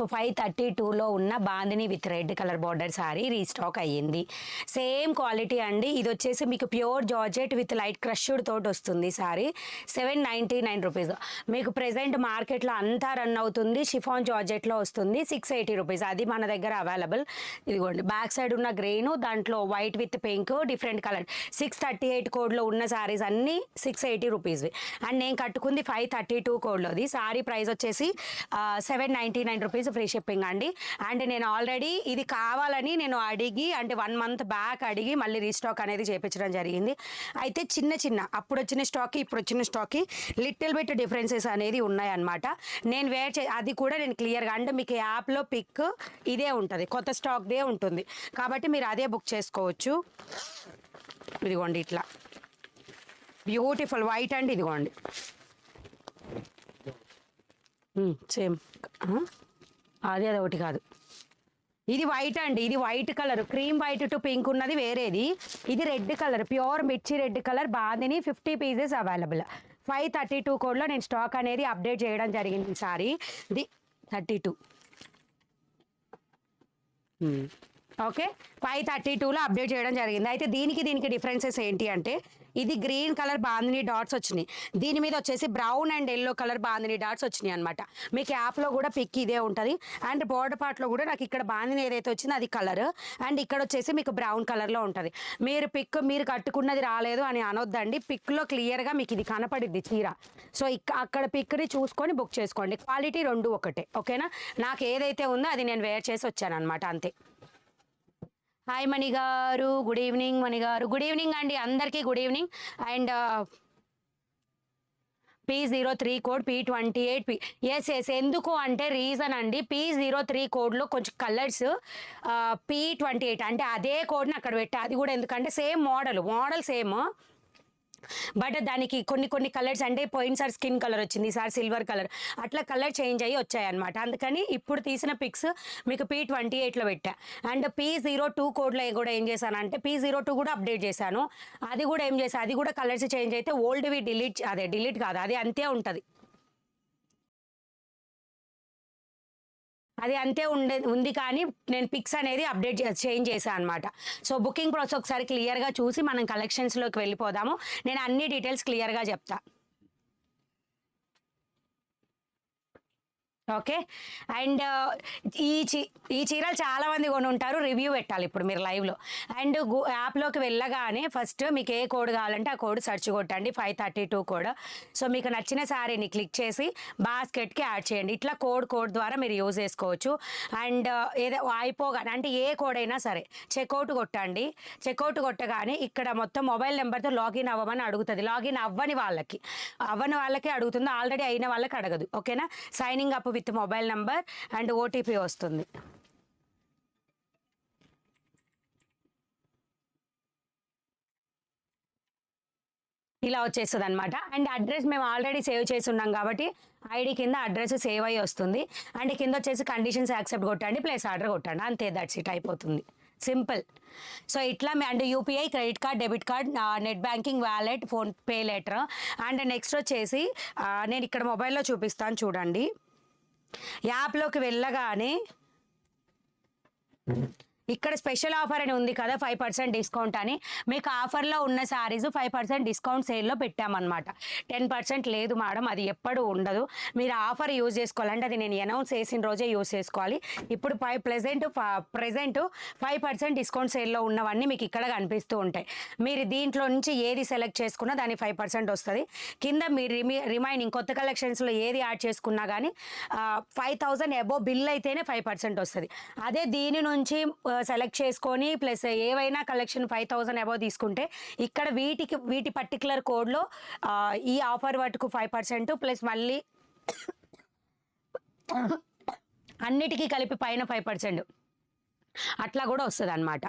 532లో ఉన్న bandhani with red colour border sorry restock అయ్యింది. Same quality అండి. ఇది వచ్చేసి మీకు pure georgette with light crushed తోటి వస్తుంది సారీ. 799 రూపీస్. మీకు ప్రెసెంట్ మార్కెట్లో అంతా రన్ అవుతుంది. షిఫాన్ జార్జెట్లో వస్తుంది 680 రూపీస్. అది మన దగ్గర అవైలబుల్. ఇదిగోండి బ్యాక్ సైడ్ ఉన్న గ్రెయిన్, దాంట్లో white with pink different colour. 638 కోడ్లో ఉన్న సారీస్ అన్నీ 680 రూపీస్వి. అండ్ నేను కట్టుకుంది 532 కోడ్లోది. సారీ ప్రైస్ వచ్చేసి 799 రూపీస్ ఫ్రీ షిప్పింగ్ అండి. అండ్ నేను ఆల్రెడీ ఇది కావాలని నేను అడిగి అంటే 1 మంత్ బ్యాక్ అడిగి మళ్ళీ రీస్టాక్ అనేది చేయించడం జరిగింది. అయితే చిన్న అప్పుడు వచ్చిన స్టాక్కి ఇప్పుడు వచ్చిన స్టాక్కి లిటిల్ బిట్ డిఫరెన్సెస్ అనేది ఉన్నాయన్నమాట. నేను అది కూడా నేను క్లియర్గా అంటే మీకు యాప్లో పిక్ ఇదే ఉంటుంది, కొత్త స్టాక్దే ఉంటుంది కాబట్టి మీరు అదే బుక్ చేసుకోవచ్చు. ఇదిగోండి ఇట్లా బ్యూటిఫుల్ వైట్ అండి. ఇదిగోండి సేమ్ అది ఒకటి కాదు, ఇది వైట్ అండి. ఇది white colour, cream white to pink ఉన్నది వేరేది. ఇది రెడ్ కలర్, ప్యూర్ మిర్చి red colour bandhani 50 pieces available. 532 కోడ్లో నేను స్టాక్ అనేది అప్డేట్ చేయడం జరిగింది. సారీ ఇది 32 ఓకే 532లో అప్డేట్ చేయడం జరిగింది. అయితే దీనికి డిఫరెన్సెస్ ఏంటి అంటే ఇది గ్రీన్ కలర్ బాందిని డాట్స్ వచ్చినాయి, దీని మీద వచ్చేసి brown and yellow colour bandhani dots వచ్చినాయి అనమాట. మీకు యాప్లో కూడా పిక్ ఇదే ఉంటుంది. అండ్ బోర్డర్ పార్ట్లో కూడా నాకు ఇక్కడ బాందిని ఏదైతే వచ్చిందో అది కలర్, అండ్ ఇక్కడ వచ్చేసి మీకు బ్రౌన్ కలర్లో ఉంటుంది. మీరు కట్టుకున్నది రాలేదు అని అనొద్దండి, పిక్లో క్లియర్గా మీకు ఇది కనపడిద్ది చీర. సో అక్కడ పిక్ని చూసుకొని బుక్ చేసుకోండి. క్వాలిటీ రెండు ఒకటే, ఓకేనా. నాకు ఏదైతే ఉందో అది నేను వేర్ చేసి వచ్చాను అనమాట, అంతే. హాయ్ మణి గారు, గుడ్ ఈవినింగ్. మణి గారు గుడ్ ఈవినింగ్ అండి, అందరికీ good evening. And P03 code P28 S ఎందుకు అంటే రీజన్ అండి, P03 కోడ్లో కొంచెం కలర్స్ P28 అంటే అదే కోడ్ని అక్కడ పెట్టా. అది కూడా ఎందుకంటే సేమ్ మోడల్ సేమ్, బట్ దానికి కొన్ని కలర్స్ అంటే పోయినసారి స్కిన్ కలర్ వచ్చింది, ఈసారి సిల్వర్ కలర్, అట్లా కలర్ చేంజ్ అయ్యి వచ్చాయన్నమాట. అందుకని ఇప్పుడు తీసిన పిక్స్ మీకు P28లో పెట్టా. అండ్ P02 కోడ్లో కూడా ఏం చేశానంటే P02 కూడా అప్డేట్ చేశాను. అది కూడా ఏం చేశాను, అది కూడా కలర్స్ చేంజ్ అయితే ఓల్డ్వి డిలీట్ కాదు, అది అంతే ఉంటుంది. అది అంతే ఉంది కానీ నేను పిక్స్ అనేది చేంజ్ చేశాను అనమాట. సో బుకింగ్ ప్రాసెస్ ఒకసారి క్లియర్గా చూసి మనం కలెక్షన్స్లోకి వెళ్ళిపోదాము. నేను అన్ని డీటెయిల్స్ క్లియర్గా చెప్తా. ఓకే. అండ్ ఈ చీరలు చాలామంది కొని ఉంటారు, రివ్యూ పెట్టాలి ఇప్పుడు మీరు లైవ్లో. అండ్ యాప్లోకి వెళ్ళగానే ఫస్ట్ మీకు ఏ కోడ్ కావాలంటే ఆ కోడ్ సెర్చ్ కొట్టండి, 532 కోడ్. సో మీకు నచ్చిన శారీని క్లిక్ చేసి బాస్కెట్కి యాడ్ చేయండి. ఇట్లా కోడ్ ద్వారా మీరు యూజ్ చేసుకోవచ్చు. అండ్ ఏదో అయిపోగానే అంటే ఏ కోడ్ అయినా సరే చెక్అవుట్ కొట్టండి. చెక్అవుట్ కొట్టగానే ఇక్కడ మొత్తం మొబైల్ నెంబర్తో లాగిన్ అవ్వమని అడుగుతుంది. లాగిన్ అవ్వని వాళ్ళకి అడుగుతుంది, ఆల్రెడీ అయిన వాళ్ళకి అడగదు, ఓకేనా. Signing up with mobile number and OTP వస్తుంది. ఇలా వచ్చేస్తుంది అనమాట. అండ్ అడ్రస్ మేము ఆల్రెడీ సేవ్ చేసి ఉన్నాం కాబట్టి ఐడి కింద అడ్రస్ సేవ్ అయ్యి వస్తుంది. అండ్ కింద వచ్చేసి కండిషన్స్ యాక్సెప్ట్ కొట్టండి, ప్లేస్ ఆర్డర్ కొట్టండి, అంతే. దట్స్ ఇట్, అయిపోతుంది, సింపుల్. సో ఇట్లా and UPI, credit card, debit card, net banking, wallet, PhonePe letter. And next వచ్చేసి నేను ఇక్కడ మొబైల్లో చూపిస్తాను చూడండి. యాప్లోకి వెళ్ళగానే ఇక్కడ స్పెషల్ ఆఫర్ అని ఉంది కదా, 5% డిస్కౌంట్ అని. మీకు ఆఫర్లో ఉన్న శారీస్ 5% డిస్కౌంట్ సేల్లో పెట్టామన్నమాట. 10% లేదు మేడం, అది ఎప్పుడు ఉండదు. మీరు ఆఫర్ యూజ్ చేసుకోవాలంటే అది నేను అనౌన్స్ చేసిన రోజే యూజ్ చేసుకోవాలి. ఇప్పుడు ప్రెజెంట్ 5% డిస్కౌంట్ సేల్లో ఉన్నవన్నీ మీకు ఇక్కడ కనిపిస్తూ ఉంటాయి. మీరు దీంట్లో నుంచి ఏది సెలెక్ట్ చేసుకున్నా దాని 5% వస్తుంది. కింద మీరు రిమైనింగ్ కొత్త కలెక్షన్స్లో ఏది యాడ్ చేసుకున్నా కానీ 5000 అబోవ్ బిల్ అయితేనే 5% వస్తుంది. అదే దీని నుంచి సెలెక్ట్ చేసుకొని ప్లస్ ఏవైనా కలెక్షన్ 5000 అబోవ్ తీసుకుంటే ఇక్కడ వీటి పర్టికులర్ కోడ్లో ఈ ఆఫర్ వాటికి 5% ప్లస్ మళ్ళీ అన్నిటికీ కలిపి పైన 5% అట్లా కూడా వస్తుంది అన్నమాట.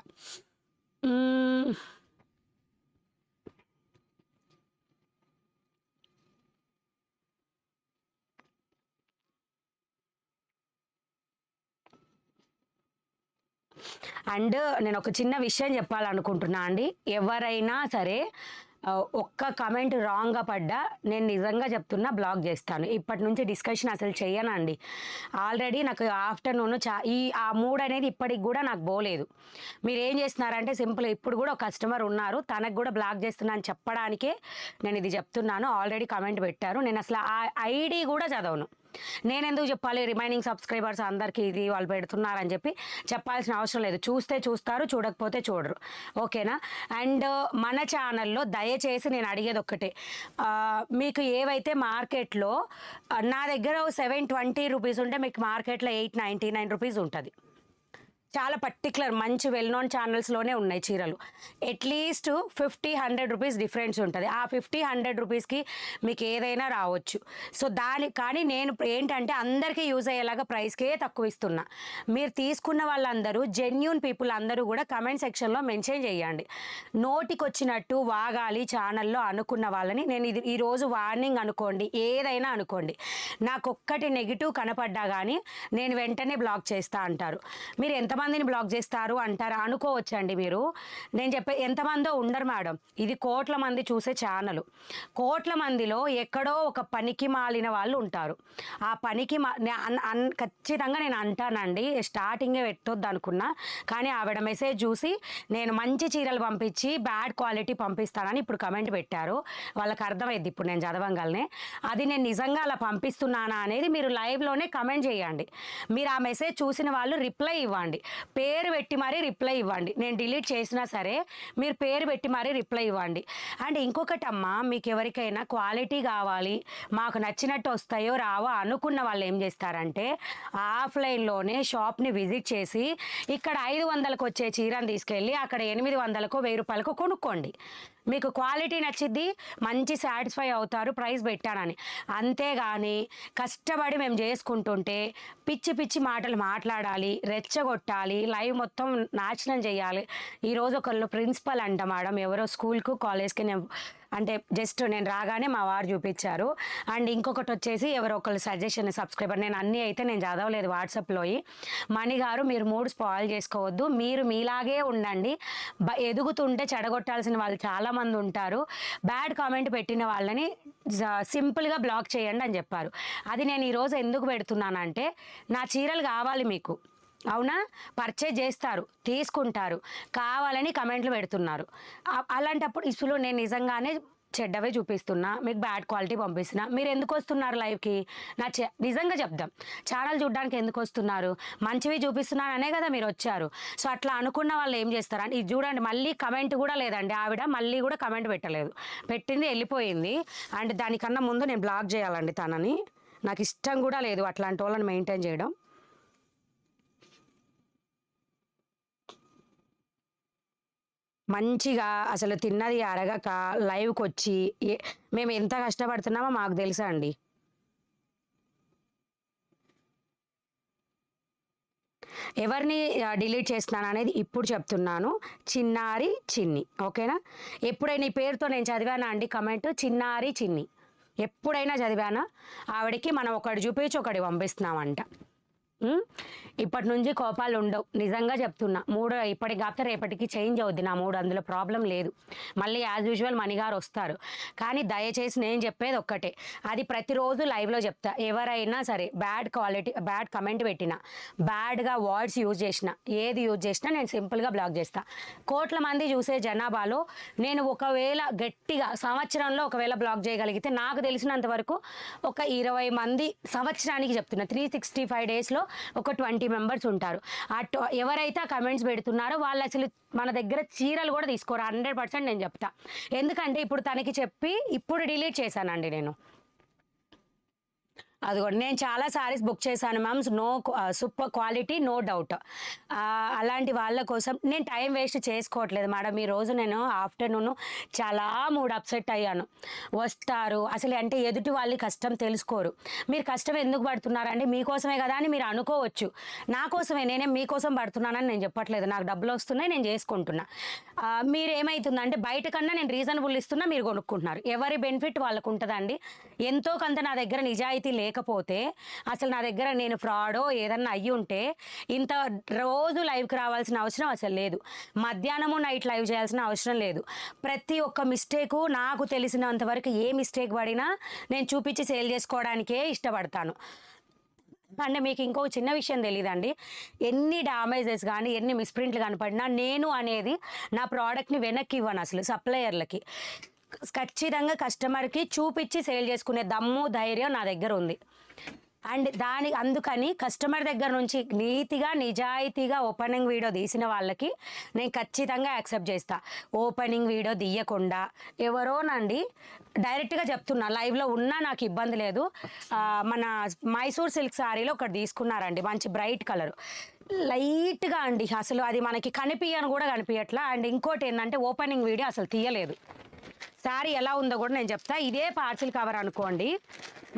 అండ్ నేను ఒక చిన్న విషయం చెప్పాలనుకుంటున్నా అండి, ఎవరైనా సరే ఒక్క కమెంట్ రాంగ్గా పడ్డా నేను నిజంగా చెప్తున్నా బ్లాక్ చేస్తాను. ఇప్పటి నుంచి డిస్కషన్ అసలు చెయ్యనండి. ఆల్రెడీ నాకు ఆఫ్టర్నూన్ ఆ మూడ్ అనేది ఇప్పటికి కూడా నాకు పోలేదు. మీరు ఏం చేస్తున్నారంటే సింపుల్, ఇప్పుడు కూడా ఒక కస్టమర్ ఉన్నారు, తనకు కూడా బ్లాక్ చేస్తున్నా అని చెప్పడానికే నేను ఇది చెప్తున్నాను. ఆల్రెడీ కమెంట్ పెట్టారు, నేను అసలు ఆ ఐడి కూడా చదవను. నేను ఎందుకు చెప్పాలి, రిమైనింగ్ సబ్స్క్రైబర్స్ అందరికీ ఇది వాళ్ళు పెడుతున్నారని చెప్పి చెప్పాల్సిన అవసరం లేదు. చూస్తే చూస్తారు, చూడకపోతే చూడరు. ఓకేనా? అండ్ మన ఛానల్లో దయచేసి నేను అడిగేది ఒక్కటే, మీకు ఏవైతే మార్కెట్లో నా దగ్గర 720 రూపీస్ ఉంటే మీకు మార్కెట్లో 899 రూపీస్ ఉంటుంది. చాలా పర్టికులర్ మంచి వెల్ నోన్ ఛానల్స్లోనే ఉన్నాయి చీరలు. అట్లీస్ట్ 50-100 రూపీస్ డిఫరెన్స్ ఉంటుంది. ఆ 50-100 రూపీస్కి మీకు ఏదైనా రావచ్చు. సో కానీ నేను ఏంటంటే అందరికీ యూజ్ అయ్యేలాగా ప్రైస్కే తక్కువ ఇస్తున్నా. మీరు తీసుకున్న వాళ్ళందరూ జెన్యూన్ పీపుల్ అందరూ కూడా కమెంట్ సెక్షన్లో మెన్షన్ చేయండి. నోటికి వచ్చినట్టు వాగాలి ఛానల్లో అనుకున్న వాళ్ళని నేను ఈరోజు వార్నింగ్ అనుకోండి, ఏదైనా అనుకోండి, నాకు ఒక్కటి నెగిటివ్ కనపడ్డా కానీ నేను వెంటనే బ్లాక్ చేస్తా అంటారు. మీరు ఎంతమందిని బ్లాక్ చేస్తారు అంటారా అనుకోవచ్చండి. మీరు నేను చెప్పే ఎంతమందో ఉండరు మేడం, ఇది కోట్ల మంది చూసే ఛానల్. కోట్ల మందిలో ఎక్కడో ఒక పనికి మాలిన వాళ్ళు ఉంటారు. ఆ పనికి ఖచ్చితంగా నేను అంటానండి, స్టార్టింగే పెట్టొద్దు అనుకున్నా, కానీ ఆవిడ మెసేజ్ చూసి నేను మంచి చీరలు పంపించి బ్యాడ్ క్వాలిటీ పంపిస్తానని ఇప్పుడు కమెంట్ పెట్టారు. వాళ్ళకి అర్థమైంది ఇప్పుడు నేను చదవంగానే. అది నేను నిజంగా అలా పంపిస్తున్నానా అనేది మీరు లైవ్లోనే కమెంట్ చేయండి. మీరు ఆ మెసేజ్ చూసిన వాళ్ళు రిప్లై ఇవ్వండి, పేరు పెట్టి మరీ రిప్లై ఇవ్వండి. నేను డిలీట్ చేసినా సరే మీరు పేరు పెట్టి మరీ రిప్లై ఇవ్వండి. అండ్ ఇంకొకటి అమ్మా, మీకు ఎవరికైనా క్వాలిటీ కావాలి, మాకు నచ్చినట్టు వస్తాయో రావో అనుకున్న వాళ్ళు ఏం చేస్తారంటే ఆఫ్లైన్లోనే షాప్ని విజిట్ చేసి ఇక్కడ 500కు వచ్చే చీరను తీసుకెళ్ళి అక్కడ 800కు 1000 రూపాయలకు కొనుక్కోండి. మీకు క్వాలిటీ నచ్చిద్ది, మంచి సాటిస్ఫై అవుతారు ప్రైస్ పెట్టానని. అంతేగాని కష్టపడి మేము చేసుకుంటుంటే పిచ్చి పిచ్చి మాటలు మాట్లాడాలి, రెచ్చగొట్టాలి, లైవ్ మొత్తం నాశనం చేయాలి. ఈరోజు ఒకళ్ళు ప్రిన్సిపల్ అంట మేడం, ఎవరో స్కూల్కు కాలేజ్కి అంటే జస్ట్ నేను రాగానే మా వారు చూపించారు. అండ్ ఇంకొకటి వచ్చేసి ఎవరో ఒకళ్ళు సజెషన్ సబ్స్క్రైబర్, నేను అన్నీ అయితే నేను చదవలేదు వాట్సాప్లో. మణి గారు మీరు మూడు స్పాయిల్ చేసుకోవద్దు, మీరు మీలాగే ఉండండి, ఎదుగుతుంటే చెడగొట్టాల్సిన వాళ్ళు చాలామంది ఉంటారు, బ్యాడ్ కామెంట్ పెట్టిన వాళ్ళని సింపుల్గా బ్లాక్ చేయండి అని చెప్పారు. అది నేను ఈరోజు ఎందుకు పెడుతున్నానంటే నా చీరలు కావాలి మీకు, అవునా, పర్చేజ్ చేస్తారు, తీసుకుంటారు, కావాలని కమెంట్లు పెడుతున్నారు. అలాంటప్పుడు ఇప్పుడు నేను నిజంగానే చెడ్డవే చూపిస్తున్నా, మీకు బ్యాడ్ క్వాలిటీ పంపిస్తున్నా, మీరు ఎందుకు వస్తున్నారు లైవ్కి? నిజంగా చెప్దాం, ఛానల్ చూడడానికి ఎందుకు వస్తున్నారు? మంచివి చూపిస్తున్నాను అనే కదా మీరు వచ్చారు. సో అట్లా అనుకున్న వాళ్ళు ఏం చేస్తారంటే ఇది చూడండి, మళ్ళీ కమెంట్ కూడా లేదండి, ఆవిడ మళ్ళీ కూడా కమెంట్ పెట్టలేదు, పెట్టింది వెళ్ళిపోయింది. అండ్ దానికన్నా ముందు నేను బ్లాక్ చేయాలండి తనని, నాకు ఇష్టం కూడా లేదు అట్లాంటి వాళ్ళని మెయింటైన్ చేయడం. మంచిగా అసలు తిన్నది అరగక లైవ్కి వచ్చి మేము ఎంత కష్టపడుతున్నామో మాకు తెలుసా అండి. ఎవరిని డిలీట్ చేస్తున్నాను అనేది ఇప్పుడు చెప్తున్నాను, చిన్నారి చిన్ని, ఓకేనా? ఎప్పుడైనా ఈ పేరుతో నేను చదివానా అండి కమెంట్? చిన్నారి చిన్ని ఎప్పుడైనా చదివానా? ఆవిడకి మనం ఒకటి చూపించి ఒకటి పంపిస్తున్నామంట. ఇప్పటి నుంచి కోపాలు ఉండవు, నిజంగా చెప్తున్నా. ఇప్పటికి కాకపోతే రేపటికి చేంజ్ అవుద్ది నా మూడు, అందులో ప్రాబ్లం లేదు. మళ్ళీ యాజ్ యూజువల్ మణిగారు వస్తారు. కానీ దయచేసి నేను చెప్పేది ఒక్కటే, అది ప్రతిరోజు లైవ్లో చెప్తా, ఎవరైనా సరే బ్యాడ్ క్వాలిటీ బ్యాడ్ కమెంట్ పెట్టినా, బ్యాడ్గా వర్డ్స్ యూజ్ చేసినా, ఏది యూజ్ చేసినా నేను సింపుల్గా బ్లాక్ చేస్తా. కోట్ల మంది చూసే జనాభాలో నేను ఒకవేళ గట్టిగా సంవత్సరంలో ఒకవేళ బ్లాక్ చేయగలిగితే నాకు తెలిసినంత వరకు ఒక 20 మంది, సంవత్సరానికి చెప్తున్నా, 365 డేస్లో ఒక 20 మెంబర్స్ ఉంటారు. ఎవరైతే ఆ కమెంట్స్ పెడుతున్నారో వాళ్ళు అసలు మన దగ్గర చీరలు కూడా తీసుకోరు, 100% నేను చెప్తా. ఎందుకంటే ఇప్పుడు తనకి చెప్పి ఇప్పుడు డిలీట్ చేశానండి నేను. అదిగోండి, నేను చాలా సారీస్ బుక్ చేశాను ma'am, super quality, no doubt. అలాంటి వాళ్ళ కోసం నేను టైం వేస్ట్ చేసుకోవట్లేదు మేడం. ఈరోజు నేను ఆఫ్టర్నూన్ చాలా మూడ్ అప్సెట్ అయ్యాను. వస్తారు అసలు అంటే ఎదుటి వాళ్ళ కష్టం తెలుసుకోరు. మీరు కష్టం ఎందుకు పడుతున్నారండి? మీకోసమే కదా అని మీరు అనుకోవచ్చు, నా కోసమే, నేనేం మీకోసం పడుతున్నానని నేను చెప్పట్లేదు. నాకు డబ్బులు వస్తున్నాయి, నేను చేసుకుంటున్నా. మీరు ఏమవుతుందంటే బయట కన్నా నేను రీజనబుల్ ఇస్తున్నా, మీరు కొనుక్కుంటున్నారు. ఎవరి బెనిఫిట్ వాళ్ళకు ఉంటుందండి. ఎంతో కొంత నా దగ్గర నిజాయితీ లేక లేకపోతే అసలు నా దగ్గర నేను ఫ్రాడో ఏదన్నా అయ్యి ఉంటే ఇంత రోజు లైవ్కి రావాల్సిన అవసరం అసలు లేదు, మధ్యాహ్నము నైట్ లైవ్ చేయాల్సిన అవసరం లేదు. ప్రతి ఒక్క మిస్టేకు నాకు తెలిసినంత వరకు ఏ మిస్టేక్ పడినా నేను చూపించి సేల్ చేసుకోవడానికే ఇష్టపడతాను. అంటే మీకు ఇంకో చిన్న విషయం తెలియదండి, ఎన్ని డ్యామేజెస్ కానీ ఎన్ని మిస్ప్రింట్లు కనపడినా నేను అనేది నా ప్రోడక్ట్ని వెనక్కి ఇవ్వను అసలు సప్లయర్లకి. ఖచ్చితంగా కస్టమర్కి చూపించి సేల్ చేసుకునే దమ్ము ధైర్యం నా దగ్గర ఉంది. అండ్ అందుకని కస్టమర్ దగ్గర నుంచి నీతిగా నిజాయితీగా ఓపెనింగ్ వీడియో తీసిన వాళ్ళకి నేను ఖచ్చితంగా యాక్సెప్ట్ చేస్తా. ఓపెనింగ్ వీడియో తీయకుండా ఎవరోనండి డైరెక్ట్గా చెప్తున్నా, లైవ్లో ఉన్నా నాకు ఇబ్బంది లేదు. మన మైసూర్ సిల్క్ శారీలో ఒకటి తీసుకున్నారండి, మంచి బ్రైట్ కలర్, లైట్గా అండి, అసలు అది మనకి కనిపించని కూడా కనిపించట్లా. అండ్ ఇంకోటి ఏంటంటే ఓపెనింగ్ వీడియో అసలు తీయలేదు. శారీ ఎలా ఉందో కూడా నేను చెప్తా. ఇదే పార్సిల్ కవర్ అనుకోండి,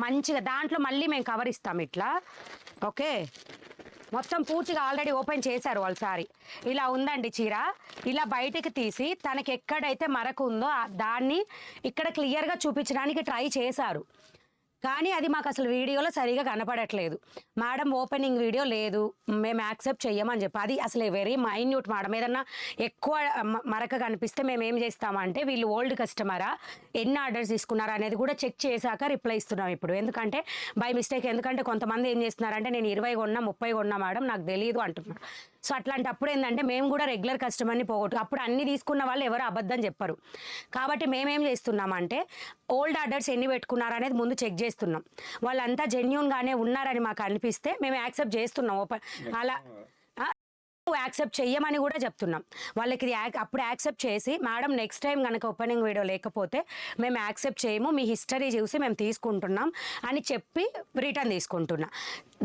మంచిగా దాంట్లో మళ్ళీ మేము కవర్ ఇస్తాం ఇట్లా. ఓకే, మొత్తం పూర్తిగా ఆల్రెడీ ఓపెన్ చేశారు వాళ్ళు శారీ. ఇలా ఉందండి చీర, ఇలా బయటికి తీసి తనకి ఎక్కడైతే మరకు ఉందో దాన్ని ఇక్కడ క్లియర్గా చూపించడానికి ట్రై చేశారు, కానీ అది మాకు అసలు వీడియోలో సరిగా కనపడట్లేదు. మేడం ఓపెనింగ్ వీడియో లేదు, మేము యాక్సెప్ట్ చెయ్యమని చెప్పి. అది అసలు వెరీ మైన్యూట్ మేడం, ఏదన్నా ఎక్కువ మరక కనిపిస్తే మేము ఏం చేస్తామంటే వీళ్ళు ఓల్డ్ కస్టమరా, ఎన్ని ఆర్డర్స్ తీసుకున్నారా అనేది కూడా చెక్ చేశాక రిప్లై ఇస్తున్నాం ఇప్పుడు. ఎందుకంటే బై మిస్టేక్, ఎందుకంటే కొంతమంది ఏం చేస్తున్నారంటే నేను 20 కొన్నా 30 కొన్నా మేడం నాకు తెలియదు అంటున్నారు. సో అట్లాంటప్పుడు ఏంటంటే మేము కూడా రెగ్యులర్ కస్టమర్ని పోగొట్టు, అప్పుడు అన్ని తీసుకున్న వాళ్ళు ఎవరు అబద్ధం చెప్పరు. కాబట్టి మేమేం చేస్తున్నామంటే ఓల్డ్ ఆర్డర్స్ ఎన్ని పెట్టుకున్నారు అనేది ముందు చెక్ చేస్తున్నాం. వాళ్ళంతా జెన్యూన్గానే ఉన్నారని మాకు అనిపిస్తే మేము యాక్సెప్ట్ చేస్తున్నాం. అలా యాక్సెప్ట్ చెయ్యమని కూడా చెప్తున్నాం వాళ్ళకి. అప్పుడు యాక్సెప్ట్ చేసి మేడం నెక్స్ట్ టైం కనుక ఓపెనింగ్ వీడియో లేకపోతే మేము యాక్సెప్ట్ చేయము, మీ హిస్టరీ చూసి మేము తీసుకుంటున్నాం అని చెప్పి రిటర్న్ తీసుకుంటున్నా.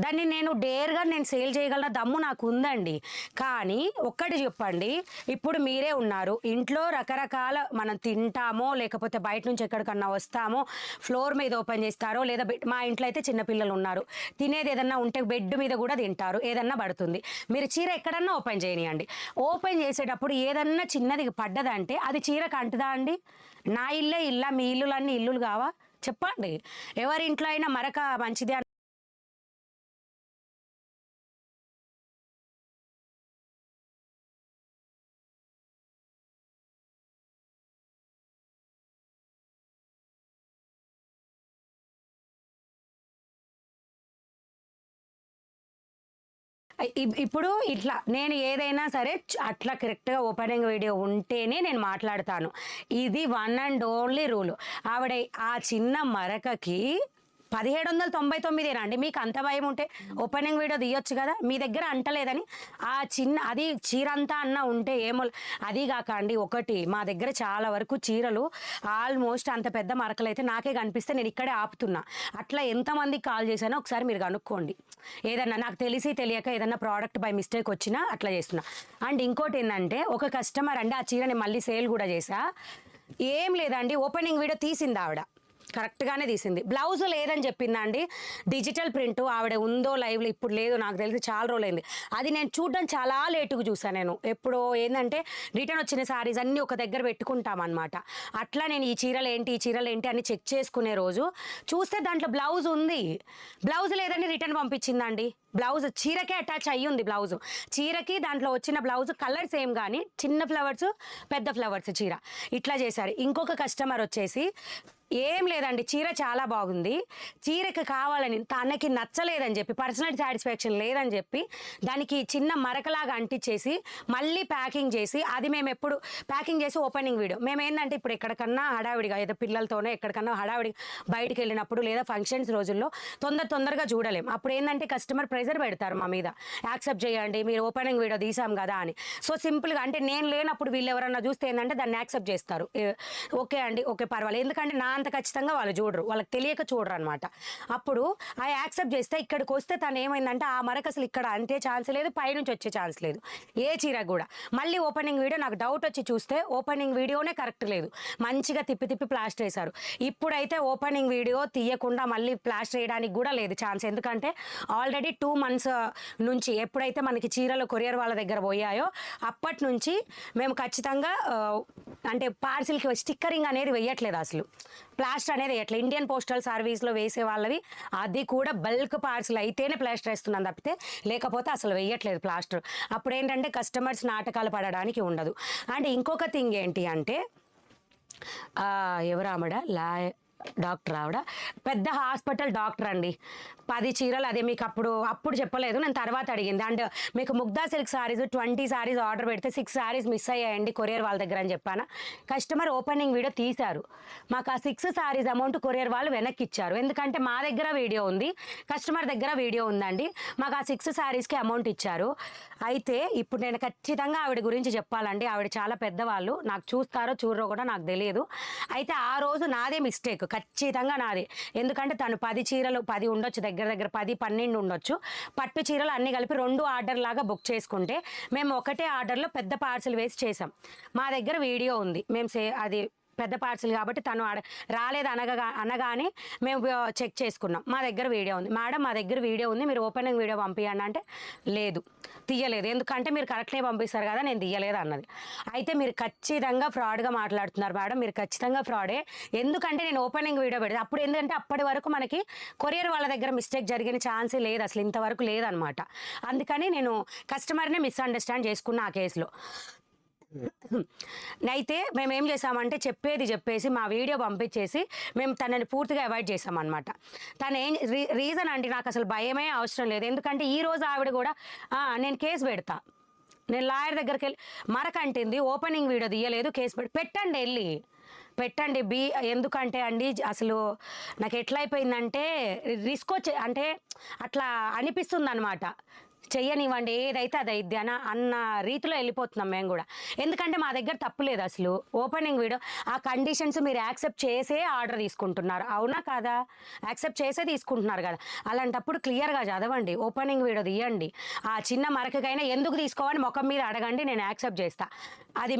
దాన్ని నేను డేర్గా నేను సేల్ చేయగలన దమ్ము నాకు ఉందండి. కానీ ఒక్కటి చెప్పండి, ఇప్పుడు మీరే ఉన్నారు ఇంట్లో, రకరకాల మనం తింటామో లేకపోతే బయట నుంచి ఎక్కడికన్నా వస్తామో ఫ్లోర్ మీద ఓపెన్ చేస్తారో, లేదా మా ఇంట్లో అయితే చిన్నపిల్లలు ఉన్నారు, తినేది ఏదన్నా ఉంటే బెడ్ మీద కూడా తింటారు, ఏదన్నా పడుతుంది. మీరు చీర ఎక్కడన్నా ఓపెన్ చేయనియండి, ఓపెన్ చేసేటప్పుడు ఏదన్నా చిన్నది పడ్డదంటే అది చీరకు అంటుదా అండి? నా ఇల్లే ఇల్లా, మీ ఇల్లులన్నీ ఇల్లులు కావా చెప్పండి? ఎవరి ఇంట్లో అయినా మరక మంచిది ఇప్పుడు ఇట్లా నేను ఏదైనా సరే అట్లా కరెక్ట్గా ఓపెనింగ్ వీడియో ఉంటేనే నేను మాట్లాడతాను. ఇది వన్ అండ్ ఓన్లీ రూల్. ఆవిడ ఆ చిన్న మరకకి 1799 అండి. మీకు అంత భయం ఉంటే ఓపెనింగ్ వీడియో తీయొచ్చు కదా, మీ దగ్గర అంటలేదని. ఆ చిన్న అది చీర అంతా అన్న ఉంటే ఏమో. అది కాక అండి, ఒకటి మా దగ్గర చాలా వరకు చీరలు ఆల్మోస్ట్ అంత పెద్ద మరకలు అయితే నాకే కనిపిస్తే నేను ఇక్కడే ఆపుతున్నా. అట్లా ఎంతమందికి కాల్ చేశానో ఒకసారి మీరు కనుక్కోండి. ఏదన్నా నాకు తెలిసి తెలియక ఏదన్నా ప్రోడక్ట్ బై మిస్టేక్ వచ్చినా అట్లా చేస్తున్నా. అండ్ ఇంకోటి ఏంటంటే ఒక కస్టమర్ అండి ఆ చీరని మళ్ళీ సేల్ కూడా చేసా. ఏం లేదండి, ఓపెనింగ్ వీడియో తీసింది ఆవిడ, కరెక్ట్గానే తీసింది. బ్లౌజ్ లేదని చెప్పిందండి, డిజిటల్ ప్రింట్ ఆవిడ ఉందో లైవ్లో ఇప్పుడు లేదు, నాకు తెలిసి చాలా రోజులైంది. అది నేను చూడడం చాలా లేటుగా చూసాను. నేను ఎప్పుడో ఏంటంటే రిటర్న్ వచ్చిన శారీస్ అన్నీ ఒక దగ్గర పెట్టుకుంటామన్నమాట. అట్లా నేను ఈ చీరలు ఏంటి అని చెక్ చేసుకునే రోజు చూస్తే దాంట్లో బ్లౌజ్ ఉంది, బ్లౌజ్ లేదని రిటర్న్ పంపించిందండి. బ్లౌజ్ చీరకే అటాచ్ అయ్యి ఉంది, బ్లౌజ్ చీరకి దాంట్లో వచ్చిన బ్లౌజ్ కలర్ సేమ్, కానీ చిన్న ఫ్లవర్స్ పెద్ద ఫ్లవర్స్ చీర ఇట్లా చేశారు. ఇంకొక కస్టమర్ వచ్చేసి ఏం లేదండి, చీర చాలా బాగుంది, చీరకి కావాలని తనకి నచ్చలేదని చెప్పి, పర్సనల్ సాటిస్ఫాక్షన్ లేదని చెప్పి దానికి చిన్న మరకలాగా అంటించేసి మళ్ళీ ప్యాకింగ్ చేసి, అది మేము ఎప్పుడు ప్యాకింగ్ చేసి ఓపెనింగ్ వీడియో మేము ఏంటంటే ఇప్పుడు ఎక్కడికన్నా హడావిడిగా ఏదో పిల్లలతోనే ఎక్కడికన్నా హడావిడిగా బయటికి వెళ్ళినప్పుడు లేదా ఫంక్షన్స్ రోజుల్లో తొందరగా చూడలేం. అప్పుడు ఏంటంటే కస్టమర్ ప్రెజర్ పెడతారు మా మీద, యాక్సెప్ట్ చేయండి మీరు ఓపెనింగ్ వీడియో తీసాం కదా అని. సో సింపుల్గా అంటే నేను లేనప్పుడు వీళ్ళు ఎవరన్నా చూస్తే ఏంటంటే దాన్ని యాక్సెప్ట్ చేస్తారు. ఓకే అండి, ఓకే పర్వాలేదు, ఎందుకంటే నా అంత ఖచ్చితంగా వాళ్ళు చూడరు, వాళ్ళకి తెలియక చూడరు అనమాట. అప్పుడు ఆ యాక్సెప్ట్ చేస్తే ఇక్కడికి వస్తే తను ఏమైందంటే ఆ మరక అసలు ఇక్కడ అంతే ఛాన్స్ లేదు, పైనుంచి వచ్చే ఛాన్స్ లేదు ఏ చీర కూడా. మళ్ళీ ఓపెనింగ్ వీడియో నాకు డౌట్ వచ్చి చూస్తే ఓపెనింగ్ వీడియోనే కరెక్ట్ లేదు, మంచిగా తిప్పి ప్లాస్టర్ వేశారు. ఇప్పుడైతే ఓపెనింగ్ వీడియో తీయకుండా మళ్ళీ ప్లాస్టర్ వేయడానికి కూడా లేదు ఛాన్స్, ఎందుకంటే ఆల్రెడీ 2 months నుంచి ఎప్పుడైతే మనకి చీరలు కొరియర్ వాళ్ళ దగ్గర పోయాయో అప్పటి నుంచి మేము ఖచ్చితంగా అంటే పార్సిల్కి స్టిక్కరింగ్ అనేది వేయట్లేదు అసలు. ప్లాస్టర్ అనేది ఎట్లా ఇండియన్ పోస్టల్ సర్వీస్లో వేసే వాళ్ళవి అది కూడా బల్క్ పార్సల్ అయితేనే ప్లాస్టర్ వేస్తున్నాను తప్పితే లేకపోతే అసలు వేయట్లేదు ప్లాస్టర్. అప్పుడు ఏంటంటే కస్టమర్స్ నాటకాలు పడడానికి ఉండదు. అండ్ ఇంకొక థింగ్ ఏంటి అంటే ఎవరు ఆవిడ డాక్టర్ ఆవిడ పెద్ద హాస్పిటల్ డాక్టర్ అండి. 10 చీరలు అదే మీకు అప్పుడు చెప్పలేదు, నేను తర్వాత అడిగింది. అండ్ మీకు ముగ్ధా సిల్క్ సారీస్ 20 సారీస్ ఆర్డర్ పెడితే 6 సారీస్ మిస్ అయ్యాయండి కొరియర్ వాళ్ళ దగ్గర అని చెప్పాను. కస్టమర్ ఓపెనింగ్ వీడియో తీశారు, మాకు ఆ 6 సారీస్ అమౌంట్ కొరియర్ వాళ్ళు వెనక్కి ఇచ్చారు. ఎందుకంటే మా దగ్గర వీడియో ఉంది, కస్టమర్ దగ్గర వీడియో ఉందండి, మాకు ఆ 6 సారీస్కి అమౌంట్ ఇచ్చారు. అయితే ఇప్పుడు నేను ఖచ్చితంగా ఆవిడ గురించి చెప్పాలండి. ఆవిడ చాలా పెద్దవాళ్ళు, నాకు చూస్తారో చూడరో కూడా నాకు తెలియదు. అయితే ఆ రోజు నాదే మిస్టేక్, ఖచ్చితంగా నాదే. ఎందుకంటే తను 10 చీరలు 10 ఉండొచ్చు, దగ్గర 10-12 ఉండొచ్చు. పట్టు చీరలు అన్నీ కలిపి 2 ఆర్డర్ లాగా బుక్ చేసుకుంటే మేము ఒకటే ఆర్డర్లో పెద్ద పార్సిల్ వేసి చేసాం. మా దగ్గర వీడియో ఉంది, మేము అది పెద్ద పార్సిల్ కాబట్టి తను రాలేదు అనగానే మేము చెక్ చేసుకున్నాం. మా దగ్గర వీడియో ఉంది, మేడం మా దగ్గర వీడియో ఉంది, మీరు ఓపెనింగ్ వీడియో పంపించండి అంటే లేదు, తీయలేదు. ఎందుకంటే మీరు కరెక్ట్నే పంపిస్తారు కదా, నేను తీయలేదు అన్నది. అయితే మీరు ఖచ్చితంగా ఫ్రాడ్గా మాట్లాడుతున్నారు మేడం, మీరు ఖచ్చితంగా ఫ్రాడే. ఎందుకంటే నేను ఓపెనింగ్ వీడియో పెడితే అప్పుడు ఎందుకంటే అప్పటి వరకు మనకి కొరియర్ వాళ్ళ దగ్గర మిస్టేక్ జరిగిన ఛాన్సే లేదు, అసలు ఇంతవరకు లేదనమాట. అందుకని నేను కస్టమర్నే మిస్అండర్స్టాండ్ చేసుకున్న ఆ కేసులో. అయితే మేము ఏం చేసామంటే చెప్పేసి మా వీడియో పంపించేసి మేము తనని పూర్తిగా అవాయిడ్ చేసామన్నమాట. తను ఏం రీజన్ అంటే నాకు అసలు భయమే అవసరం లేదు. ఎందుకంటే ఈరోజు ఆవిడ కూడా నేను కేసు పెడతా, నేను లాయర్ దగ్గరికి వెళ్ళి మరకంటింది, ఓపెనింగ్ వీడియో తీయలేదు, కేసు పెట్టండి, వెళ్ళి పెట్టండి. ఎందుకంటే అండి అసలు నాకు ఎట్లయిపోయిందంటే రిస్క్ అంటే అట్లా అనిపిస్తుంది అనమాట. చెయ్యనివ్వండి, ఏదైతే అది అయిద్ది అన్న రీతిలో వెళ్ళిపోతున్నాం మేము కూడా. ఎందుకంటే మా దగ్గర తప్పు లేదు అసలు. ఓపెనింగ్ వీడియో ఆ కండిషన్స్ మీరు యాక్సెప్ట్ చేసే ఆర్డర్ తీసుకుంటున్నారు, అవునా కాదా? యాక్సెప్ట్ చేసే తీసుకుంటున్నారు కదా, అలాంటప్పుడు క్లియర్గా చదవండి, ఓపెనింగ్ వీడియో తీయండి. ఆ చిన్న మరకకైనా ఎందుకు తీసుకోవాలని ముఖం మీద అడగండి, నేను యాక్సెప్ట్ చేస్తా. అది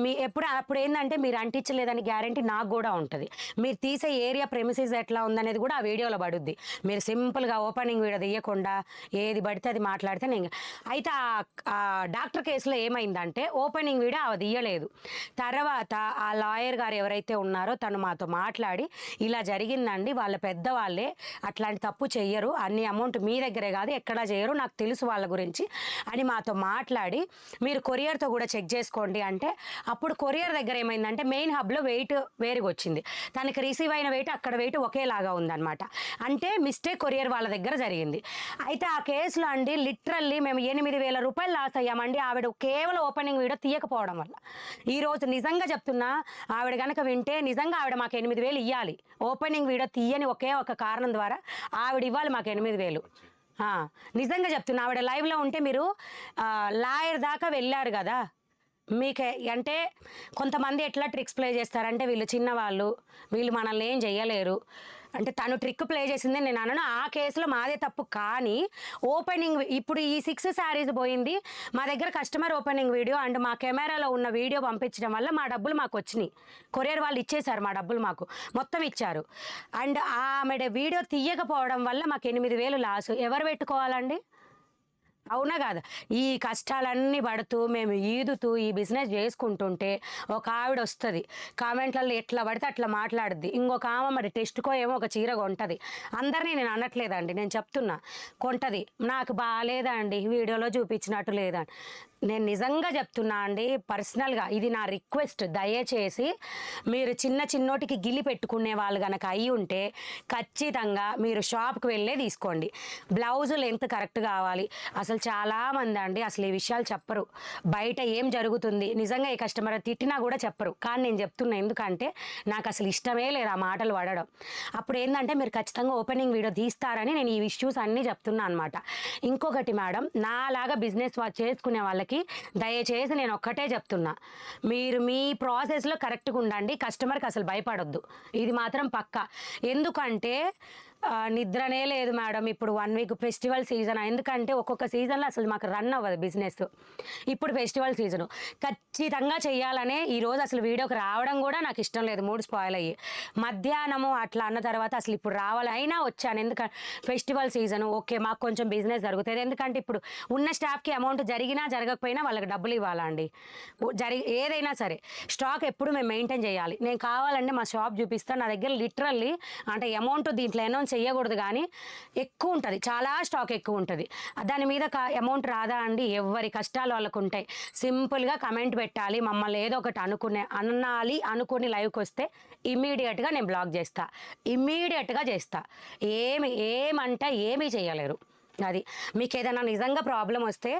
అప్పుడు ఏంటంటే మీరు అంటించలేదని గ్యారంటీ నాకు కూడా ఉంటుంది. మీరు తీసే ఏరియా ప్రెమిసెస్ ఎట్లా ఉందనేది కూడా ఆ వీడియోలో పడుద్ది. మీరు సింపుల్గా ఓపెనింగ్ వీడియో తీయకుండా ఏది పడితే అది మాట్లాడితే నేను. అయితే ఆ డాక్టర్ కేసులో ఏమైందంటే ఓపెనింగ్ వీడియో అది తీయలేదు. తర్వాత ఆ లాయర్ గారు ఎవరైతే ఉన్నారో తను మాతో మాట్లాడి ఇలా జరిగిందండి, వాళ్ళ పెద్దవాళ్ళే అట్లాంటి తప్పు చెయ్యరు, అన్ని అమౌంట్ మీ దగ్గరే కాదు ఎక్కడా చేయరు, నాకు తెలుసు వాళ్ళ గురించి అని మాతో మాట్లాడి మీరు కొరియర్తో కూడా చెక్ చేసుకోండి అంటే, అప్పుడు కొరియర్ దగ్గర ఏమైందంటే మెయిన్ హబ్లో వెయిట్ వేరుగా వచ్చింది, తనకి రిసీవ్ అయిన వెయిట్ అక్కడ వెయిట్ ఒకేలాగా ఉందన్నమాట. అంటే మిస్టేక్ కొరియర్ వాళ్ళ దగ్గర జరిగింది. అయితే ఆ కేసులో అండి లిటరల్లీ మేము 8,000 రూపాయలు లాస్ అయ్యామండి, ఆవిడ కేవలం ఓపెనింగ్ వీడియో తీయకపోవడం వల్ల. ఈరోజు నిజంగా చెప్తున్నా, ఆవిడ కనుక వింటే నిజంగా ఆవిడ మాకు 8,000 ఇవ్వాలి. ఓపెనింగ్ వీడియో తీయని ఒకే ఒక కారణం ద్వారా ఆవిడ ఇవ్వాలి మాకు 8,000. నిజంగా చెప్తున్నా, ఆవిడ లైవ్లో ఉంటే మీరు లాయర్ దాకా వెళ్ళారు కదా. మీకు అంటే కొంతమంది ఎట్లా ట్రిక్స్ ప్లే చేస్తారంటే వీళ్ళు చిన్నవాళ్ళు, వీళ్ళు మనల్ని ఏం చెయ్యలేరు అంటే తను ట్రిక్ ప్లే చేసిందే నేను అన్నాను. ఆ కేసులో మాదే తప్పు, కానీ ఓపెనింగ్ ఇప్పుడు ఈ 6 శారీస్ పోయింది మా దగ్గర కస్టమర్ ఓపెనింగ్ వీడియో అండ్ మా కెమెరాలో ఉన్న వీడియో పంపించడం వల్ల మా డబ్బులు మాకు వచ్చినాయి. కొరియర్ వాళ్ళు ఇచ్చేశారు, మా డబ్బులు మాకు మొత్తం ఇచ్చారు. అండ్ ఆమె వీడియో తీయకపోవడం వల్ల మాకు 8,000 లాసు. ఎవరు పెట్టుకోవాలండి, అవునా కాదా? ఈ కష్టాలన్నీ పడుతూ మేము ఈదుతూ ఈ బిజినెస్ చేసుకుంటుంటే ఒక ఆవిడ వస్తుంది కామెంట్లలో ఎట్లా పడితే అట్లా మాట్లాడుద్ది, ఇంకొక ఆమె మరి టెస్ట్కో ఏమో ఒక చీర కొంటది. అందరినీ నేను అనట్లేదండి, నేను చెప్తున్నా, కొంటది, నాకు బాగాలేదా అండి వీడియోలో చూపించినట్టు లేదా. నేను నిజంగా చెప్తున్నా అండి, పర్సనల్గా ఇది నా రిక్వెస్ట్, దయచేసి మీరు చిన్నోటికి గిలి పెట్టుకునే వాళ్ళు కనుక అయి ఉంటే ఖచ్చితంగా మీరు షాప్కి వెళ్ళే తీసుకోండి. బ్లౌజ్ లెంత్ కరెక్ట్ కావాలి. అసలు చాలామంది అండి అసలు ఈ విషయాలు చెప్పరు, బయట ఏం జరుగుతుంది నిజంగా ఈ కస్టమర్ తిట్టినా కూడా చెప్పరు, కానీ నేను చెప్తున్నా ఎందుకంటే నాకు అసలు ఇష్టమే లేదు ఆ మాటలు పడడం. అప్పుడు ఏంటంటే మీరు ఖచ్చితంగా ఓపెనింగ్ వీడియో తీస్తారని నేను ఈ ఇష్యూస్ అన్నీ చెప్తున్నా అనమాట. ఇంకొకటి మేడం, నాలాగా బిజినెస్ చేసుకునే వాళ్ళకి దయచేసి నేను ఒక్కటే చెప్తున్నా, మీరు మీ ప్రాసెస్లో కరెక్ట్గా ఉండండి, కస్టమర్కి అసలు భయపడొద్దు, ఇది మాత్రం పక్కా. ఎందుకంటే నిద్రనే లేదు మేడం. ఇప్పుడు 1 వీక్ ఫెస్టివల్ సీజన్. ఎందుకంటే ఒక్కొక్క సీజన్‌లో అసలు మాకు రన్ అవ్వదు బిజినెస్. ఇప్పుడు ఫెస్టివల్ సీజను. ఖచ్చితంగా చెయ్యాలనే ఈరోజు అసలు వీడియోకి రావడం గూడా నాకిష్టం లేదు. మూడ్ స్పాయిల్ అయ్యి. మధ్యాహ్నము అట్లా అన్న తర్వాత అసలు ఇప్పుడు రావాలి అయినా వచ్చాను. Festival season. ఓకే. మాకు కొంచెం బిజినెస్ జరుగుతది. ఎందుకంటే ఇప్పుడు ఉన్న స్టాఫ్‌కి అమౌంట్ జరిగినా, జరగకపోయినా వాళ్ళకి డబ్బులు ఇవ్వాలా అండి. ఏదైనా సరే స్టాక్ ఎప్పుడు మేము మెయింటైన్ చేయాలి. నేను కావాలంటే మా షాప్ చూపిస్తాను. నా దగ్గర లిటరల్లీ అంటే అమౌంట్ దీంట్లో అనౌన్స్ చేయకూడదు కానీ ఎక్కువ ఉంటుంది. చాలా స్టాక్ ఎక్కువ ఉంటుంది. దాని మీద అమౌంట్ రాదా అండి? ఎవరి కష్టాలు వాళ్ళకు ఉంటాయి. సింపుల్గా కమెంట్ పెట్టాలి, మమ్మల్ని ఏదో ఒకటి అనాలి అనుకుని లైవ్కి వస్తే ఇమ్మీడియట్గా నేను బ్లాక్ చేస్తా. ఇమ్మీడియట్గా చేస్తా. ఏమంటే ఏమీ చేయలేరు. అది మీకు ఏదైనా నిజంగా ప్రాబ్లం వస్తే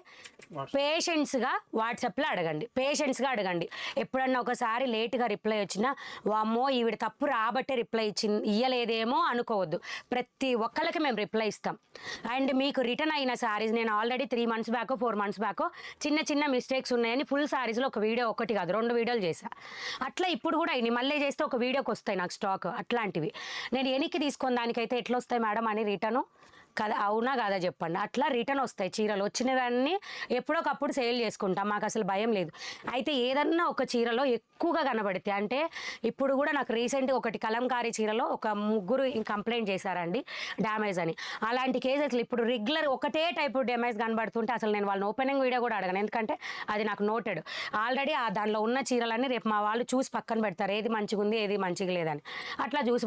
పేషెంట్స్గా వాట్సాప్లో అడగండి. ఎప్పుడన్నా ఒకసారి లేట్గా రిప్లై వచ్చినా వామ్మో ఈవిడ తప్పు రాబట్టే రిప్లై ఇయ్యలేదేమో అనుకోవద్దు. ప్రతి ఒక్కళ్ళకి మేము రిప్లై ఇస్తాం. అండ్ మీకు రిటర్న్ అయిన శారీస్ నేను already 3 months back 4 months back చిన్న మిస్టేక్స్ ఉన్నాయని ఫుల్ శారీస్లో ఒక వీడియో, ఒకటి కాదు 2 వీడియోలు చేశా. అట్లా ఇప్పుడు కూడా అయినాయి. మళ్ళీ చేస్తే ఒక వీడియోకి వస్తాయి నాకు స్టాక్. అట్లాంటివి నేను వెనక్కి తీసుకొని దానికైతే ఎట్లా వస్తాయి మేడం అని రిటర్ను కదా, అవునా కాదా చెప్పండి. అట్లా రిటర్న్ వస్తాయి చీరలు. వచ్చినవన్నీ ఎప్పుడోకప్పుడు సేల్ చేసుకుంటాం. మాకు అసలు భయం లేదు. అయితే ఏదన్నా ఒక చీరలో ఎక్కువగా కనబడితే అంటే ఇప్పుడు కూడా నాకు రీసెంట్గా ఒకటి కలంకారీ చీరలో ఒక 3 కంప్లైంట్ చేశారండి డ్యామేజ్ అని. అలాంటి కేసెస్లు ఇప్పుడు రెగ్యులర్ ఒకటే టైపు డ్యామేజ్ కనబడుతుంటే అసలు నేను వాళ్ళని ఓపెనింగ్ వీడియో కూడా అడగను. ఎందుకంటే అది నాకు నోటెడ్ ఆల్రెడీ. దానిలో ఉన్న చీరలన్నీ రేపు మా వాళ్ళు చూసి పక్కన పెడతారు, ఏది మంచిగా ఉంది ఏది మంచిగా లేదని. అట్లా చూసి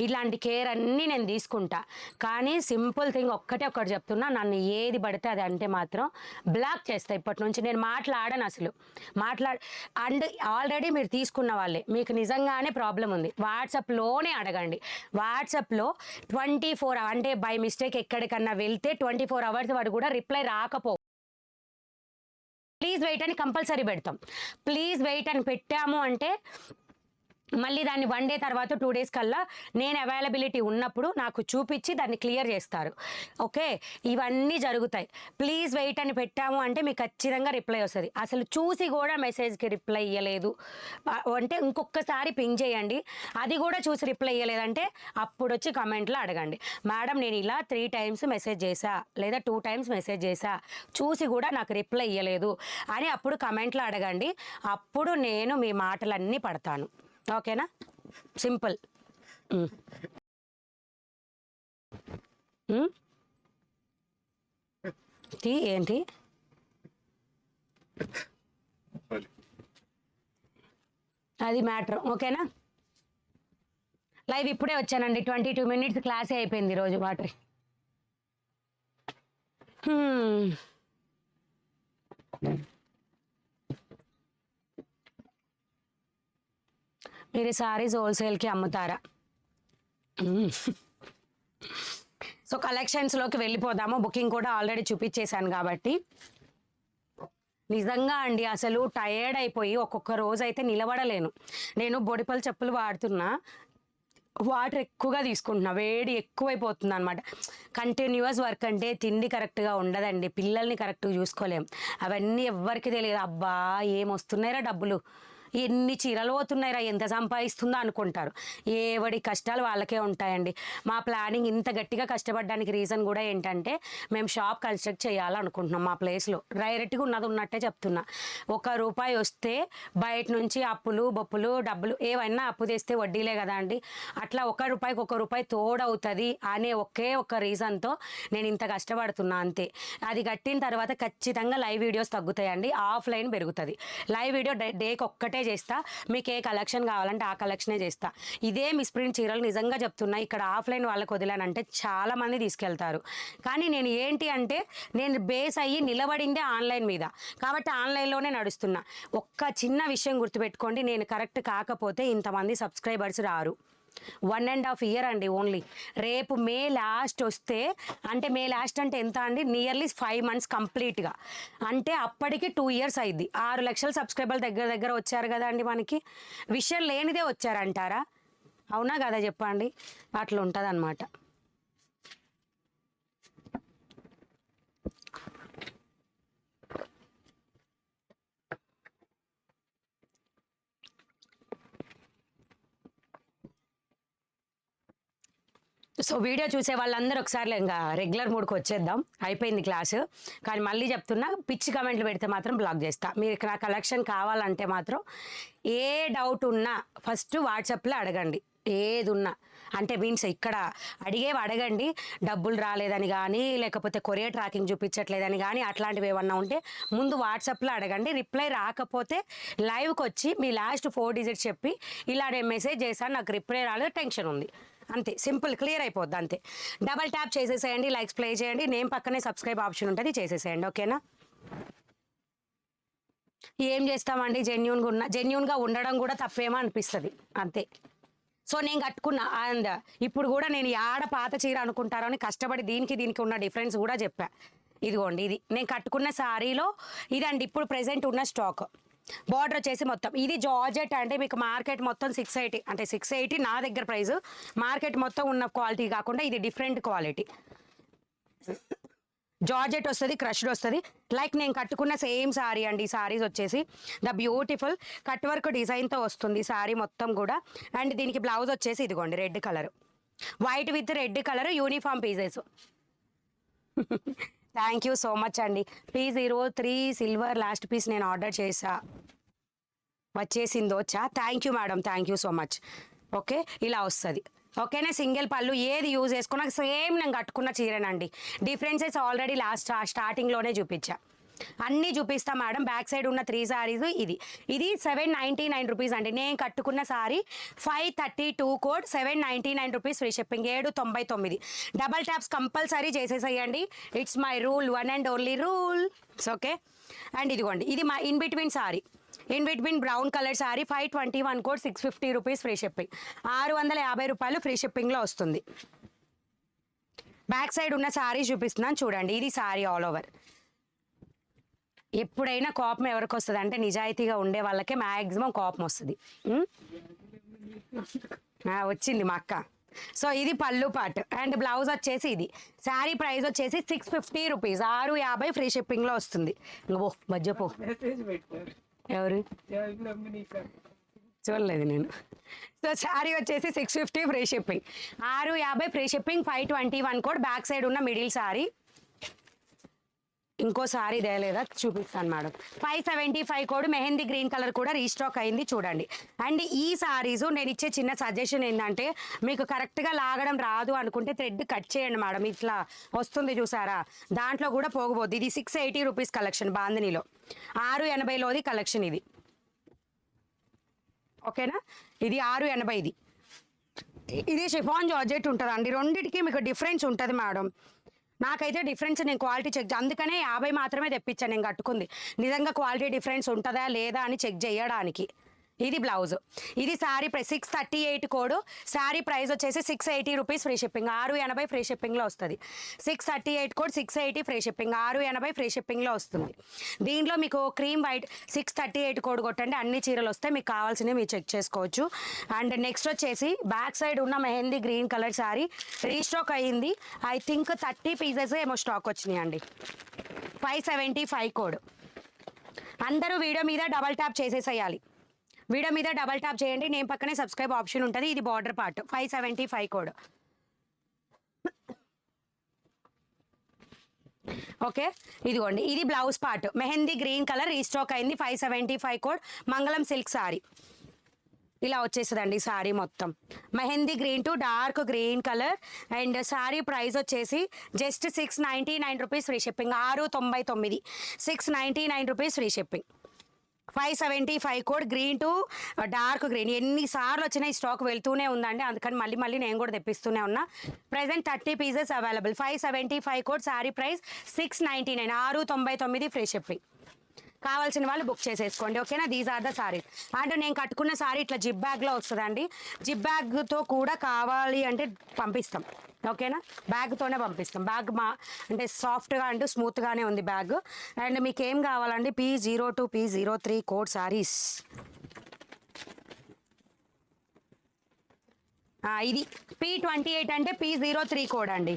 ఇలాంటి కేర్ అన్నీ నేను తీసుకుంటా. కానీ సింపుల్ థింగ్ ఒక్కటి చెప్తున్నా, నన్ను ఏది పడితే అది అంటే మాత్రం బ్లాక్ చేస్తా. ఇప్పటి నుంచి నేను మాట్లాడను అసలు. అండ్ ఆల్రెడీ మీరు తీసుకున్న వాళ్ళే, మీకు నిజంగానే ప్రాబ్లం ఉంది వాట్సాప్లోనే అడగండి. వాట్సాప్లో 24 అంటే బై మిస్టేక్ ఎక్కడికన్నా వెళ్తే 24 hours వాడు కూడా రిప్లై రాకపో ప్లీజ్ వెయిట్ అని కంపల్సరీ పెడతాం. ప్లీజ్ వెయిట్ అని పెట్టాము అంటే మళ్ళీ దాన్ని 1 day తర్వాత 2 days కల్లా నేను అవైలబిలిటీ ఉన్నప్పుడు నాకు చూపించి దాన్ని క్లియర్ చేస్తారు. ఓకే, ఇవన్నీ జరుగుతాయి. ప్లీజ్ వెయిట్ అని పెట్టాము అంటే మీకు ఖచ్చితంగా రిప్లై వస్తుంది. అసలు చూసి కూడా మెసేజ్కి రిప్లై ఇవ్వలేదు అంటే ఇంకొకసారి పింగ్ చేయండి. అది కూడా చూసి రిప్లై ఇవ్వలేదంటే అప్పుడు వచ్చి కమెంట్లో అడగండి, మేడం నేను ఇలా 3 times మెసేజ్ చేశా లేదా 2 times మెసేజ్ చేశా, చూసి కూడా నాకు రిప్లై ఇవ్వలేదు అని అప్పుడు కమెంట్లో అడగండి. అప్పుడు నేను మీ మాటలన్నీ పడతాను. ఓకేనా? సింపుల్. ఏంటి అది మ్యాటర్. ఓకేనా? లైవ్ ఇప్పుడే వచ్చానండి. 22 minutes క్లాసే అయిపోయింది ఈరోజు వాటర్. మీరు సారీస్ హోల్సేల్కి అమ్ముతారా? సో కలెక్షన్స్లోకి వెళ్ళిపోదాము. బుకింగ్ కూడా ఆల్రెడీ చూపించేశాను కాబట్టి. నిజంగా అండి అసలు టయర్డ్ అయిపోయి ఒక్కొక్క రోజు అయితే నిలబడలేను. నేను బొడిపల్ చెప్పులు వాడుతున్నా, వాటర్ ఎక్కువగా తీసుకుంటున్నా, వేడి ఎక్కువైపోతుంది అనమాట. కంటిన్యూస్ వర్క్ అంటే తిండి కరెక్ట్గా ఉండదండి, పిల్లల్ని కరెక్ట్గా చూసుకోలేం. అవన్నీ ఎవ్వరికి తెలియదు. అబ్బా ఏమొస్తున్నాయిరా డబ్బులు, ఎన్ని చీరలు పోతున్నాయిరా, ఎంత సంపాదిస్తుందో అనుకుంటారు. ఏవడి కష్టాలు వాళ్ళకే ఉంటాయండి. మా ప్లానింగ్ ఇంత గట్టిగా కష్టపడడానికి రీజన్ కూడా ఏంటంటే మేము షాప్ కన్స్ట్రక్ట్ చేయాలనుకుంటున్నాం మా ప్లేస్లో. డైరెక్ట్గా ఉన్నట్టే చెప్తున్నా. ₹1 వస్తే బయట నుంచి అప్పులు బొప్పులు డబ్బులు ఏవైనా అప్పు తెస్తే వడ్డీలే కదా అండి. అట్లా ₹1కి ₹1 తోడవుతుంది అనే ఒక్క రీజన్తో నేను ఇంత కష్టపడుతున్నా అంతే. అది కట్టిన తర్వాత ఖచ్చితంగా లైవ్ వీడియోస్ తగ్గుతాయండి, ఆఫ్లైన్ పెరుగుతుంది. లైవ్ వీడియో డేకి ఒక్కటే చేస్తా. మీకు ఏ కలెక్షన్ కావాలంటే ఆ కలెక్షనే చేస్తా. ఇదే మిస్ప్రింట్ చీరలు నిజంగా చెప్తున్నా, ఇక్కడ ఆఫ్లైన్ వాళ్ళకి వదిలానంటే చాలా మంది తీసుకెళ్తారు. కానీ నేను ఏంటి అంటే నేను బేస్ అయ్యి నిలబడిందే ఆన్లైన్ మీద కాబట్టి ఆన్లైన్లోనే నడుస్తున్నా. ఒక్క చిన్న విషయం గుర్తుపెట్టుకోండి, నేను కరెక్ట్ కాకపోతే ఇంతమంది సబ్స్క్రైబర్స్ రారు. 1.5 year అండి ఓన్లీ. రేపు మే లాస్ట్ వస్తే అంటే మే లాస్ట్ అంటే ఎంత అండి, నియర్లీ 5 months కంప్లీట్గా. అంటే అప్పటికి 2 years అయింది. 6 లక్షల సబ్స్క్రైబర్లు దగ్గర వచ్చారు కదా అండి. మనకి విషయం లేనిదే వచ్చారంటారా? అవునా కదా చెప్పండి? అట్లా ఉంటుంది అన్నమాట. సో వీడియో చూసే వాళ్ళందరూ ఒకసారి ఇంకా రెగ్యులర్ మూడ్కి వచ్చేద్దాం, అయిపోయింది క్లాసు. కానీ మళ్ళీ చెప్తున్నా, పిచ్చి కమెంట్లు పెడితే మాత్రం బ్లాక్ చేస్తా. మీరు నా కలెక్షన్ కావాలంటే మాత్రం ఏ డౌట్ ఉన్నా ఫస్ట్ వాట్సాప్లో అడగండి, ఏది ఉన్నా. అంటే మీన్స్ ఇక్కడ అడగండి, డబ్బులు రాలేదని కానీ లేకపోతే కొరియర్ ట్రాకింగ్ చూపించట్లేదని కానీ అట్లాంటివి ఏమన్నా ఉంటే ముందు వాట్సాప్లో అడగండి. రిప్లై రాకపోతే లైవ్కి వచ్చి మీ లాస్ట్ 4 డిజిట్స్ చెప్పి ఇలా నేను మెసేజ్ చేశాను, నాకు రిప్లై రాలేదు, టెన్షన్ ఉంది, అంతే. సింపుల్, క్లియర్ అయిపోద్ది అంతే. డబల్ ట్యాప్ చేసేసేయండి, లైక్స్ ప్లే చేయండి, నేమ్ పక్కనే సబ్స్క్రైబ్ ఆప్షన్ ఉంటుంది, చేసేసేయండి. ఓకేనా? ఏం చేస్తామండి, జెన్యున్గా ఉండడం కూడా తప్పేమో అనిపిస్తుంది, అంతే. సో నేను కట్టుకున్నా అండ్ ఇప్పుడు కూడా నేను ఆడ పాత చీర అనుకుంటారో అని కష్టపడి దీనికి ఉన్న డిఫరెన్స్ కూడా చెప్పా. ఇదిగోండి, ఇది నేను కట్టుకున్న శారీలో ఇదండి ఇప్పుడు ప్రెసెంట్ ఉన్న స్టాక్. బార్డర్ వచ్చేసి మొత్తం ఇది జార్జెట్. అంటే మీకు మార్కెట్ మొత్తం 680, అంటే 680 నా దగ్గర ప్రైస్. మార్కెట్ మొత్తం ఉన్న క్వాలిటీ కాకుండా ఇది డిఫరెంట్ క్వాలిటీ. జార్జెట్ వస్తుంది, క్రష్డ్ వస్తుంది. లైక్ నేను కట్టుకున్న సేమ్ శారీ అండి. ఈ శారీస్ వచ్చేసి ద బ్యూటిఫుల్ కట్ వర్క్ డిజైన్తో వస్తుంది శారీ మొత్తం కూడా. అండ్ దీనికి బ్లౌజ్ వచ్చేసి ఇదిగోండి red colour, white with red colour uniform pieces. Thank you so much అండి. P03 సిల్వర్ లాస్ట్ పీస్ నేను ఆర్డర్ చేసా, వచ్చేసిందో వచ్చా. Thank you madam, thank you so much. Okay, ఇలా వస్తుంది. ఓకేనా? సింగిల్ పళ్ళు ఏది యూజ్ చేసుకున్నా సేమ్ నేను కట్టుకున్న చీరనండి. డిఫరెన్సెస్ ఆల్రెడీ స్టార్టింగ్లోనే చూపించా, అన్నీ చూపిస్తా మేడం. బ్యాక్ సైడ్ ఉన్న 3 సారీస్ ఇది 799 రూపీస్ అండి. నేను కట్టుకున్న sari 532 code, 799 rupees free shipping, 799. Double taps compulsory చేసేసేయండి. It's my rule, one and only rule. Okay. And ఇదిగోండి, ఇది మా in between sari, in between brown colour sari, 521 code, 650 rupees free shipping, 650 రూపాయలు ఫ్రీ షిప్పింగ్లో వస్తుంది. బ్యాక్ సైడ్ ఉన్న సారీ చూపిస్తున్నాను చూడండి. ఇది సారీ ఆల్ ఓవర్. ఎప్పుడైనా కోపం ఎవరికి వస్తుంది అంటే నిజాయితీగా ఉండే వాళ్ళకే మ్యాక్సిమం కోపం వస్తుంది. వచ్చింది మా అక్క. సో ఇది పళ్ళు పార్ట్ అండ్ బ్లౌజ్ వచ్చేసి ఇది. శారీ ప్రైస్ వచ్చేసి 650 రూపీస్, 650 ఫ్రీ షిప్పింగ్లో వస్తుంది. ఓ మధ్యపో, ఎవరు చూడలేదు నేను. సో శారీ వచ్చేసి 650 free shipping, 650 free shipping, 521 code. Back side ఉన్న మిడిల్ శారీ. ఇంకో సారీ దేలేదా చూపిస్తాను madam. 575 code, mehndi green colour కూడా రీస్టాక్ అయింది చూడండి. అండ్ ఈ సారీస్ నేను ఇచ్చే చిన్న సజెషన్ ఏంటంటే, మీకు కరెక్ట్గా లాగడం రాదు అనుకుంటే థ్రెడ్ కట్ చేయండి మేడం. ఇట్లా వస్తుంది చూసారా, దాంట్లో కూడా పోగబోద్ది. ఇది 680 రూపీస్ కలెక్షన్, బాందినీలో 680లోది కలెక్షన్ ఇది. ఓకేనా? ఇది 680. ఇది షిఫాన్ జార్జెట్ ఉంటుంది అండి. రెండింటికి మీకు డిఫరెన్స్ ఉంటుంది మేడం. నాకైతే డిఫరెన్స్ నేను క్వాలిటీ చెక్, అందుకనే 50 మాత్రమే తెప్పించాను నేను కట్టుకుంది. నిజంగా క్వాలిటీ డిఫరెన్స్ ఉంటుందా లేదా అని చెక్ చేయడానికి. ఇది బ్లౌజ్. ఇది sari price 638 code. Sari price వచ్చేసి 680 రూపీస్ ఫ్రీ షిప్పింగ్, 680 ఫ్రీ షిప్పింగ్లో వస్తుంది. 638 కోడ్, 680 ఫ్రీ షిప్పింగ్, 680 ఫ్రీ షిప్పింగ్లో వస్తుంది. దీంట్లో మీకు క్రీమ్ వైట్ 638 కోడ్ కొట్టండి, అన్ని చీరలు వస్తాయి. మీకు కావాల్సినవి మీరు చెక్ చేసుకోవచ్చు. అండ్ నెక్స్ట్ వచ్చేసి బ్యాక్ సైడ్ ఉన్న mehndi green colour sari restock అయ్యింది. ఐ థింక్ 30 పీసెస్ ఏమో స్టాక్ వచ్చినాయి అండి. 575 కోడ్. అందరూ వీడియో మీద డబల్ ట్యాప్ చేసేసేయాలి. వీడియో మీద డబల్ ట్యాప్ చేయండి, నేను పక్కనే సబ్స్క్రైబ్ ఆప్షన్ ఉంటుంది. ఇది బార్డర్ పార్ట్, 575 కోడ్. ఓకే, ఇదిగోండి, ఇది blouse part, mehndi green colour restock అయింది, 575 కోడ్. మంగళం సిల్క్ సారీ ఇలా వచ్చేస్తుందండి. సారీ మొత్తం mehndi green to dark green colour. And sari price వచ్చేసి just 699 rupees free shipping, 699, 699 rupees free shipping, 575 code. Green to dark green ఎన్నిసార్లు వచ్చినా ఈ స్టాక్ వెళ్తూనే ఉందండి, అందుకని మళ్ళీ నేను కూడా తెప్పిస్తూనే ఉన్నా. Present 30 pieces available. 575 code. Sari price 699, 699 free shipping. కావాల్సిన వాళ్ళు బుక్ చేసేసుకోండి. ఓకేనా? These are the saris. And నేను కట్టుకున్న సారీ ఇట్లా జిప్ బ్యాగ్లో వస్తుందండి. జిప్ బ్యాగ్తో కూడా కావాలి అంటే పంపిస్తాం. ఓకేనా? బ్యాగ్తోనే పంపిస్తాం. బ్యాగ్ అంటే సాఫ్ట్గా అంటూ స్మూత్గానే ఉంది బ్యాగ్. అండ్ మీకు ఏం కావాలండి, P02 P03 కోడ్ సారీస్. ఇది P28 అంటే P03 కోడ్ అండి.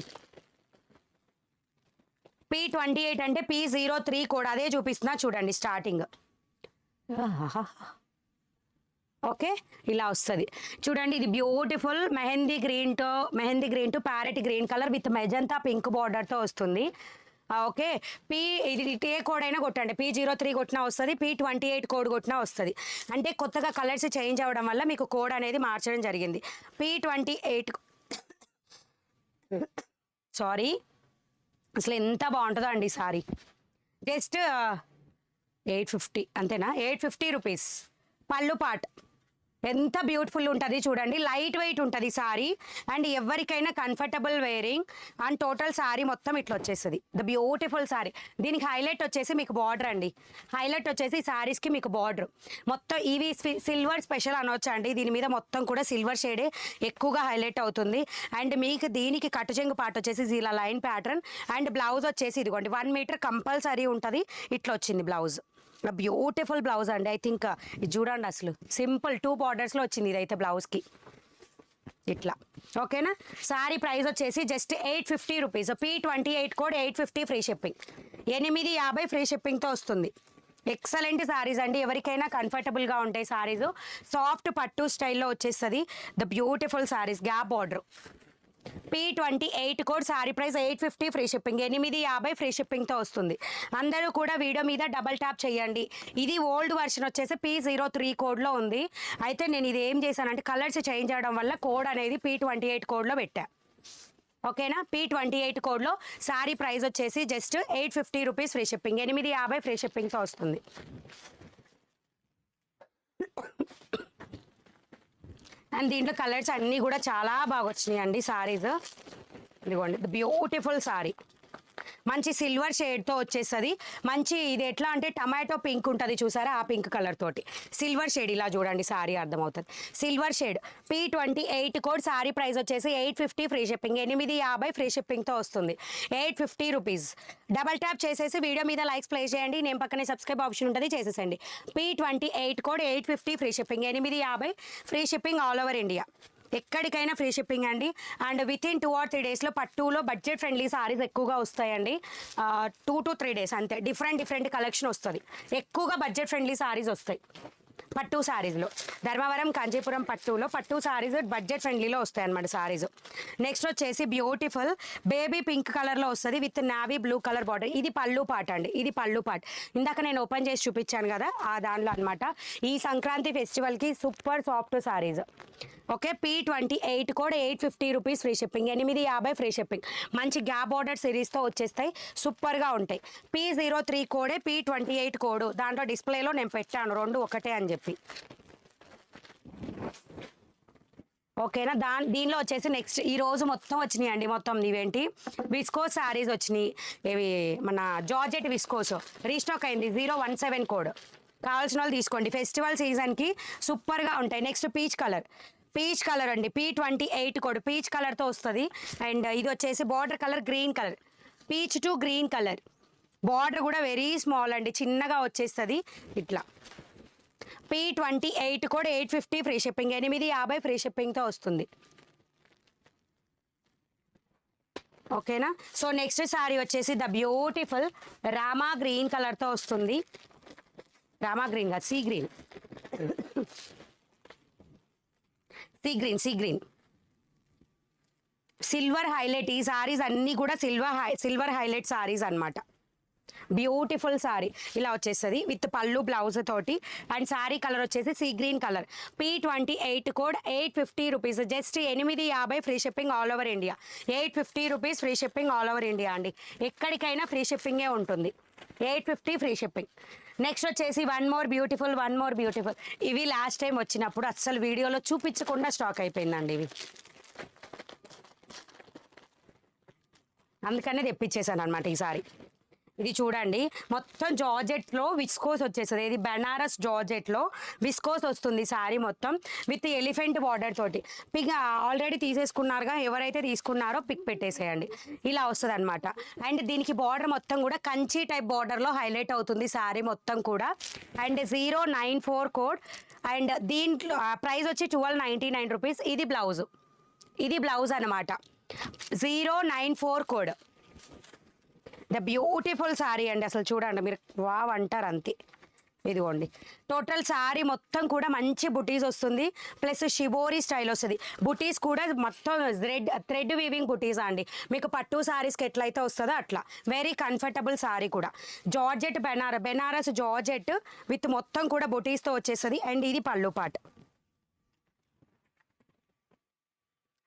P28 అంటే P03 కోడ్. అదే చూపిస్తున్నా చూడండి స్టార్టింగ్. ఓకే, ఇలా వస్తుంది చూడండి. ఇది beautiful mehndi green to parrot green colour with magenta pink బార్డర్తో వస్తుంది. ఓకే, ఇది ఏ కోడ్ అయినా కొట్టండి. P03 కొట్టినా వస్తుంది, P28 కోడ్ కొట్టినా వస్తుంది. అంటే కొత్తగా కలర్స్ చేంజ్ అవ్వడం వల్ల మీకు కోడ్ అనేది మార్చడం జరిగింది. P28 సారీ, అసలు ఎంత బాగుంటుందో అండి సారీ. జస్ట్ 850 అంతేనా, 850 రూపీస్. పళ్ళు పాట్ ఎంత బ్యూటిఫుల్ ఉంటుంది చూడండి. లైట్ వెయిట్ ఉంటుంది సారీ అండ్ ఎవరికైనా comfortable wearing. And total sorry మొత్తం ఇట్లా వచ్చేస్తుంది. The beautiful sorry. దీనికి హైలైట్ వచ్చేసి మీకు బార్డర్ అండి. హైలైట్ వచ్చేసి సారీస్కి మీకు బార్డర్ మొత్తం ఇవి సిల్వర్ స్పెషల్ అనొచ్చు అండి. దీని మీద మొత్తం కూడా సిల్వర్ షేడే ఎక్కువగా హైలైట్ అవుతుంది. అండ్ మీకు దీనికి కట్టుచెంగు పార్ట్ వచ్చేసి ఇలా లైన్ ప్యాటర్న్ అండ్ బ్లౌజ్ వచ్చేసి ఇదిగోండి 1 మీటర్ కంపల్సరీ ఉంటుంది. ఇట్లా వచ్చింది బ్లౌజ్. బ్యూటిఫుల్ బ్లౌజ్ అండి. ఐ థింక్ ఇది చూడండి, అసలు సింపుల్ 2 బార్డర్స్లో వచ్చింది ఇదైతే బ్లౌజ్కి ఇట్లా. ఓకేనా, సారీ ప్రైస్ వచ్చేసి just 850 rupees. P28 code 850 free shipping. 850 free షిప్పింగ్తో వస్తుంది. ఎక్సలెంట్ సారీస్ అండి, ఎవరికైనా కంఫర్టబుల్గా ఉంటాయి సారీస్. సాఫ్ట్ పట్టు స్టైల్లో వచ్చేస్తుంది. The beautiful saris, gap border. P28 code sari price 850 free shipping. 850 free షిప్పింగ్తో వస్తుంది. అందరూ కూడా వీడియో మీద డబల్ ట్యాప్ చేయండి. ఇది ఓల్డ్ వర్షన్ వచ్చేసి P03 కోడ్లో ఉంది. అయితే నేను ఇది ఏం చేశానంటే కలర్స్ చేంజ్ అవడం వల్ల కోడ్ అనేది P28 కోడ్లో పెట్టా. ఓకేనా, P28 కోడ్లో సారీ ప్రైస్ వచ్చేసి just 850 rupees free shipping. 850 free షిప్పింగ్తో వస్తుంది. అండ్ దీంట్లో కలర్స్ అన్నీ కూడా చాలా బాగా వచ్చినాయి అండి సారీస్. ఇదిగోండి బ్యూటిఫుల్ సారీ, మంచి సిల్వర్ షేడ్తో వచ్చేస్తుంది. మంచి ఇది ఎట్లా అంటే టమాటో పింక్ ఉంటుంది చూసారా, ఆ పింక్ కలర్ తోటి సిల్వర్ షేడ్. ఇలా చూడండి సారీ అర్థమవుతుంది, silver shade. P28 code sari price వచ్చేసి 850 ఫ్రీ షిప్పింగ్. 850 ఫ్రీ షిప్పింగ్తో వస్తుంది. 850 రూపీస్. డబల్ ట్యాప్ చేసేసి వీడియో మీద లైక్స్ ప్లే చేయండి. నేను పక్కనే సబ్స్క్రైబ్ ఆప్షన్ ఉంటుంది, చేసేసండి. P28 code 850 free shipping. 850 free shipping all over India. ఎక్కడికైనా ఫ్రీ షిప్పింగ్ అండి. అండ్ విత్ ఇన్ 2 or 3 డేస్లో పట్టులో బడ్జెట్ ఫ్రెండ్లీ సారీస్ ఎక్కువగా వస్తాయండి. 2 to 3 డేస్ అంతే. డిఫరెంట్ కలెక్షన్ వస్తుంది. ఎక్కువగా బడ్జెట్ ఫ్రెండ్లీ సారీస్ వస్తాయి పట్టు సారీస్లో. ధర్మవరం కాంచీపురం పట్టు సారీస్ బడ్జెట్ ఫ్రెండ్లీలో వస్తాయి అన్నమాట సారీస్. నెక్స్ట్ వచ్చేసి బ్యూటిఫుల్ బేబీ పింక్ కలర్లో వస్తుంది with navy blue colour border. ఇది పళ్ళు పాట అండి, ఇది పళ్ళు పాట. ఇందాక నేను ఓపెన్ చేసి చూపించాను కదా ఆ దానిలో అనమాట. ఈ సంక్రాంతి ఫెస్టివల్కి super soft saris. Okay, P28 code 850 rupees free shipping. 850 free shipping. మంచి గ్యాప్ బార్డర్ సిరీస్తో వచ్చేస్తాయి, సూపర్గా ఉంటాయి. P03 కోడే P28 కోడ్. దాంట్లో డిస్ప్లేలో నేను పెట్టాను 2 ఒకటే అని చెప్పి. ఓకేనా, దీనిలో వచ్చేసి నెక్స్ట్ ఈ రోజు మొత్తం వచ్చినాయి అండి. మొత్తం ఇవేంటి విస్కోస్ శారీస్ వచ్చినాయి. ఇవి మన జార్జెట్ విస్కోస్ రీస్టాక్ అయింది. 017 కోడ్. కావాల్సిన వాళ్ళు తీసుకోండి, ఫెస్టివల్ సీజన్కి సూపర్గా ఉంటాయి. నెక్స్ట్ పీచ్ కలర్ అండి. P28 కోడ్ పీచ్ కలర్తో వస్తుంది. అండ్ ఇది వచ్చేసి border colour green colour, peach to green colour. Border కూడా వెరీ స్మాల్ అండి, చిన్నగా వచ్చేస్తుంది ఇట్లా. P28 code 850 free shipping. 850 free షిప్పింగ్తో వస్తుంది. ఓకేనా, సో నెక్స్ట్ శారీ వచ్చేసి ద బ్యూటిఫుల్ రామా గ్రీన్ కలర్తో వస్తుంది. రామా గ్రీన్ కాదు, సీ గ్రీన్ సిల్వర్ హైలైట్. ఈ సారీస్ అన్నీ కూడా సిల్వర్ హైలైట్ సారీస్ అనమాట. బ్యూటిఫుల్ సారీ ఇలా వచ్చేస్తుంది విత్ పళ్ళు బ్లౌజ్ తోటి. అండ్ సారీ కలర్ వచ్చేసి sea green colour. P28 code 850 rupees. Just 850 free shipping all over India. 850 rupees free shipping all over India అండి. ఎక్కడికైనా ఫ్రీ షిప్పింగే ఉంటుంది. 850 ఫ్రీ షిప్పింగ్. నెక్స్ట్ వచ్చేసి వన్ మోర్ బ్యూటిఫుల్. ఇవి లాస్ట్ టైం వచ్చినప్పుడు అస్సలు వీడియోలో చూపించకుండా స్టాక్ అయిపోయిందండి ఇవి, అందుకనే తెప్పించేసాను అనమాట ఈసారి. ఇది చూడండి మొత్తం జార్జెట్లో విస్కోస్ వచ్చేస్తుంది. ఇది బెనారస్ జార్జెట్లో విస్కోస్ వస్తుంది సారీ మొత్తం విత్ ఎలిఫెంట్ బార్డర్ తోటి. పిక్ ఆల్రెడీ తీసేసుకున్నారుగా, ఎవరైతే తీసుకున్నారో పిక్ పెట్టేసేయండి. ఇలా వస్తుంది అనమాట. అండ్ దీనికి బార్డర్ మొత్తం కూడా కంచి టైప్ బార్డర్లో హైలైట్ అవుతుంది సారీ మొత్తం కూడా. And 094 code. అండ్ దీంట్లో ప్రైస్ వచ్చి 1299 రూపీస్. ఇది బ్లౌజ్ అనమాట. 094 కోడ్. ద బ్యూటిఫుల్ సారీ అండి, అసలు చూడండి మీరు వావ్ అంటారు అంతే. ఇదిగోండి టోటల్ సారీ మొత్తం కూడా మంచి బుటీస్ వస్తుంది, ప్లస్ షిబోరి స్టైల్ వస్తుంది. బుటీస్ కూడా మొత్తం థ్రెడ్ వీవింగ్ బుటీస్ అండి. మీకు పట్టు సారీస్కి ఎట్లయితే వస్తుందో అట్లా వెరీ కంఫర్టబుల్ సారీ కూడా. జార్జెట్ బెనారస్ జార్జెట్ విత్ మొత్తం కూడా బుటీస్తో వచ్చేస్తుంది. అండ్ ఇది పళ్ళు పాట్,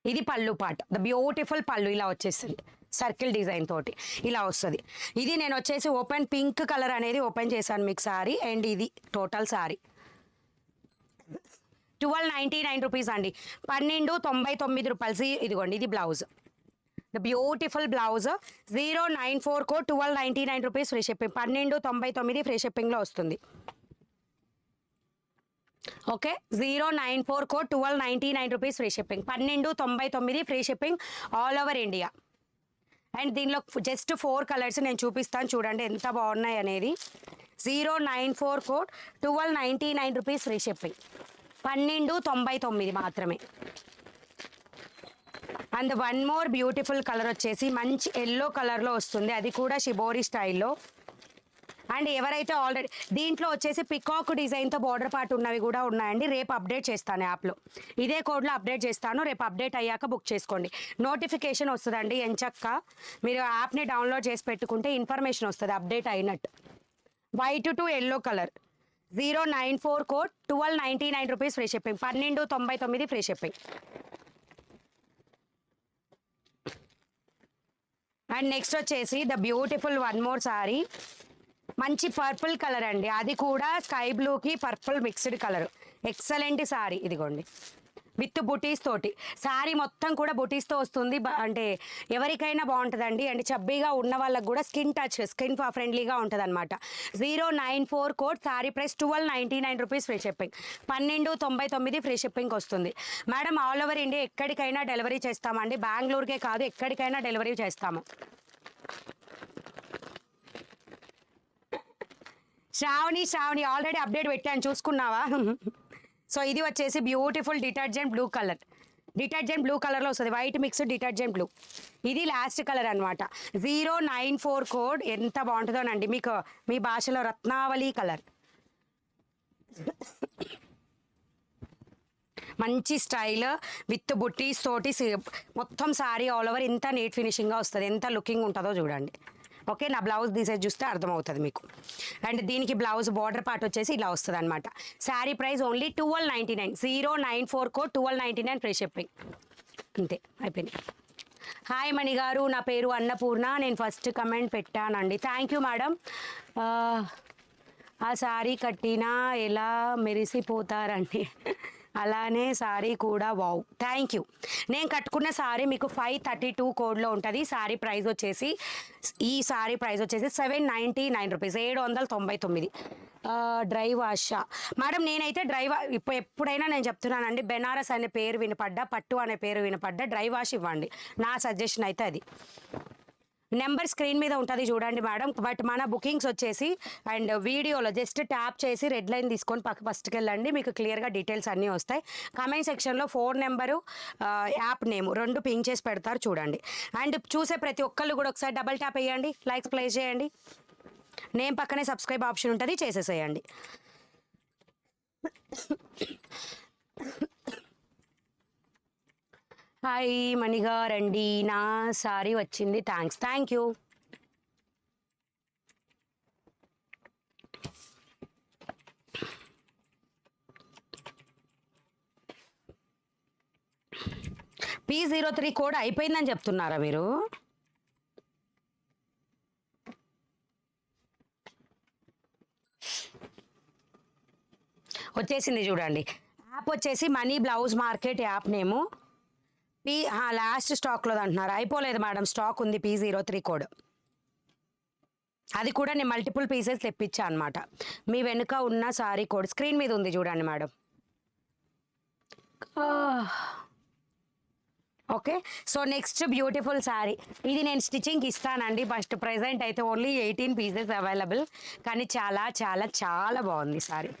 ఇది పళ్ళు పాట్, ద బ్యూటిఫుల్ పళ్ళు ఇలా వచ్చేస్తుంది సర్కిల్ డిజైన్ తోటి ఇలా వస్తుంది. ఇది నేను వచ్చేసి ఓపెన్ పింక్ కలర్ అనేది ఓపెన్ చేశాను మీకు సారీ. అండ్ ఇది టోటల్ సారీ 1299 రూపీస్ అండి, 1299 రూపాయలు. ఇదిగోండి ఇది blouse, the beautiful blouse 094 code 1299 rupees free shipping. 1299 free షిప్పింగ్లో వస్తుంది. Okay 094 code 1299 rupees free shipping. 1299 free shipping all over India. And దీనిలో జస్ట్ 4 కలర్స్ నేను చూపిస్తాను చూడండి ఎంత బాగున్నాయి అనేది. 094 కోడ్ 1299 రూపీస్ ఫ్రీ షిప్పింగ్, 1299 మాత్రమే. And one more beautiful colour వచ్చేసి మంచి ఎల్లో కలర్లో వస్తుంది, అది కూడా షిబోరి స్టైల్లో. అండ్ ఎవరైతే ఆల్రెడీ దీంట్లో వచ్చేసి పికాక్ డిజైన్తో బార్డర్ పార్ట్ ఉన్నవి కూడా ఉన్నాయండి. రేపు అప్డేట్ చేస్తాను యాప్లో, ఇదే కోడ్లో అప్డేట్ చేస్తాను. రేపు అప్డేట్ అయ్యాక బుక్ చేసుకోండి, నోటిఫికేషన్ వస్తుందండి. ఎంచక్క మీరు యాప్ని డౌన్లోడ్ చేసి పెట్టుకుంటే ఇన్ఫర్మేషన్ వస్తుంది అప్డేట్ అయినట్టు. White to yellow colour 094 code 1299 rupees free shipping, 1299 free shipping. And next వచ్చేసి the beautiful one more sari, మంచి పర్పుల్ కలర్ అండి, అది కూడా స్కై బ్లూకి purple mixed colour. Excellent sari, ఇదిగోండి విత్ బుటీస్ తోటి. సారీ మొత్తం కూడా బుటీస్తో వస్తుంది. అంటే ఎవరికైనా బాగుంటుందండి. అంటే చబ్బీగా ఉన్న వాళ్ళకి కూడా స్కిన్ ఫ్రెండ్లీగా ఉంటుంది అనమాట. 094 code sari price 1299 rupees free shipping, 1299 free shipping వస్తుంది. మేడం ఆల్ ఓవర్ ఇండియా ఎక్కడికైనా డెలివరీ చేస్తామండి, బెంగళూరుకే కాదు ఎక్కడికైనా డెలివరీ చేస్తాము. శ్రావణి ఆల్రెడీ అప్డేట్ పెట్టాను చూసుకున్నావా? సో ఇది వచ్చేసి బ్యూటిఫుల్ డిటర్జెంట్ బ్లూ కలర్లో వస్తుంది, వైట్ మిక్స్ డిటర్జెంట్ బ్లూ. ఇది లాస్ట్ కలర్ అనమాట. 094 కోడ్ ఎంత బాగుంటుందోనండి, మీకు మీ భాషలో రత్నావళి కలర్. మంచి స్టైల్ విత్ బుట్టీస్ తోటి మొత్తం సారీ ఆల్ ఓవర్ ఇంత నీట్ ఫినిషింగ్గా వస్తుంది, ఎంత లుకింగ్ ఉంటుందో చూడండి. ఓకే నా బ్లౌజ్ తీసేసి చూస్తే అర్థమవుతుంది మీకు. అండ్ దీనికి బ్లౌజ్ బార్డర్ పార్ట్ వచ్చేసి ఇలా వస్తుంది అనమాట. Sari price only 1299, 094 code 1299 free shipping. అంతే అయిపోయింది. హాయ్ మణి గారు, నా పేరు అన్నపూర్ణ, నేను ఫస్ట్ కమెంట్ పెట్టానండి. Thank you madam. ఆ శారీ కట్టినా ఎలా మెరిసిపోతారండి, అలానే సారీ కూడా వావ్ థ్యాంక్ యూ. నేను కట్టుకున్న సారీ మీకు 532 కోడ్లో ఉంటుంది. సారీ ప్రైస్ వచ్చేసి ఈ సారీ ప్రైస్ వచ్చేసి 799 రూపీస్, 799. Dry వాషా madam? నేనైతే ఎప్పుడైనా నేను చెప్తున్నానండి, బెనారస్ అనే పేరు వినపడ్డా, పట్టు అనే పేరు వినపడ్డా డ్రై వాష్ ఇవ్వండి, నా సజెషన్ అయితే అది. నెంబర్ స్క్రీన్ మీద ఉంటుంది చూడండి మేడం. బట్ మన బుకింగ్స్ వచ్చేసి అండ్ వీడియోలో జస్ట్ ట్యాప్ చేసి రెడ్ లైన్ తీసుకొని ఫస్ట్కి వెళ్ళండి, మీకు క్లియర్గా డీటెయిల్స్ అన్నీ వస్తాయి. కామెంట్ సెక్షన్లో phone number app name 2 pink చేసి పెడతారు చూడండి. అండ్ చూసే ప్రతి ఒక్కళ్ళు కూడా ఒకసారి డబల్ ట్యాప్ వేయండి, లైక్స్ ప్లేస్ చేయండి, నేమ్ పక్కనే సబ్స్క్రైబ్ ఆప్షన్ ఉంటుంది చేసేసేయండి. హాయ్ మణిగారండి, నా సారీ వచ్చింది, థ్యాంక్ యూ. P03 కోడ్ అయిపోయిందని చెప్తున్నారా మీరు? వచ్చేసింది చూడండి. యాప్ వచ్చేసి మనీ బ్లౌజ్ మార్కెట్ యాప్ నేము. లాస్ట్ స్టాక్లో అంటున్నారు, అయిపోలేదు మేడం, స్టాక్ ఉంది P03 కోడ్. అది కూడా నేను మల్టిపుల్ పీసెస్ తెప్పించా అనమాట. మీ వెనుక ఉన్న సారీ కోడ్ స్క్రీన్ మీద ఉంది చూడండి madam. Okay so next beautiful sari, ఇది నేను స్టిచ్చింగ్ ఇస్తానండి. ఫస్ట్ ప్రెజెంట్ అయితే ఓన్లీ 18 పీసెస్ అవైలబుల్, కానీ చాలా చాలా చాలా బాగుంది శారీ.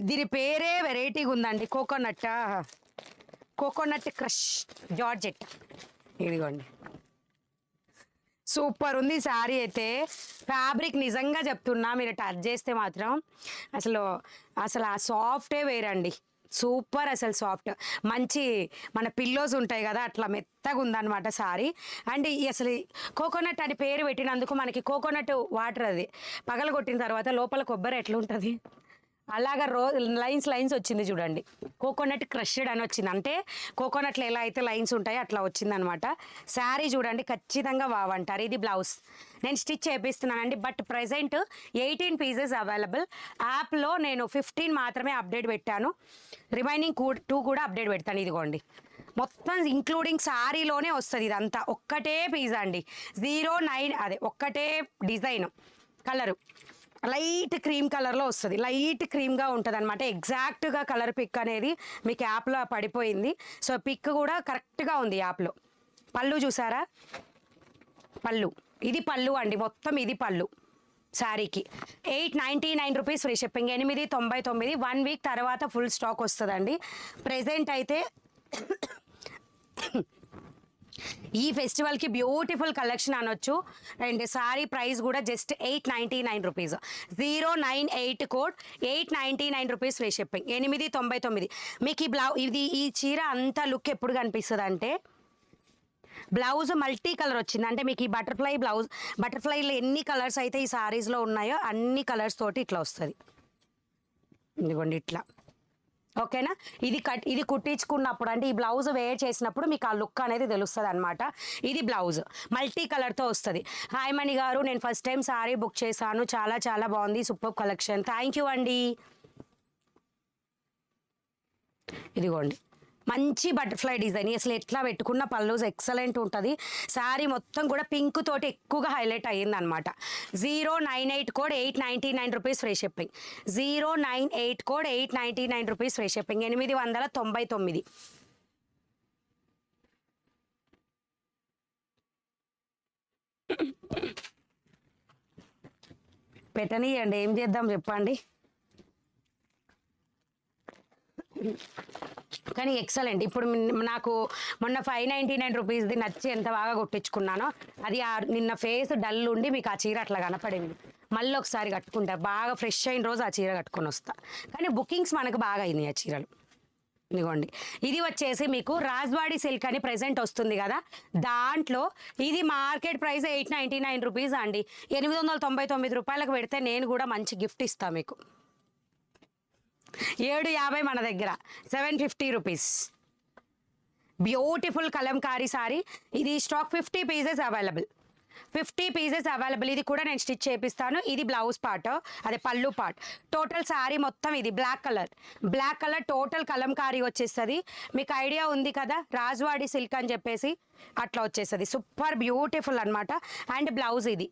దీని పేరే వెరైటీగా ఉందండి, కోకోనట్ క్రష్ జార్జెట్. ఇదిగోండి సూపర్ ఉంది శారీ అయితే. ఫ్యాబ్రిక్ నిజంగా చెప్తున్నా, మీరు టచ్ చేస్తే మాత్రం అసలు అసలు ఆ సాఫ్టే వేరండి. సూపర్ అసలు సాఫ్ట్, మంచి మన పిల్లోస్ ఉంటాయి కదా అట్లా మెత్తగా ఉందన్నమాట సారీ. అండ్ అసలు కోకోనట్ అని పేరు పెట్టినందుకు మనకి కోకోనట్ వాటర్ అది పగల కొట్టిన తర్వాత లోపల కొబ్బరి ఎట్లా ఉంటుంది అలాగా లైన్స్ లైన్స్ వచ్చింది చూడండి. కోకోనట్ క్రష్డ్ అని వచ్చింది, అంటే కోకోనట్లు ఎలా అయితే లైన్స్ ఉంటాయో అట్లా వచ్చిందనమాట. శారీ చూడండి ఖచ్చితంగా వావంటారు. ఇది బ్లౌజ్ నేను స్టిచ్ చేపిస్తున్నానండి. But present 18 pieces available. యాప్లో నేను 15 మాత్రమే అప్డేట్ పెట్టాను, రిమైనింగ్ 2 కూడా అప్డేట్ పెడతాను. ఇదిగోండి మొత్తం ఇంక్లూడింగ్ శారీలోనే వస్తుంది ఇదంతా. ఒక్కటే పీస్ అండి, 09 అదే ఒక్కటే డిజైన్. కలరు లైట్ క్రీమ్ కలర్లో వస్తుంది, లైట్ క్రీమ్గా ఉంటుంది అనమాట. ఎగ్జాక్ట్గా కలర్ పిక్ అనేది మీకు యాప్లో పడిపోయింది. సో పిక్ కూడా కరెక్ట్గా ఉంది యాప్లో. పళ్ళు చూసారా, పళ్ళు ఇది పళ్ళు అండి, మొత్తం ఇది పళ్ళు శారీకి. 899 రూపీస్ ఫ్రీ షిప్పింగ్, 899. 1 వీక్ తర్వాత ఫుల్ స్టాక్ వస్తుందండి. ప్రెజెంట్ అయితే ఈ ఫెస్టివల్కి బ్యూటిఫుల్ కలెక్షన్ అనొచ్చు. అండ్ సారీ ప్రైస్ కూడా just 899 rupees. 098 code, 899 rupees free shipping, 899. మీకు ఈ చీర అంతా లుక్ ఎప్పుడు కనిపిస్తుంది అంటే బ్లౌజ్ మల్టీ కలర్ వచ్చింది. అంటే మీకు ఈ బటర్ఫ్లై బ్లౌజ్, బటర్ఫ్లైలో ఎన్ని కలర్స్ అయితే ఈ సారీస్లో ఉన్నాయో అన్ని కలర్స్ తోటి ఇట్లా వస్తుంది. ఇదిగోండి ఇట్లా, ఓకేనా. ఇది కుట్టించుకున్నప్పుడు అంటే ఈ బ్లౌజ్ వేర్ చేసినప్పుడు మీకు ఆ లుక్ అనేది తెలుస్తుంది అనమాట. ఇది బ్లౌజ్ మల్టీ కలర్తో వస్తుంది. హాయ్ మణి గారు, నేను ఫస్ట్ టైం సారీ బుక్ చేశాను, చాలా చాలా బాగుంది, సూపర్ కలెక్షన్, థ్యాంక్ యూ అండి. ఇదిగోండి మంచి బటర్ఫ్లై డిజైన్, అసలు ఎట్లా పెట్టుకున్న పల్లూస్ ఎక్సలెంట్ ఉంటుంది. శారీ మొత్తం కూడా పింక్ తోటి ఎక్కువగా హైలైట్ అయ్యింది అనమాట. 098 code, 899 rupees free shipping, 098 code, 899 rupees free shipping, 899. పెట్టనీయండి, ఏం చేద్దాం చెప్పండి. కానీ ఎక్సలెంట్. ఇప్పుడు నాకు మొన్న 599 రూపీస్ది నచ్చి ఎంత బాగా కుట్టించుకున్నానో అది నిన్న ఫేస్ డల్ ఉండి మీకు ఆ చీర అట్లా కనపడింది. మళ్ళీ ఒకసారి కట్టుకుంటా, బాగా ఫ్రెష్ అయిన రోజు ఆ చీర కట్టుకొని వస్తా. కానీ బుకింగ్స్ మనకు బాగా అయినాయి ఆ చీరలు. ఇదిగోండి ఇది వచ్చేసి మీకు రాజ్వాడి సిల్క్ అని ప్రెజెంట్ వస్తుంది కదా, దాంట్లో ఇది మార్కెట్ ప్రైస్ 899 రూపీస్ అండి. 899 రూపాయలకు పెడితే నేను కూడా మంచి గిఫ్ట్ ఇస్తాను మీకు. 750 మన దగ్గర, 750 రూపీస్. బ్యూటిఫుల్ కలంకారీ సారీ. ఇది stock 50 pieces available, 50 pieces available. ఇది కూడా నేను స్టిచ్ చేపిస్తాను. ఇది బ్లౌజ్ పార్ట్, అదే పళ్ళు పార్ట్. టోటల్ శారీ మొత్తం ఇది బ్లాక్ కలర్ టోటల్ కలంకారీ వచ్చేస్తుంది. మీకు ఐడియా ఉంది కదా రాజ్వాడి సిల్క్ అని చెప్పేసి, అట్లా వచ్చేస్తుంది. సూపర్ బ్యూటిఫుల్ అనమాట. అండ్ బ్లౌజ్ ఇది,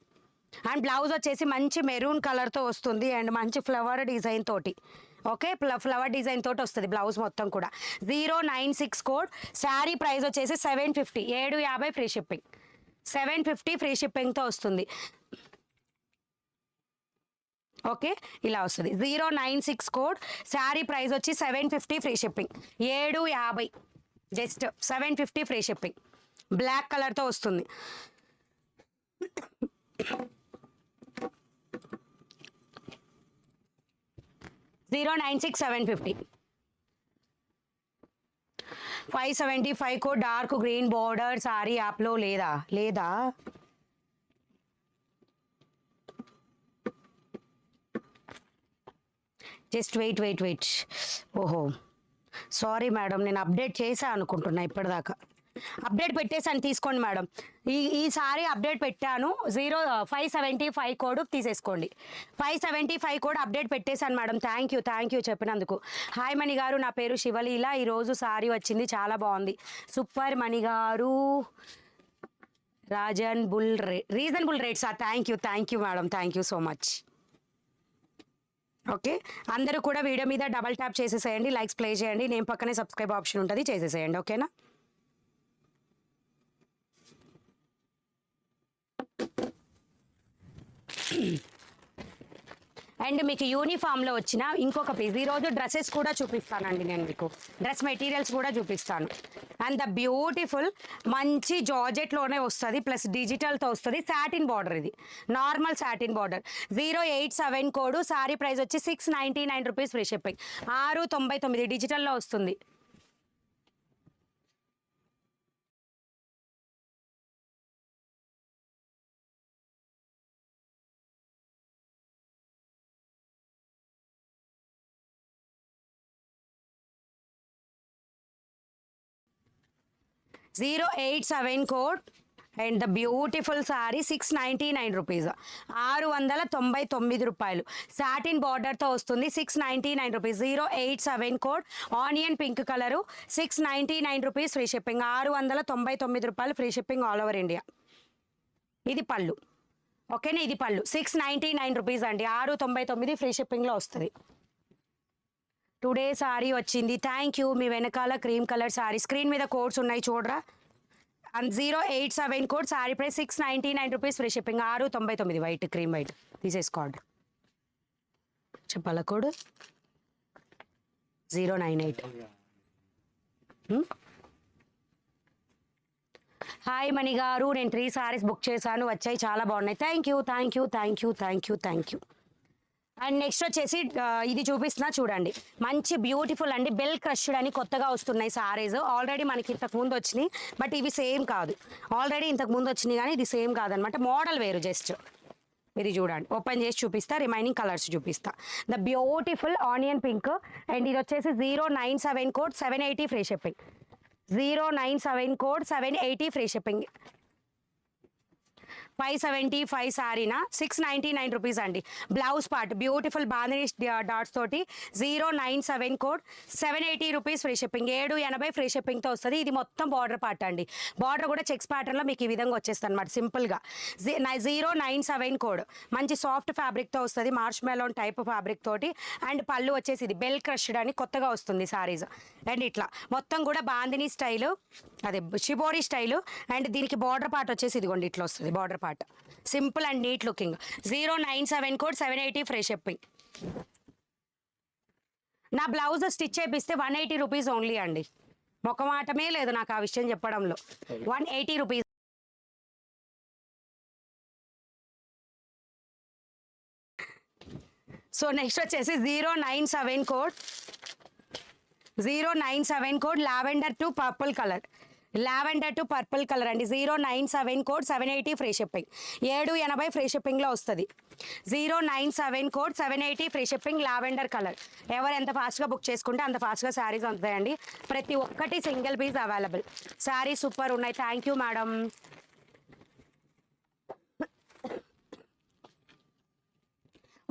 అండ్ బ్లౌజ్ వచ్చేసి మంచి మెరూన్ కలర్తో వస్తుంది అండ్ మంచి ఫ్లవర్ డిజైన్ తోటి. ఓకే, ఫ్లవర్ డిజైన్ తోటి వస్తుంది బ్లౌజ్ మొత్తం కూడా. 096 కోడ్. శారీ ప్రైస్ వచ్చేసి 750, 750 ఫ్రీ షిప్పింగ్, 750 ఫ్రీ షిప్పింగ్తో వస్తుంది. ఓకే ఇలా వస్తుంది. 096 కోడ్. శారీ ప్రైస్ వచ్చి 750 free shipping, 750, just 750 free shipping. Black కలర్తో వస్తుంది. 096 750, 575 को డార్క్ గ్రీన్ బోర్డర్ సారీ యాప్లో లేదా జస్ట్ వెయిట్. ఓహో సారీ మేడం, నేను అప్డేట్ చేసా అనుకుంటున్నా, ఇప్పటిదాకా అప్డేట్ పెట్టేసాను, తీసుకోండి మేడం. ఈసారి అప్డేట్ పెట్టాను. 575 కోడ్ తీసేసుకోండి. 575 కోడ్ అప్డేట్ పెట్టేశాను మేడం. థ్యాంక్ యూ చెప్పినందుకు. హాయ్ మణి గారు, నా పేరు శివలీల, ఈరోజు సారీ వచ్చింది, చాలా బాగుంది, సూపర్ మణి గారు. రీజనబుల్ రేట్సా? Thank you madam, thank you so much. Okay, అందరూ కూడా వీడియో మీద డబల్ ట్యాప్ చేసేసేయండి, లైక్స్ ప్లే చేయండి, నేను పక్కనే సబ్స్క్రైబ్ ఆప్షన్ ఉంటుంది, చేసేసేయండి. ఓకేనా? అండ్ మీకు యూనిఫామ్లో వచ్చిన ఇంకొక పీస్, ఈరోజు డ్రెస్సెస్ కూడా చూపిస్తానండి నేను, మీకు డ్రెస్ మెటీరియల్స్ కూడా చూపిస్తాను. అండ్ ద బ్యూటిఫుల్ మంచి జార్జెట్లోనే వస్తుంది, ప్లస్ డిజిటల్తో వస్తుంది. సాటిన్ బార్డర్, ఇది normal satin border. 087 code. Sari price వచ్చి 699 రూపీస్ ఫ్రీ షిప్పింగ్. 699 డిజిటల్లో వస్తుంది. (087) code and the beautiful sorry 699 rupees. 699 రూపాయలు. సాటిన్ బార్డర్తో వస్తుంది. 699 rupees. 087 code. Onion pink colour. 699 rupees free shipping. 699 రూపాయలు free shipping all over India. ఇది పళ్ళు. ఓకేనా, ఇది పళ్ళు. 699 రూపీస్ అండి. 699 ఫ్రీ షిప్పింగ్లో వస్తుంది. టుడే సారీ వచ్చింది. Thank you. మీ వెనకాల క్రీమ్ కలర్ సారీ, స్క్రీన్ మీద కోడ్స్ ఉన్నాయి చూడరా. And 087 code. Sari price 699 rupees free shipping. 699 white, cream white తీసేసుకోండి. చెప్పాల కోడ్ 098. హాయ్ మణి గారు, నేను 3 సారీస్ బుక్ చేశాను, వచ్చాయి, చాలా బాగున్నాయి. Thank you, thank you, thank you, thank you, thank you. And next వచ్చేసి ఇది చూపిస్తున్నా చూడండి, మంచి బ్యూటిఫుల్ అండి. బెల్ క్రష్డ్ అని కొత్తగా వస్తున్నాయి సారీస్. ఆల్రెడీ మనకి ఇంతకు ముందు వచ్చినాయి, బట్ ఇవి సేమ్ కాదు. ఆల్రెడీ ఇంతకు ముందు వచ్చినాయి కానీ ఇది సేమ్ కాదనమాట, మోడల్ వేరు. జస్ట్ ఇది చూడండి, ఓపెన్ చేసి చూపిస్తా, రిమైనింగ్ కలర్స్ చూపిస్తా. The beautiful onion pink. And ఇది వచ్చేసి 097 code. 780 free shipping. 097 code. 780 free shipping. 575 సారీనా 699 రూపీస్ అండి. Blouse part beautiful bandhani dots తోటి. 097 code. 780 rupees free shipping. 780 free షిప్పింగ్తో వస్తుంది. ఇది మొత్తం బార్డర్ పార్ట్ అండి. బార్డర్ కూడా చెక్స్ ప్యాటర్న్లో మీకు ఈ విధంగా వచ్చేస్తుంది అనమాట, సింపుల్గా. 097 కోడ్. మంచి సాఫ్ట్ ఫ్యాబ్రిక్తో వస్తుంది, మార్ష్ మెలోన్ టైప్ ఫ్యాబ్రిక్ తోటి. అండ్ పళ్ళు వచ్చేసి ఇది బెల్ క్రష్డ్ అని కొత్తగా వస్తుంది సారీస్. అండ్ ఇట్లా మొత్తం కూడా బాందిని స్టైలు, అదే షిబోరి స్టైలు. అండ్ దీనికి బార్డర్ పార్ట్ వచ్చేసి ఇదిగోండి ఇట్లా వస్తుంది border part, simple and neat looking. 097 code. 780 free shipping. నా బ్లౌజ్ స్టిచ్ చేపిస్తే 180 రూపీస్ ఓన్లీ అండి. మొకమాటమే లేదు నాకు ఆ విషయం చెప్పడంలో. 180 రూపీస్. సో నెక్స్ట్ వచ్చేసి 097 code. 097 code. Lavender to purple colour. Lavender to purple colour అండి. 097 కోడ్. 780 free shipping. 780 ఫ్రీ షిప్పింగ్లో వస్తుంది. 097 code. 780 free shipping. Lavender colour. ఎవరు ఎంత ఫాస్ట్గా బుక్ చేసుకుంటే అంత ఫాస్ట్గా శారీస్ అందుతాయండి. ప్రతి ఒక్కటి single piece available. Sari super ఉన్నాయి. Thank you madam.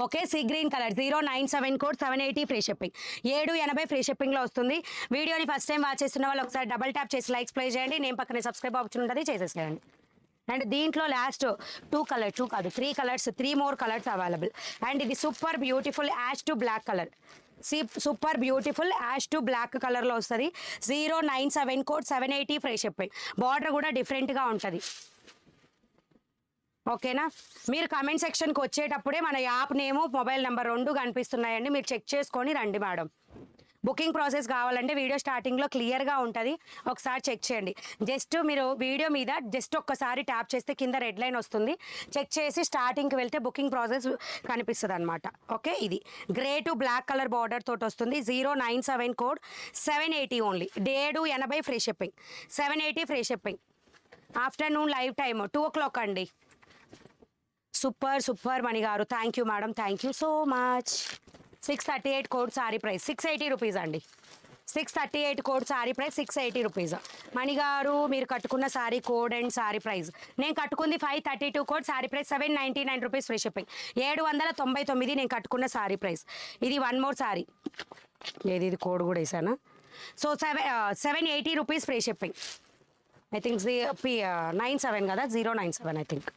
Okay, sea green colour. 097 code. 780 free shipping. 780 free షిప్పింగ్లో వస్తుంది. వీడియోని ఫస్ట్ టైం వాచ్ చేస్తున్న వాళ్ళు ఒకసారి డబల్ ట్యాప్ చేసి లైక్స్ ప్లే చేయండి. నేను పక్కనే సబ్స్క్రైబ్ ఆప్షన్ ఉంటుంది, చేసేసేయండి. అండ్ దీంట్లో లాస్ట్ 2 కాదు 3 colours, 3 more colours available. And ఇది super beautiful ash to black colour. Super beautiful ash to black కలర్లో వస్తుంది. 097 కోడ్. 780 free shipping. బార్డర్ కూడా డిఫరెంట్గా ఉంటుంది. ఓకేనా, మీరు కమెంట్ సెక్షన్కి వచ్చేటప్పుడే మన యాప్ నేము మొబైల్ నెంబర్ 2 కనిపిస్తున్నాయండి, మీరు చెక్ చేసుకొని రండి మేడం. బుకింగ్ ప్రాసెస్ కావాలంటే వీడియో స్టార్టింగ్లో క్లియర్గా ఉంటుంది, ఒకసారి చెక్ చేయండి. జస్ట్ మీరు వీడియో మీద జస్ట్ ఒక్కసారి ట్యాప్ చేస్తే కింద రెడ్ లైన్ వస్తుంది, చెక్ చేసి స్టార్టింగ్కి వెళ్తే బుకింగ్ ప్రాసెస్ కనిపిస్తుంది అనమాట. ఓకే, ఇది grey to black colour border తోటి వస్తుంది. 097 code. 780 only. 780 free shipping. 780 free shipping. Afternoon live time 2 o'clock అండి. Super Mani garu, thank you madam, thank you so much. 638 code. Sari price 680 rupees అండి. 638 code. Sari price 680 rupees. Mani garu మీరు కట్టుకున్న sari code and sari price. నేను కట్టుకుంది 532 code. Sari price 799 rupees free shipping. 799 నేను కట్టుకున్న sorry price. ఇది 1 more sorry. ఏది ఇది కోడ్ కూడా వేసానా. So 780 rupees free shipping. I think 97 కదా, 097 ఐ థింక్.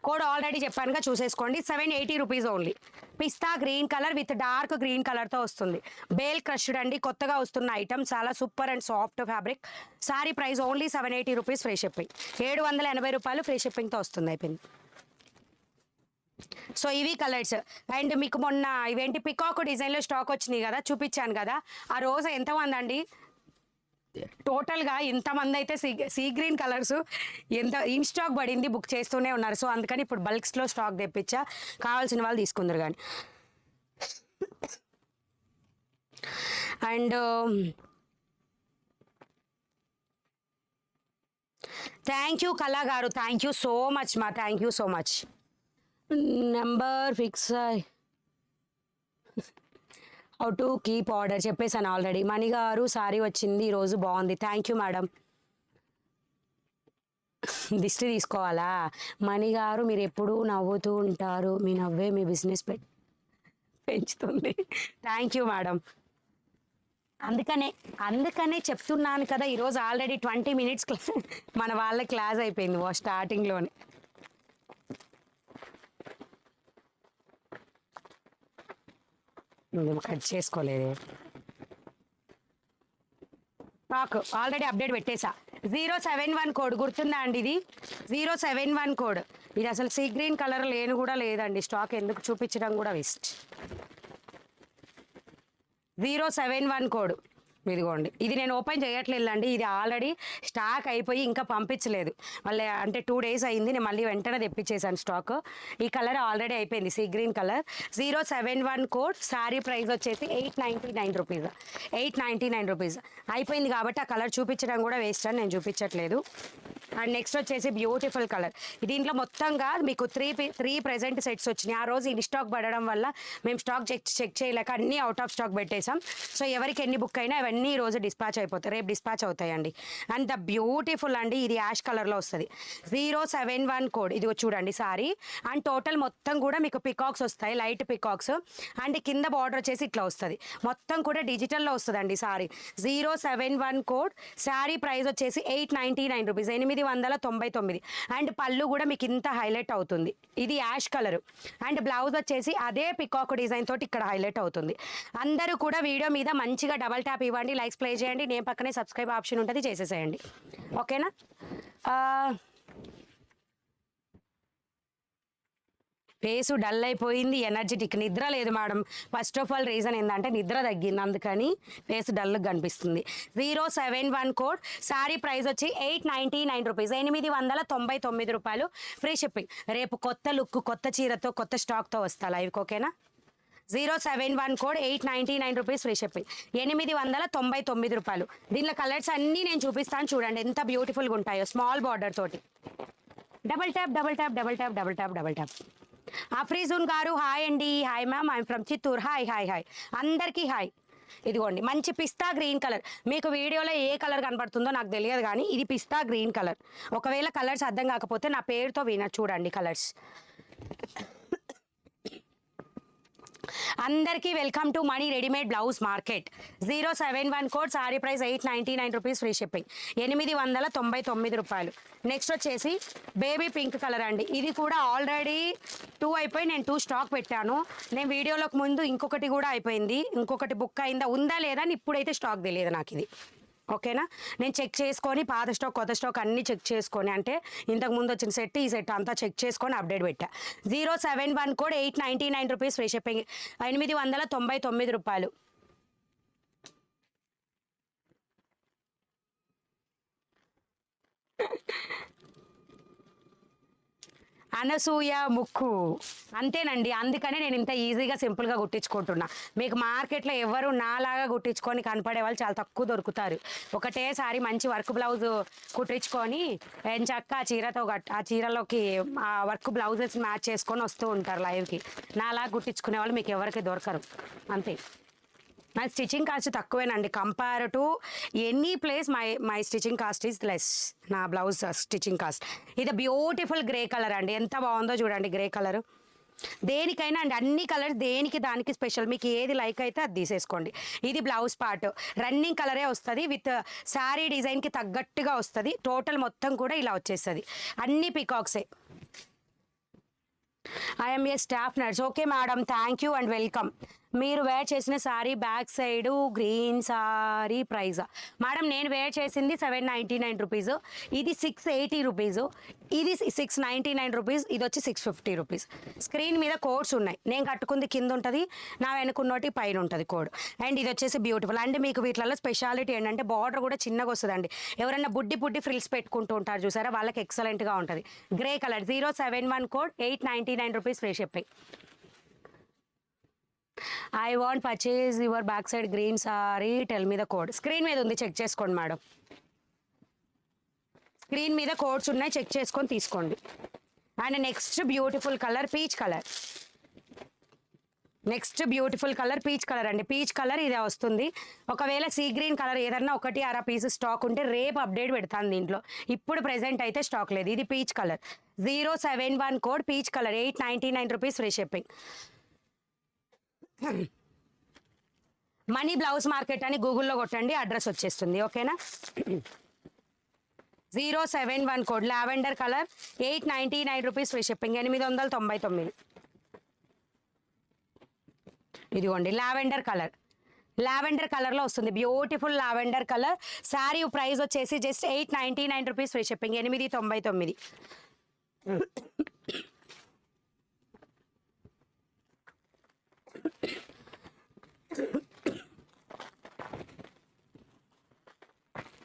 కోడ్ ఆల్రెడీ చెప్పానుగా, చూసేసుకోండి. 780 rupees only. Pista green colour with dark green కలర్తో వస్తుంది. బేల్ క్రష్డ్ అండి, కొత్తగా వస్తున్న ఐటమ్, చాలా super and soft fabric. Sari price only 780 rupees free shipping. 780 రూపాయలు ఫ్రీ షిప్పింగ్తో వస్తుంది. అయిపోయింది. సో ఇవి కలర్స్. అండ్ మీకు మొన్న ఇవేంటి పికాక్ డిజైన్లో స్టాక్ వచ్చినాయి కదా, చూపించాను కదా, ఆ రోజు ఎంతమంది అండి టోటల్గా ఇంతమంది అయితే సీ గ్రీన్ కలర్స్ ఎంత ఇన్ స్టాక్ పడింది, బుక్ చేస్తూనే ఉన్నారు. సో అందుకని ఇప్పుడు బల్క్స్లో స్టాక్ తెప్పించా, కావాల్సిన వాళ్ళు తీసుకుందరు కానీ. అండ్ థ్యాంక్ యూ కళా గారు, థ్యాంక్ యూ సో మచ్ మా, thank you so much. Number fix how to keep order చెప్పేసాను ఆల్రెడీ. మణి గారు సారీ వచ్చింది ఈరోజు, బాగుంది, థ్యాంక్ యూ మేడం. దిష్టి తీసుకోవాలా? మణి గారు మీరు ఎప్పుడూ నవ్వుతూ ఉంటారు, మీ నవ్వే మీ బిజినెస్ పెంచుతుంది. Thank you madam. అందుకనే చెప్తున్నాను కదా, ఈరోజు ఆల్రెడీ 20 minutes మన వాళ్ళ క్లాస్ అయిపోయింది స్టార్టింగ్లోనే. నువ్వు కట్ చేసుకోలేదే. స్టాక్ ఆల్రెడీ అప్డేట్ పెట్టేసా. 071 కోడ్ గుర్తుందా అండి? ఇది 071 కోడ్. ఇది అసలు సీ గ్రీన్ కలర్ లేని కూడా లేదండి స్టాక్, ఎందుకు చూపించడం కూడా వేస్ట్. 071 కోడ్ ఇదిగోండి. ఇది నేను ఓపెన్ చేయట్లేదండి, ఇది ఆల్రెడీ స్టాక్ అయిపోయి ఇంకా పంపించలేదు మళ్ళీ, అంటే 2 days అయింది. నేను మళ్ళీ వెంటనే తెప్పించేసాను స్టాక్. ఈ కలర్ ఆల్రెడీ అయిపోయింది, see green colour. 071 code. Sari price వచ్చేసి 899 రూపీస్. 899 రూపీస్ అయిపోయింది కాబట్టి ఆ కలర్ చూపించడం కూడా వేస్ట్ అని నేను చూపించట్లేదు. అండ్ నెక్స్ట్ వచ్చేసి బ్యూటిఫుల్ కలర్. దీంట్లో మొత్తంగా మీకు త్రీ ప్రెజెంట్ సెట్స్ వచ్చినాయి. ఆ రోజు ఇన్ స్టాక్ పడడం వల్ల మేము స్టాక్ చెక్ చేయలేక అన్నీ అవుట్ ఆఫ్ స్టాక్ పెట్టేసాం. సో ఎవరికి ఎన్ని బుక్ అయినా అవన్నీ ఈ రోజు డిస్పాచ్ అయిపోతాయి, రేపు డిస్పాచ్ అవుతాయండి. అండ్ ద బ్యూటిఫుల్ అండి, ఇది యాష్ కలర్లో వస్తుంది. 071 కోడ్. ఇది చూడండి సారీ. అండ్ టోటల్ మొత్తం కూడా మీకు పికాక్స్ వస్తాయి, లైట్ పికాక్స్. అండ్ కింద బార్డర్ వచ్చేసి ఇట్లా వస్తుంది, మొత్తం కూడా డిజిటల్లో వస్తుందండి సారీ. 071 కోడ్. శారీ ప్రైస్ వచ్చేసి 899 రూపీస్, 899. అండ్ పళ్ళు కూడా మీకు ఇంత హైలైట్ అవుతుంది. ఇది యాష్ కలర్. అండ్ బ్లౌజ్ వచ్చేసి అదే పికాక్ డిజైన్ తోటి ఇక్కడ హైలైట్ అవుతుంది. అందరూ కూడా వీడియో మీద మంచిగా డబల్ ట్యాప్ ఇవ్వండి, లైక్స్ ప్లే చేయండి, నేను పక్కనే సబ్స్క్రైబ్ ఆప్షన్ ఉంటుంది, చేసేసేయండి. ఓకేనా? ఫేసు డల్ అయిపోయింది, ఎనర్జెటిక్, నిద్ర లేదు madam. First of all reason ఏంటంటే నిద్ర తగ్గింది, అందుకని ఫేస్ డల్గా కనిపిస్తుంది. 071 కోడ్. శారీ ప్రైస్ వచ్చి 899 రూపీస్, 899 రూపాయలు. Free shipping. రేపు కొత్త లుక్, కొత్త చీరతో, కొత్త స్టాక్తో వస్తా లైవ్కి. ఓకేనా? 071 కోడ్, 899 రూపీస్, ఫ్రీ షిప్పింగ్. 899 రూపాయలు. దీనిలో కలర్స్ అన్నీ నేను చూపిస్తాను, చూడండి ఎంత బ్యూటిఫుల్గా ఉంటాయో. స్మాల్ బార్డర్ తోటి. Double tap, double tap, double tap, double tap, double tap. ఆఫ్రీజూన్ గారు హాయ్ అండి. Hi ma'am, I'm from Chittoor. Hi hi hi అందరికీ హాయ్. ఇదిగోండి మంచి పిస్తా గ్రీన్ కలర్. మీకు వీడియోలో ఏ కలర్ కనపడుతుందో నాకు తెలియదు కానీ ఇది పిస్తా గ్రీన్ కలర్. ఒకవేళ కలర్స్ అర్థం కాకపోతే నా పేరుతో చూడండి కలర్స్. అందరికీ welcome to Mani readymade blouse market. 071 code. Sari price 899 rupees, free shipping. 899 రూపాయలు. నెక్స్ట్ వచ్చేసి బేబీ పింక్ కలర్ అండి. ఇది కూడా ఆల్రెడీ 2 అయిపోయి నేను 2 స్టాక్ పెట్టాను. నేను వీడియోలోకి ముందు ఇంకొకటి కూడా అయిపోయింది, ఇంకొకటి బుక్ అయిందా ఉందా లేదా అని ఇప్పుడైతే స్టాక్ తెలియదు నాకు ఇది. ఓకేనా? నేను చెక్ చేసుకొని పాత స్టాక్, కొత్త స్టాక్ అన్నీ చెక్ చేసుకొని, అంటే ఇంతకు ముందు వచ్చిన సెట్, ఈ సెట్ అంతా చెక్ చేసుకొని అప్డేట్ పెట్టా. 071 కోడ్, 899 రూపీస్, ఫ్రీ షిప్పింగ్. 899 రూపాయలు. అనసూయ ముక్కు అంతేనండి, అందుకనే నేను ఇంత ఈజీగా సింపుల్గా కుట్టించుకుంటున్నా. మీకు మార్కెట్లో ఎవరు నాలాగా కుట్టించుకొని కనపడే వాళ్ళు చాలా తక్కువ దొరుకుతారు. ఒకటేసారి మంచి వర్క్ బ్లౌజ్ కుట్టించుకొని ఎంచక్క ఆ చీరతో ఆ చీరలోకి ఆ వర్క్ బ్లౌజెస్ మ్యాచ్ చేసుకొని వస్తూ ఉంటారు లైవ్కి. నాలాగా కుట్టించుకునే వాళ్ళు మీకు ఎవరికి దొరకరు, అంతే. నా స్టిచ్చింగ్ కాస్ట్ తక్కువేనండి, compare to any place my stitching cost is less. నా బ్లౌజ్ స్టిచ్చింగ్ కాస్ట్. ఇది బ్యూటిఫుల్ గ్రే కలర్ అండి, ఎంత బాగుందో చూడండి గ్రే కలర్. దేనికైనా అండి, అన్ని కలర్స్ దేనికి దానికి స్పెషల్, మీకు ఏది లైక్ అయితే అది తీసేసుకోండి. ఇది బ్లౌజ్ పార్ట్, రన్నింగ్ కలరే వస్తుంది, విత్ శారీ డిజైన్కి తగ్గట్టుగా వస్తుంది. టోటల్ మొత్తం కూడా ఇలా వచ్చేస్తుంది, అన్ని పికాక్సే. I'm a staff nurse. Okay madam, thank you and welcome. మీరు వేర్ చేసిన sari back side green sari price madam నేను వేర్ చేసింది 799 రూపీస్, ఇది 680 రూపీస్, ఇది 699 రూపీస్, ఇది వచ్చి 650 రూపీస్. స్క్రీన్ మీద కోడ్స్ ఉన్నాయి, నేను కట్టుకుంది కింద ఉంటుంది, నా వెనుకున్నోటి పైన ఉంటుంది కోడ్. అండ్ ఇది వచ్చేసి బ్యూటిఫుల్. అండ్ మీకు వీటిలో స్పెషాలిటీ ఏంటంటే బార్డర్ కూడా చిన్నగా వస్తుందండి. ఎవరైనా బుడ్డి ఫ్రిల్స్ పెట్టుకుంటూ ఉంటారు చూసారా, వాళ్ళకి ఎక్సలెంట్గా ఉంటుంది. Grey colour 071 code 899 rupees free shipping. I want purchase your back side green sorry tell me the code. Screen మీద ఉంది, చెక్ చేసుకోండి మేడం. స్క్రీన్ మీద కోడ్స్ ఉన్నాయి, చెక్ చేసుకొని తీసుకోండి. And next beautiful colour peach colour. Next beautiful colour peach colour అండి. Peach colour ఇదే వస్తుంది. ఒకవేళ సీ గ్రీన్ కలర్ ఏదన్నా 1-6 పీస్ స్టాక్ ఉంటే రేపు అప్డేట్ పెడతాను దీంట్లో. ఇప్పుడు ప్రెజెంట్ అయితే స్టాక్ లేదు. ఇది peach colour 071 code peach colour 899 rupees free shipping. Mani blouse market అని గూగుల్లో కొట్టండి, అడ్రస్ వచ్చేస్తుంది. ఓకేనా? 071 code lavender colour 899 rupees free shipping. 899. ఇదిగోండి లావెండర్ కలర్. లావెండర్ కలర్లో వస్తుంది, beautiful lavender colour. Sari price వచ్చేసి just 899 rupees free shipping. 899.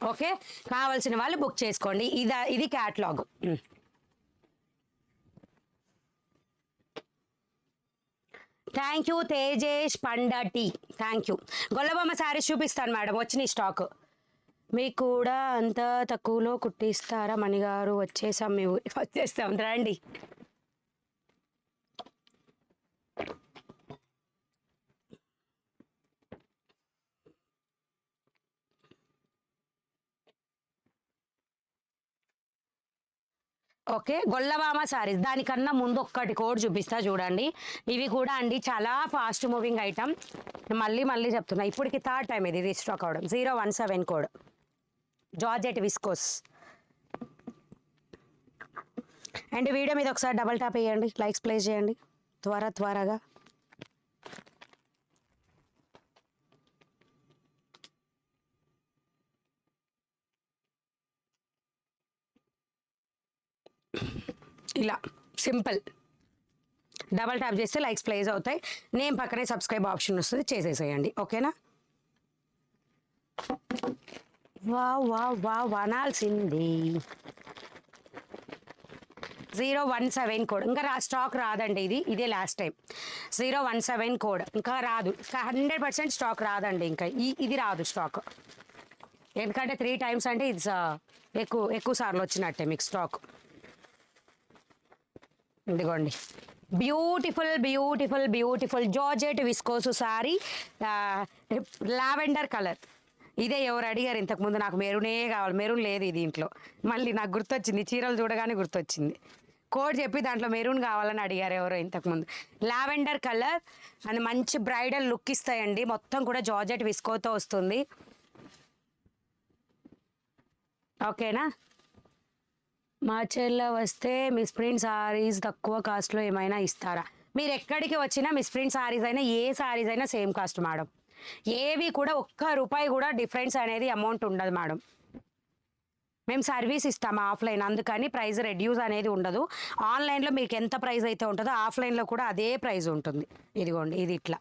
Okay, కావాల్సిన వాళ్ళు బుక్ చేసుకోండి. ఇది catalogue. Thank you Tejesh Panda T, thank you. Gollabhama saris చూపిస్తాను మేడం, వచ్చినాయి స్టాక్. మీకు కూడా అంత తక్కువలో కుట్టిస్తారా మణిగారు? వచ్చేసాం, మీ ఊరికి వచ్చేస్తాం, రండి. ఓకే, గొల్లవామ సారీస్. దానికన్నా ముందు ఒక్కటి కోడ్ చూపిస్తా చూడండి. ఇవి కూడా అండి చాలా ఫాస్ట్ మూవింగ్ ఐటమ్. మళ్ళీ చెప్తున్నా, ఇప్పటికి థర్డ్ టైం ఇది రీస్టాక్ అవడం. 017 code georgette viscose. And video మీద ఒకసారి డబల్ ట్యాప్ వేయండి, లైక్స్ ప్లేస్ చేయండి త్వరగా. ఇలా సింపుల్ డబల్ ట్యాప్ చేస్తే లైక్స్ ప్లేస్ అవుతాయి. నేను పక్కనే సబ్స్క్రైబ్ ఆప్షన్ వస్తుంది, చేసేసేయండి. ఓకేనా? వా అనాల్సింది. 017 కోడ్ ఇంకా స్టాక్ రాదండి. ఇదే లాస్ట్ టైం. 017 కోడ్ ఇంకా రాదు, 100% స్టాక్ రాదండి. ఇంకా ఇది రాదు స్టాక్, ఎందుకంటే 3 టైమ్స్ అంటే ఇది ఎక్కువ సార్లు వచ్చినట్టే మీకు స్టాక్. ఇదిగోండి beautiful georgette viscose sorry, lavender colour. ఇదే ఎవరు అడిగారు ఇంతకుముందు, నాకు మెరూనే కావాలి, మెరూన్ లేదు ఇది ఇంట్లో. మళ్ళీ నాకు గుర్తొచ్చింది, చీరలు చూడగానే గుర్తొచ్చింది. కోడ్ చెప్పి దాంట్లో మెరూన్ కావాలని అడిగారు ఎవరో ఇంతకుముందు. లావెండర్ కలర్ అండ్ మంచి బ్రైడల్ లుక్ ఇస్తాయండి. మొత్తం కూడా జార్జెట్ విస్కోతో వస్తుంది. ఓకేనా? మా చెల్ల వస్తే మిస్ ప్రింట్ సారీస్ తక్కువ కాస్ట్లో ఏమైనా ఇస్తారా? మీరు ఎక్కడికి వచ్చినా మిస్ ప్రింట్ సారీస్ అయినా ఏ సారీస్ అయినా సేమ్ కాస్ట్ మేడం. ఏవి కూడా ₹1 కూడా డిఫరెన్స్ అనేది అమౌంట్ ఉండదు మేడం. మేము సర్వీస్ ఇస్తాము ఆఫ్లైన్, అందుకని ప్రైస్ రెడ్యూస్ అనేది ఉండదు. ఆన్లైన్లో మీకు ఎంత ప్రైస్ అయితే ఉంటుందో ఆఫ్లైన్లో కూడా అదే ప్రైస్ ఉంటుంది. ఇదిగోండి ఇది ఇట్లా.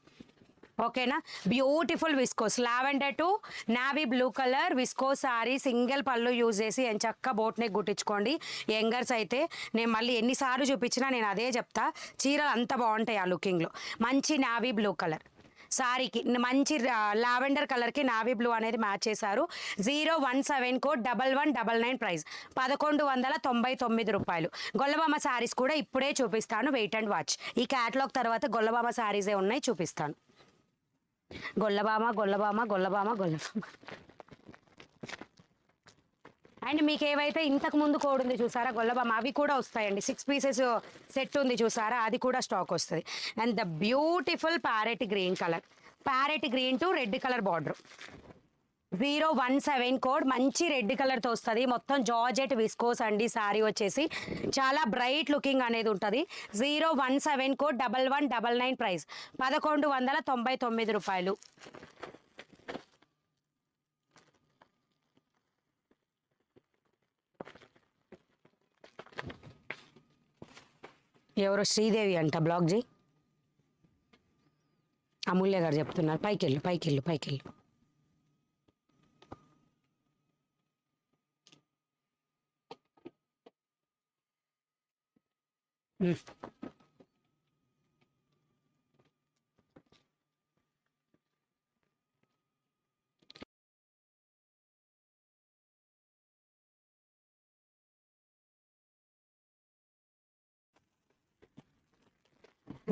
ఓకేనా? Beautiful viscose lavender to navy blue colour viscose sorry, single పళ్ళు యూజ్ చేసి చక్కగా బోట్ నెక్ గుట్టించుకోండి. యంగర్స్ అయితే నేను మళ్ళీ ఎన్నిసార్లు చూపించినా నేను అదే చెప్తా, చీరలు అంత బాగుంటాయి ఆ లుకింగ్లో. మంచి నావీ బ్లూ కలర్ సారీకి మంచి లావెండర్ కలర్కి నావీ బ్లూ అనేది మ్యాచ్ చేశారు. 017 కోడ్ 1199 ప్రైస్ 1199 రూపాయలు. గొల్లబామ శారీస్ కూడా ఇప్పుడే చూపిస్తాను, వెయిట్ అండ్ వాచ్. ఈ క్యాటలాగ్ తర్వాత గొల్లబామ శారీసే ఉన్నాయి, చూపిస్తాను. గొల్లబామ. అండ్ మీకు ఏవైతే ఇంతకు ముందు కోడ్ ఉంది చూసారా గొల్లబామ, అవి కూడా వస్తాయండి. 6 పీసెస్ సెట్ ఉంది చూసారా, అది కూడా స్టాక్ వస్తుంది. And the beautiful parrot green colour, parrot green to red colour border. 017 code, మంచి రెడ్ కలర్తో వస్తుంది. మొత్తం జార్జెట్ విస్కోస్ అండి. శారీ వచ్చేసి చాలా బ్రైట్ లుకింగ్ అనేది ఉంటుంది. 017 కోడ్ 1199 ప్రైస్ 1199 రూపాయలు. ఎవరో శ్రీదేవి అంట, బ్లాక్ జీ. అమూల్య గారు చెప్తున్నారు. పైకెళ్ళు పైకెళ్ళు పైకెళ్ళు. Mm.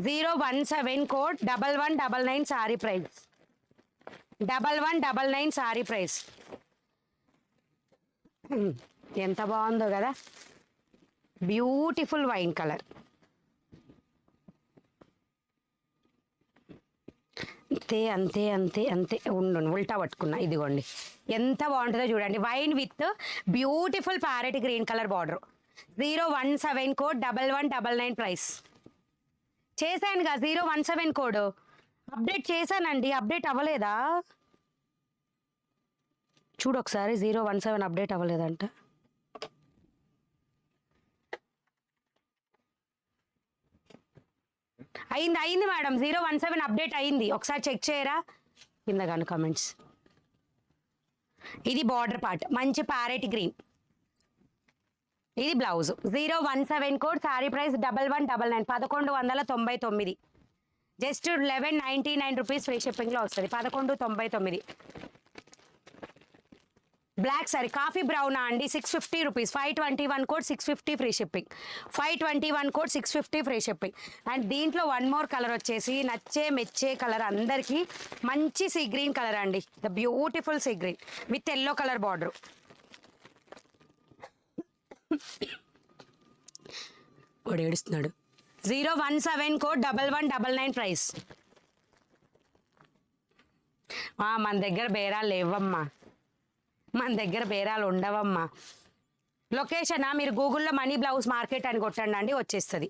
017 code 1199 sorry price. 1199 sorry price. ఎంత బాగుందో కదా, బ్యూటిఫుల్ వైన్ కలర్. అంతే అంతే అంతే అంతే. ఉండు, ఉల్టా పట్టుకున్నా. ఇదిగోండి ఎంత బాగుంటుందో చూడండి. Wine with beautiful parrot green colour border. 017 code 1199 price. చేశానుగా 017 కోడ్ అప్డేట్ చేశానండి. అప్డేట్ అవ్వలేదా చూడు ఒకసారి. 017 అప్డేట్ అవ్వలేదంట. అయింది అయింది మేడం, 017 అప్డేట్ అయింది. ఒకసారి చెక్ చేయరా కింద కానీ కామెంట్స్. ఇది బార్డర్ పార్ట్, మంచి ప్యారెట్ గ్రీన్. ఇది blouse. 017 code, sari price 1199, 1199. Just 1199 rupees free షిప్పింగ్లో వస్తుంది. 1199. బ్లాక్ సారీ కాఫీ బ్రౌనా అండి, 650 rupees. 521 code 650 free shipping. 521 code 650 free shipping. And దీంట్లో వన్ మోర్ కలర్ వచ్చేసి నచ్చే మెచ్చే కలర్ అందరికీ, మంచి సీ గ్రీన్ కలర్ అండి. The beautiful sea green with yellow colour border. వాడు ఏడుస్తున్నాడు. 017 కోడ్ 1199 ప్రైస్. మన దగ్గర బేరాలు లేవమ్మా, మన దగ్గర బేరాలు ఉండవమ్మా. లొకేషనా మీరు గూగుల్లో మనీ బ్లౌజ్ మార్కెట్ అని కొట్టండి, వచ్చేస్తుంది.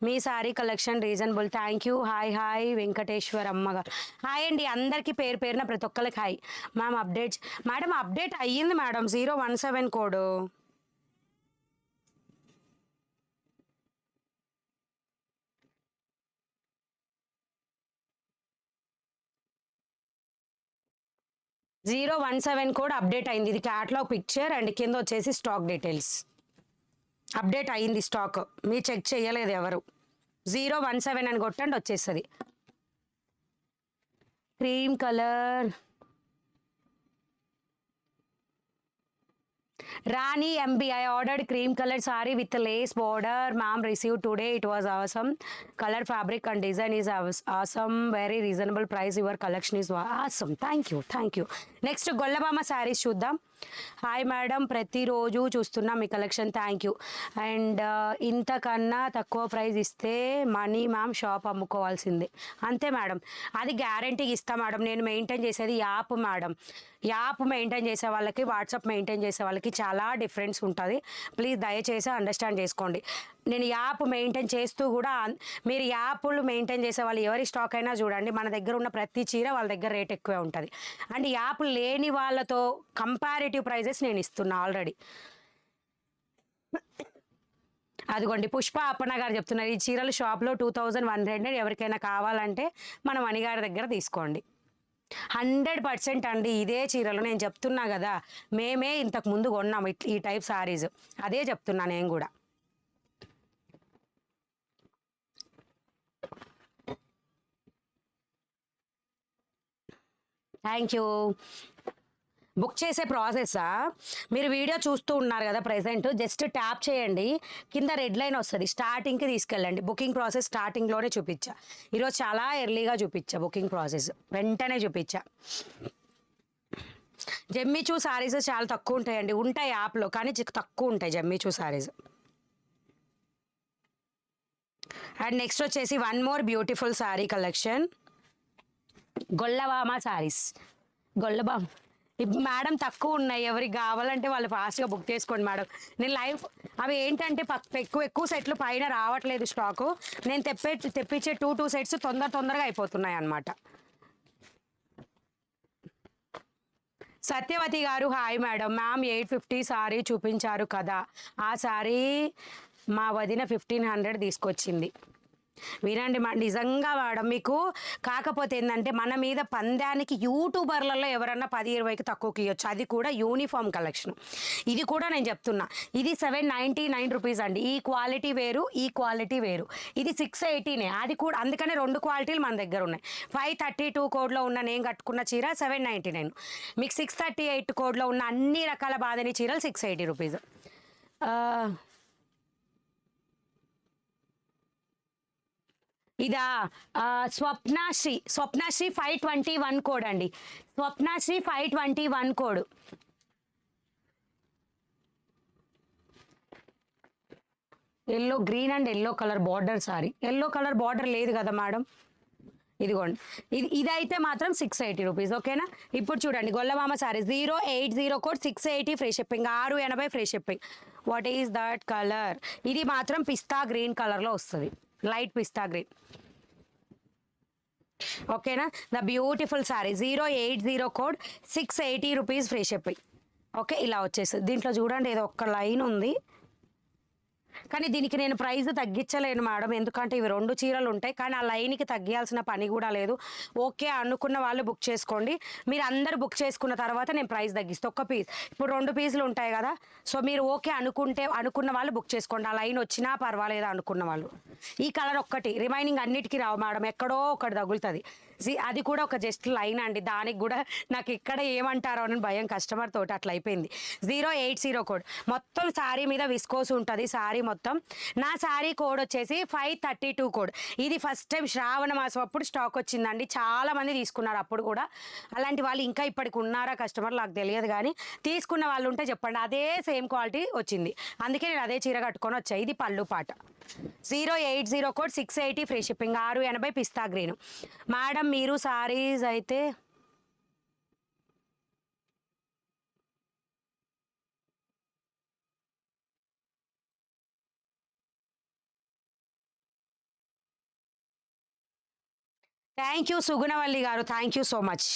మీ sari collection reasonable. Thank you. Hi hi Venkateshwar అమ్మగారు. హాయ్ అండి అందరికీ పేరు పేరున ప్రతి ఒక్కరికి hi. Ma'am updates madam update అయ్యింది madam. 017 code. Zero 17 code update అయింది. ఇది క్యాట్లాగ్ పిక్చర్ అండ్ కింద వచ్చేసి స్టాక్ డీటెయిల్స్. అప్డేట్ అయింది స్టాక్, మీరు చెక్ చేయలేదు ఎవరు. 017 అని కొట్టండి వచ్చేస్తుంది. Cream colour Rani MB, I ordered cream color saree with lace border. Ma'am received today. It was awesome. Color, fabric and design is awesome. Very reasonable price. Your collection is awesome. Thank you. Thank you. Next Gollabama sarees చూద్దాం. Hi madam, ప్రతిరోజు చూస్తున్నా మీ collection. Thank you. And ఇంతకన్నా తక్కువ price ఇస్తే money ma'am shop అమ్ముకోవాల్సిందే. అంతే madam, అది గ్యారంటీకి ఇస్తా మేడం. నేను మెయింటైన్ చేసేది యాప్ మేడం. యాప్ మెయింటైన్ చేసే వాళ్ళకి, వాట్సాప్ మెయింటైన్ చేసే వాళ్ళకి చాలా డిఫరెన్స్ ఉంటుంది. ప్లీజ్ దయచేసి అండర్స్టాండ్ చేసుకోండి. నేను యాప్ మెయింటైన్ చేస్తూ కూడా, మీరు యాప్లు మెయింటైన్ చేసే వాళ్ళు ఎవరి స్టాక్ అయినా చూడండి, మన దగ్గర ఉన్న ప్రతి చీర వాళ్ళ దగ్గర రేట్ ఎక్కువే ఉంటుంది. అండ్ యాప్ లేని వాళ్ళతో కంపారిటివ్ ప్రైజెస్ నేను ఇస్తున్నా ఆల్రెడీ. అదిగోండి పుష్ప అప్పన్న గారు చెప్తున్నారు, ఈ చీరలు షాప్లో 2100. ఎవరికైనా కావాలంటే మన మణిగారి దగ్గర తీసుకోండి. 100% అండి. ఇదే చీరలు నేను చెప్తున్నా కదా, మేమే ఇంతకు ముందు కొన్నాము ఈ టైప్ సారీస్. అదే చెప్తున్నా నేను కూడా. Thank you. బుక్ చేసే ప్రాసెస్సా, మీరు వీడియో చూస్తూ ఉన్నారు కదా ప్రెజెంట్, జస్ట్ ట్యాప్ చేయండి, కింద రెడ్ లైన్ వస్తుంది, స్టార్టింగ్కి తీసుకెళ్ళండి. బుకింగ్ ప్రాసెస్ స్టార్టింగ్లోనే చూపించా. ఈరోజు చాలా ఎర్లీగా చూపించా బుకింగ్ ప్రాసెస్, వెంటనే చూపించా. జమ్మిచూ సారీస్ చాలా తక్కువ ఉంటాయండి, ఉంటాయి యాప్లో కానీ తక్కువ ఉంటాయి జమ్మిచూ సారీస్. అండ్ నెక్స్ట్ వచ్చేసి one more beautiful sorry collection, Gollabhama saris. Gollabhama madam తక్కువ ఉన్నాయి, ఎవరికి కావాలంటే వాళ్ళు ఫాస్ట్గా బుక్ చేసుకోండి మేడం. నేను లైవ్ అవి ఏంటంటే ఎక్కువ సెట్లు పైన రావట్లేదు స్టాకు. నేను తెప్పించే టూ సెట్స్ తొందరగా అయిపోతున్నాయి అన్నమాట. సత్యవతి గారు హాయ్ మేడం. మ్యామ్ 850 సారీ చూపించారు కదా, ఆ సారీ మా వదిన 1500 తీసుకొచ్చింది. వినండి నిజంగా మేడం మీకు. కాకపోతే ఏంటంటే మన మీద పందానికి యూట్యూబర్లలో ఎవరన్నా 10-20కి తక్కువకి ఇవ్వచ్చు, అది కూడా యూనిఫామ్ కలెక్షన్. ఇది కూడా నేను చెప్తున్నా, ఇది 799 రూపీస్ అండి. ఈ క్వాలిటీ వేరు, ఈ క్వాలిటీ వేరు. ఇది 680నే, అది కూడా అందుకనే 2 క్వాలిటీలు మన దగ్గర ఉన్నాయి. 532 కోడ్లో ఉన్న నేను కట్టుకున్న చీర 799, మీకు 638 కోడ్లో ఉన్న అన్ని రకాల బాధని చీరలు 680 రూపీస్. ఇదా స్వప్నాశ్రీ 521 కోడ్ అండి. స్వప్నాశ్రీ 521 code. Yellow green and yellow colour border sorry. Yellow colour border లేదు కదా మేడం, ఇదిగోండి. ఇదైతే మాత్రం 680 రూపీస్. ఓకేనా. ఇప్పుడు చూడండి Gollabhama sari 080 code 680 free shipping, 680 free shipping. What is that colour? ఇది మాత్రం పిస్తా గ్రీన్ కలర్లో వస్తుంది, లైట్ పిస్తా గ్రీన్. ఓకేనా. The beautiful sari 080 code 680 rupees free shipping. Okay, ఇలా వచ్చేస్తుంది. దీంట్లో చూడండి ఏదో ఒక్క లైన్ ఉంది, కానీ దీనికి నేను ప్రైస్ తగ్గించలేను మేడం, ఎందుకంటే ఇవి 2 చీరలు ఉంటాయి. కానీ ఆ లైన్కి తగ్గాల్సిన పని కూడా లేదు. ఓకే అనుకున్న వాళ్ళు బుక్ చేసుకోండి. మీరు అందరు బుక్ చేసుకున్న తర్వాత నేను ప్రైస్ తగ్గిస్తాను. ఒక్క పీస్ ఇప్పుడు 2 పీసులు ఉంటాయి కదా, సో మీరు ఓకే అనుకున్న వాళ్ళు బుక్ చేసుకోండి. ఆ లైన్ వచ్చినా పర్వాలేదు అనుకున్న వాళ్ళు. ఈ కలర్ ఒక్కటి, రిమైనింగ్ అన్నిటికీ రావు మేడం, ఎక్కడో ఒకటి తగులుతుంది. అది కూడా ఒక జస్ట్ లైన్ అండి, దానికి కూడా నాకు ఇక్కడ ఏమంటారో అని భయం కస్టమర్ తోటి అట్లా అయిపోయింది. 080 కోడ్. మొత్తం శారీ మీద విస్కోస్ ఉంటుంది శారీ మొత్తం. నా శారీ కోడ్ వచ్చేసి 532 కోడ్. ఇది ఫస్ట్ టైం శ్రావణ మాసం అప్పుడు స్టాక్ వచ్చిందండి, చాలా మంది తీసుకున్నారు అప్పుడు కూడా. అలాంటి వాళ్ళు ఇంకా ఇప్పటికి ఉన్నారా కస్టమర్ నాకు తెలియదు, కానీ తీసుకున్న వాళ్ళు ఉంటే చెప్పండి. అదే సేమ్ క్వాలిటీ వచ్చింది, అందుకే నేను అదే చీర కట్టుకొని వచ్చాయి. ఇది పళ్ళు పాట. 080 code 680 free shipping, 680 pista green. Madam మీరు సారీస్ అయితే thank you Sugunavalli garu, thank you so much.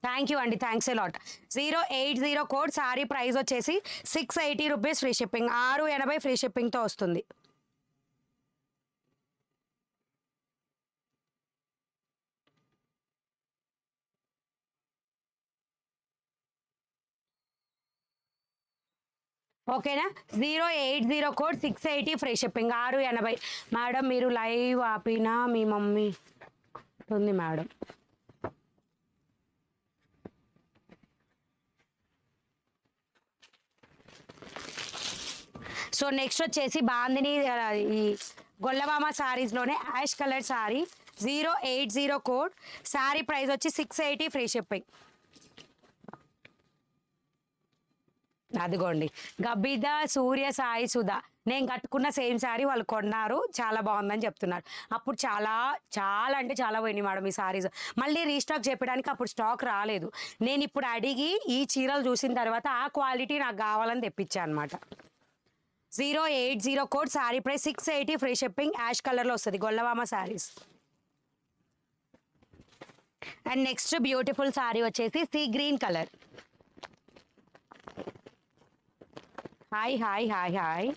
Thank you అండి, thanks a lot. 080 code sari price వచ్చేసి 680 రూపీస్ ఫ్రీ షిప్పింగ్, 680 ఫ్రీ షిప్పింగ్తో వస్తుంది. ఓకేనా. 080 కోడ్ 680 ఫ్రీ షిప్పింగ్, 680. మేడం మీరు లైవ్ ఆపినా మీ మమ్మీ ఉంది మేడం. సో నెక్స్ట్ వచ్చేసి బాందిని ఈ గొల్లవామ సారీస్లోనే ash colour sari 080 code. Sari price వచ్చి 680 ఫ్రీ షిప్పింగ్. అదిగోండి గబ్బిద సూర్య సాయి సుధా, నేను కట్టుకున్న సేమ్ శారీ వాళ్ళు కొన్నారు, చాలా బాగుందని చెప్తున్నారు. అప్పుడు చాలా చాలా అంటే చాలా పోయినాయి మేడం ఈ శారీస్. మళ్ళీ రీస్టాక్ చెప్పడానికి అప్పుడు స్టాక్ రాలేదు. నేను ఇప్పుడు అడిగి ఈ చీరలు చూసిన తర్వాత ఆ క్వాలిటీ నాకు కావాలని తెప్పించాను అనమాట. 080 code sari price 680 free shipping, ash కలర్లో వస్తుంది Gollabhama saris. And next beautiful sari వచ్చేసి sea green colour. Hi hi hi hi.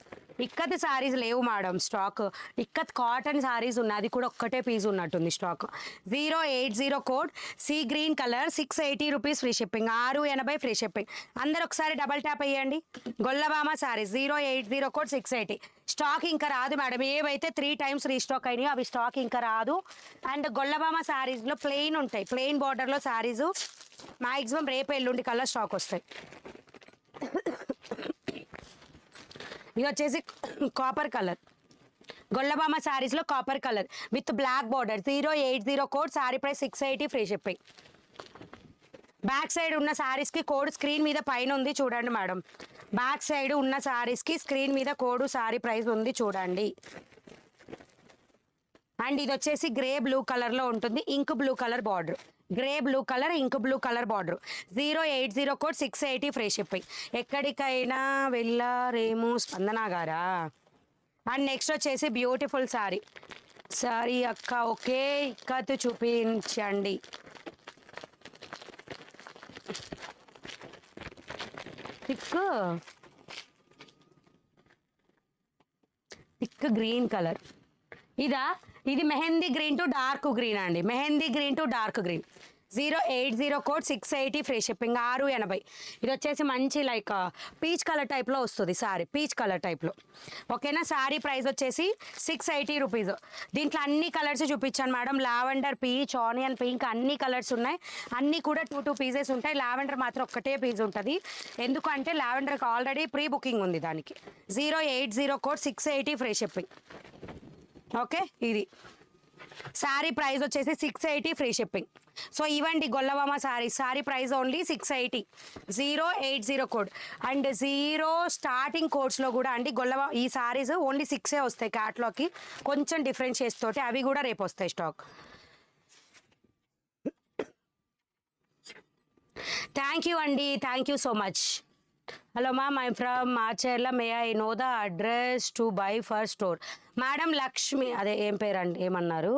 Ikat saris లేవు madam stock, ikat cotton saris ఉన్నాయి, అది కూడా ఒక్కటే పీస్ ఉన్నట్టుంది stock. 080 code sea green colour 680 rupees free shipping, 680 free shipping. అందరు ఒకసారి డబల్ ట్యాప్ అయ్యండి. గొల్లవామ శారీస్ 080 కోడ్ 680. స్టాక్ ఇంకా రాదు మేడం, ఏవైతే 3 టైమ్స్ రీస్టాక్ అయినాయో అవి స్టాక్ ఇంకా రాదు. అండ్ గొల్లవామ శారీస్లో ప్లెయిన్ ఉంటాయి, ప్లెయిన్ బార్డర్లో శారీస్ మ్యాక్సిమం రేపు ఎల్లుండి కల్లా స్టాక్ వస్తాయి. ఇది వచ్చేసి కాపర్ కలర్, గొల్లబామ శారీస్లో copper colour with black border. 080 code sari price 680 free shipping. Back side ఉన్న శారీస్కి కోడ్ స్క్రీన్ మీద పైన ఉంది చూడండి మేడం. బ్యాక్ సైడ్ ఉన్న శారీస్కి స్క్రీన్ మీద కోడ్ శారీ ప్రైస్ ఉంది చూడండి. అండ్ ఇది వచ్చేసి గ్రే బ్లూ కలర్లో ఉంటుంది, ink blue colour border. Grey blue colour, ink blue colour border, 080 code, 680 free shipping. ఎక్కడికైనా వెళ్ళారేమో స్పందన గారా. అండ్ నెక్స్ట్ వచ్చేసి బ్యూటిఫుల్ సారీ. సారీ అక్క ఓకే ఇక్కత్ చూపించండి. Thick thick green colour. ఇది mehndi green to dark green అండి. Mehndi green to dark green. 080 code, 680 free shipping. 680. ఇది వచ్చేసి మంచి లైక్ పీచ్ కలర్ టైప్లో వస్తుంది సారీ. పీచ్ కలర్ టైప్లో ఓకేనా. సారీ ప్రైస్ వచ్చేసి 680 రూపీస్. దీంట్లో అన్ని కలర్స్ చూపించాను madam. Lavender, peach, onion pink అన్ని కలర్స్ ఉన్నాయి. అన్నీ కూడా 2 పీసెస్ ఉంటాయి. లావెండర్ మాత్రం ఒక్కటే పీస్ ఉంటుంది. ఎందుకంటే లావెండర్కి ఆల్రెడీ ప్రీ బుకింగ్ ఉంది దానికి. 080 కోడ్, 680 ఫ్రీ షిప్పింగ్. ఓకే ఇది శారీ ప్రైస్ వచ్చేసి 680 ఫ్రీ షిప్పింగ్. సో ఇవ్వండి Gollabhama sari price only 680. 080 code. And 0 starting కోడ్స్లో కూడా అండి గొల్లవా ఈ శారీస్ ఓన్లీ 6 వస్తాయి క్యాట్లాగ్కి. కొంచెం డిఫరెన్షియేట్స్ తోటి అవి కూడా రేపు వస్తాయి స్టాక్. థ్యాంక్ యూ అండి, thank you so much. Hello ma'am, I'm from Macherla. May I know the address to buy for store. Madam Lakshmi, అదే ఏం పేరు అండి, ఏమన్నారు?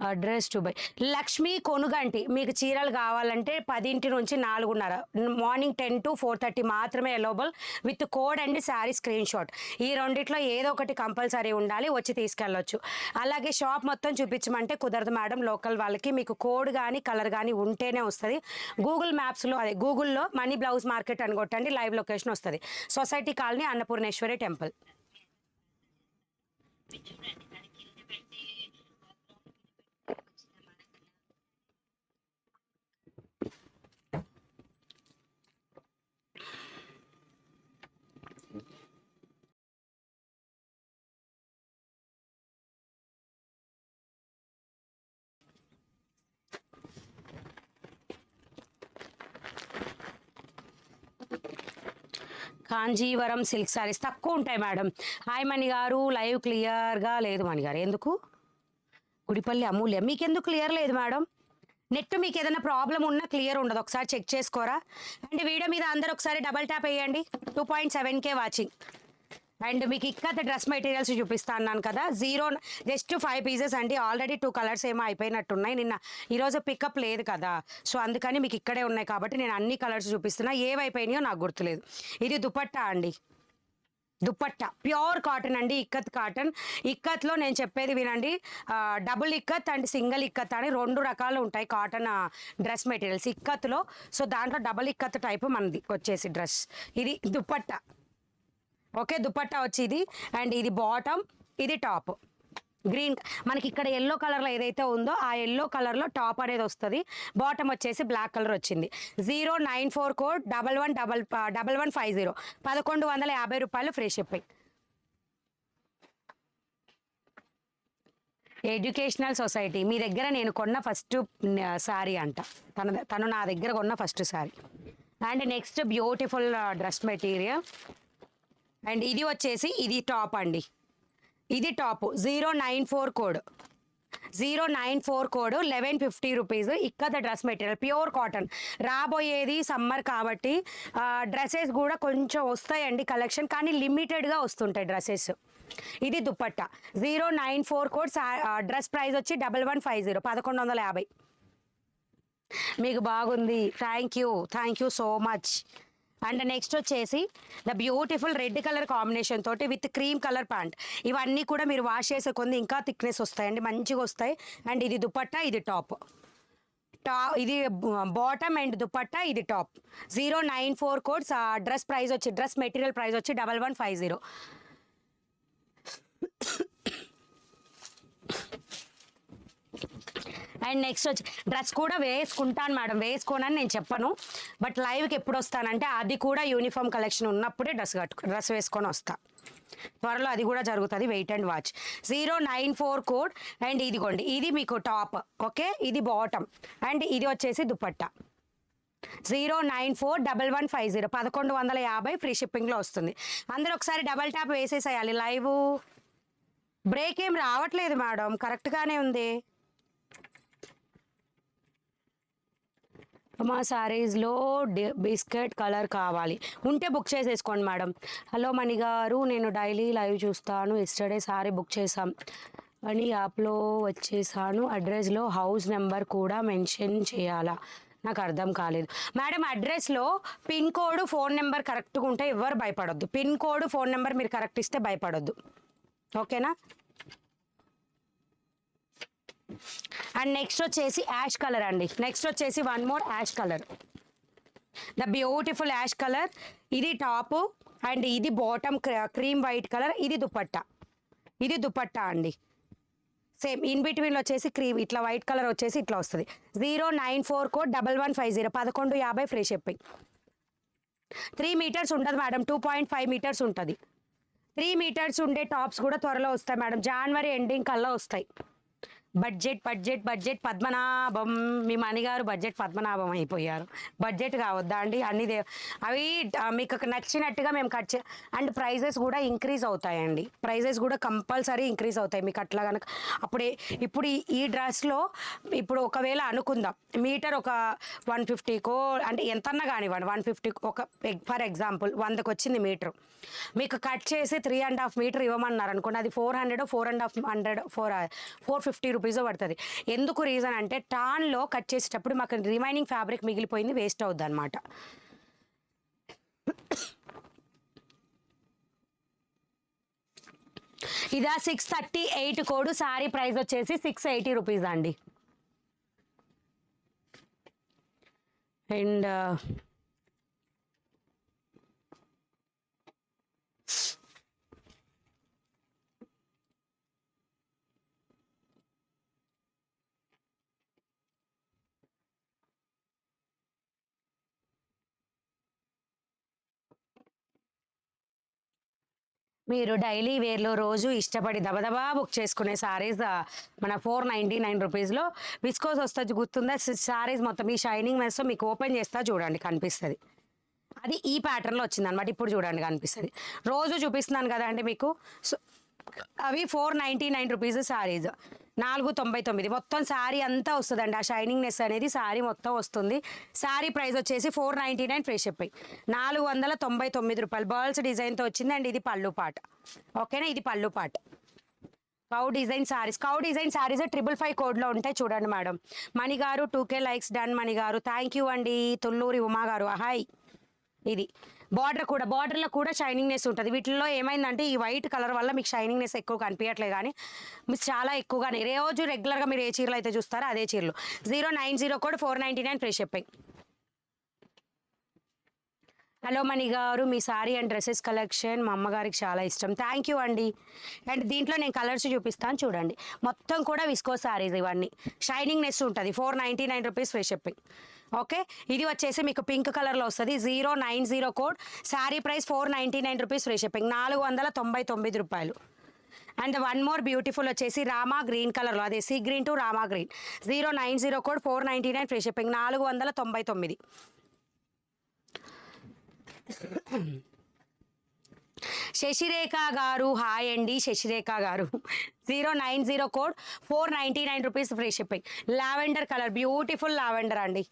Address to buy Lakshmi Konuganti. మీకు చీరలు కావాలంటే 10 నుంచి 4:30, మార్నింగ్ 10 to 4:30 మాత్రమే available with code and sari screen shot. ఈ రెండిట్లో ఏదో ఒకటి కంపల్సరీ ఉండాలి, వచ్చి తీసుకెళ్ళొచ్చు. అలాగే షాప్ మొత్తం చూపించమంటే కుదరదు మేడం. లోకల్ వాళ్ళకి మీకు కోడ్ కానీ కలర్ కానీ ఉంటేనే వస్తుంది. గూగుల్ మ్యాప్స్లో అదే గూగుల్లో మనీ బ్లౌజ్ మార్కెట్ అని కొట్టండి, లైవ్ లొకేషన్ వస్తుంది. Society colony, Annapurneshwari temple. Kanjeevaram silk saris తక్కువ ఉంటాయి మేడం. హాయ్ మణి గారు, లైవ్ క్లియర్గా లేదు మణి గారు. ఎందుకు? గుడిపల్లి అమూల్య, మీకెందుకు క్లియర్ లేదు మేడం? నెట్ మీకు ఏదైనా ప్రాబ్లం ఉన్నా క్లియర్ ఉండదు, ఒకసారి చెక్ చేసుకోరా. అండ్ వీడియో మీద అందరు ఒకసారి డబల్ ట్యాప్ వేయండి. 2.7K watching. అండ్ మీకు ఇక్కత డ్రెస్ మెటీరియల్స్ చూపిస్తా అన్నాను కదా, జస్ట్ 5 పీసెస్ అండి. ఆల్రెడీ 2 కలర్స్ ఏమో అయిపోయినట్టున్నాయి. ఈరోజు పికప్ లేదు కదా, సో అందుకని మీకు ఇక్కడే ఉన్నాయి కాబట్టి నేను అన్ని కలర్స్ చూపిస్తున్నా. ఏవైపోయినాయో నాకు గుర్తులేదు. ఇది దుపట్టా అండి, దుపట్టా ప్యూర్ కాటన్ అండి, ఇక్కత్ కాటన్. ఇక్కత్లో నేను చెప్పేది వినండి, double ikat and single ikat అని 2 రకాలు ఉంటాయి కాటన్ డ్రెస్ మెటీరియల్స్ ఇక్కత్లో. సో దాంట్లో డబుల్ ఇక్కత్ టైపు మనది వచ్చేసి డ్రెస్. ఇది దుపట్టా. ఓకే, దుపట్టా వచ్చి ఇది. అండ్ ఇది బాటమ్, ఇది టాప్. గ్రీన్ మనకి ఇక్కడ ఎల్లో కలర్లో ఏదైతే ఉందో ఆ ఎల్లో కలర్లో టాప్ అనేది వస్తుంది. బాటమ్ వచ్చేసి బ్లాక్ కలర్ వచ్చింది. 094 కోడ్ 1150, 1150 రూపాయలు ఫ్రీ షిప్పింగ్. ఎడ్యుకేషనల్ సొసైటీ మీ దగ్గర నేను కొన్న ఫస్ట్ శారీ అంట. తను నా దగ్గర కొన్న first sari. And next beautiful dress material. And ఇది వచ్చేసి ఇది టాప్ అండి, ఇది top. 094 code, 094 code 1150 rupees. Ikat dress material pure cotton. రాబోయేది సమ్మర్ కాబట్టి డ్రెస్సెస్ కూడా కొంచెం వస్తాయండి కలెక్షన్, కానీ లిమిటెడ్గా వస్తుంటాయి డ్రెస్సెస్. ఇది దుపట్టా. 094 కోడ్. డ్రెస్ ప్రైస్ వచ్చి 1150, 1150. మీకు బాగుంది, thank you so much. And next వచ్చేసి the beautiful red colour combination తోటి విత్ క్రీమ్ కలర్ ప్యాంట్. ఇవన్నీ కూడా మీరు వాష్ చేసే కొంది ఇంకా థిక్నెస్ వస్తాయండి, మంచిగా వస్తాయి. అండ్ ఇది దుపట్టా, ఇది టాప్. ఇది బాటమ్ అండ్ దుపట్టా, ఇది top. 094 codes. Dress material price వచ్చి 1150. అండ్ నెక్స్ట్ వచ్చి డ్రెస్ కూడా వేసుకుంటాను మేడం, వేసుకోనని నేను చెప్పను. బట్ లైవ్కి ఎప్పుడు వస్తానంటే అది కూడా యూనిఫామ్ కలెక్షన్ ఉన్నప్పుడే డ్రెస్ వేసుకొని వస్తా. త్వరలో అది కూడా జరుగుతుంది, wait and watch. 094 code. And ఇదిగోండి, ఇది మీకు టాప్. ఓకే, ఇది బాటమ్. అండ్ ఇది వచ్చేసి దుపట్టా. 094 1150, 1150 ఫ్రీ షిప్పింగ్లో వస్తుంది. అందరూ ఒకసారి డబల్ ట్యాప్ వేసేసేయాలి. లైవ్ బ్రేక్ ఏం రావట్లేదు మేడం, కరెక్ట్గానే ఉంది. మా శారీస్లో బిస్కెట్ కలర్ కావాలి ఉంటే బుక్ చేసేసుకోండి మేడం. హలో మణి గారు, నేను డైలీ లైవ్ చూస్తాను. ఎస్టర్డే శారీ బుక్ చేసాం అని యాప్లో వచ్చేసాను. అడ్రస్లో హౌస్ నెంబర్ కూడా మెన్షన్ చేయాలా? నాకు అర్థం కాలేదు మేడం. అడ్రస్లో పిన్ కోడ్ ఫోన్ నెంబర్ కరెక్ట్గా ఉంటే ఎవరు భయపడొద్దు. పిన్ కోడ్ ఫోన్ నెంబర్ మీరు కరెక్ట్ ఇస్తే భయపడొద్దు, ఓకేనా? అండ్ నెక్స్ట్ వచ్చేసి యాష్ కలర్ అండి. నెక్స్ట్ వచ్చేసి one more ash colour, the beautiful ash colour. ఇది టాపు అండ్ ఇది బాటమ్ క్రీమ్ వైట్ కలర్. ఇది దుపట్టా, ఇది దుపట్టా అండి. సేమ్ ఇన్ బిట్వీన్లో వచ్చేసి క్రీమ్ ఇట్లా వైట్ కలర్ వచ్చేసి ఇట్లా వస్తుంది. 094 కోడ్ 1150 1150 ఫ్రీ షిప్పింగ్. 3 మీటర్స్ ఉంటుంది మేడం, 2.5 మీటర్స్ ఉంటుంది. 3 మీటర్స్ ఉండే టాప్స్ కూడా త్వరలో వస్తాయి మేడం, జనవరి ఎండింగ్ కల్లా వస్తాయి. Budget budget budget Padmanabham. మీ మణిగారు బడ్జెట్ పద్మనాభం అయిపోయారు. బడ్జెట్ కావద్దా అండి? అన్ని అవి మీకు నచ్చినట్టుగా మేము కట్ అండ్ ప్రైజెస్ కూడా ఇంక్రీజ్ అవుతాయండి. ప్రైజెస్ కూడా కంపల్సరీ ఇంక్రీజ్ అవుతాయి మీకు అట్లా కనుక. అప్పుడే ఇప్పుడు ఈ డ్రెస్లో ఇప్పుడు ఒకవేళ అనుకుందాం మీటర్ ఒక 150కో అంటే ఎంతన్నా కానివ్వండి 150 ఒక ఫర్ ఎగ్జాంపుల్ 100కి వచ్చింది మీటర్, మీకు కట్ చేసి 3.5 మీటర్ ఇవ్వమన్నారు అనుకోండి, అది 400 450 450 రూపీస్ పడుతుంది. ఎందుకు రీజన్ అంటే టాన్లో కట్ చేసేటప్పుడు మాకు రిమైనింగ్ ఫ్యాబ్రిక్ మిగిలిపోయింది, వేస్ట్ అవుద్ది అనమాట. ఇదా 638 కోడ్. సారీ ప్రైస్ వచ్చేసి 680 రూపీస్ అండి. అండ్ మీరు డైలీ వేర్లో రోజు ఇష్టపడి దబదబా బుక్ చేసుకునే సారీస్ మన 499 రూపీస్లో విస్కోస్ వస్తుంది, గుర్తుందా? సారీస్ మొత్తం ఈ షైనింగ్ మెస్ మీకు ఓపెన్ చేస్తా చూడండి కనిపిస్తుంది. అది ఈ ప్యాటర్న్లో వచ్చింది అనమాట. ఇప్పుడు చూడండి కనిపిస్తుంది. రోజు చూపిస్తున్నాను కదా అండి మీకు. సో అవి 499 రూపీస్ సారీస్, 499 మొత్తం శారీ అంతా వస్తుందండి. ఆ షైనింగ్నెస్ అనేది శారీ మొత్తం వస్తుంది. శారీ ప్రైస్ వచ్చేసి 499 ఫ్రీ షిప్పింగ్, 499 రూపాయలు. బర్ల్స్ డిజైన్తో వచ్చింది అండ్ ఇది పళ్ళు పాట, ఓకేనా? ఇది పళ్ళు పాట. Cow design saris, cow design saris 555 కోడ్లో ఉంటాయి చూడండి మేడం. మణిగారు 2K లైక్స్ డన్ మణిగారు, థ్యాంక్ యూ అండి. తుల్లూరి ఉమా గారు హాయ్. ఇది బార్డర్ కూడా, బార్డర్లో కూడా షైనింగ్నెస్ ఉంటుంది. వీటిల్లో ఏమైందంటే ఈ వైట్ కలర్ వల్ల మీకు షైనింగ్నెస్ ఎక్కువ కనిపించట్లేదు, కానీ మీకు చాలా ఎక్కువగానే రోజు రెగ్యులర్గా మీరు ఏ చీరలు అయితే చూస్తారో అదే చీరలు. 090 కోడ్ 499 ఫ్రీ షిప్పింగ్. హలో మణి గారు, మీ సారీ అండ్ డ్రెస్సెస్ కలెక్షన్ మా అమ్మగారికి చాలా ఇష్టం. థ్యాంక్ యూ అండి. అండ్ దీంట్లో నేను కలర్స్ చూపిస్తాను చూడండి. మొత్తం కూడా విస్కో సారీస్, ఇవన్నీ షైనింగ్నెస్ ఉంటుంది. 499 రూపీస్ ఫ్రీ షిప్పింగ్, ఓకే? ఇది వచ్చేసి మీకు పింక్ కలర్లో వస్తుంది. 090 code. Sari price 499 rupees free shipping, 499 రూపాయలు. అండ్ వన్ మోర్ బ్యూటిఫుల్ వచ్చేసి రామా గ్రీన్ కలర్లో, అదే sea green to Rama green. 090 code 499 free shipping, 499. Sasirekha garu hi అండి. Sasirekha garu 090 code 499 rupees free shipping. Lavender colour, beautiful lavender అండి.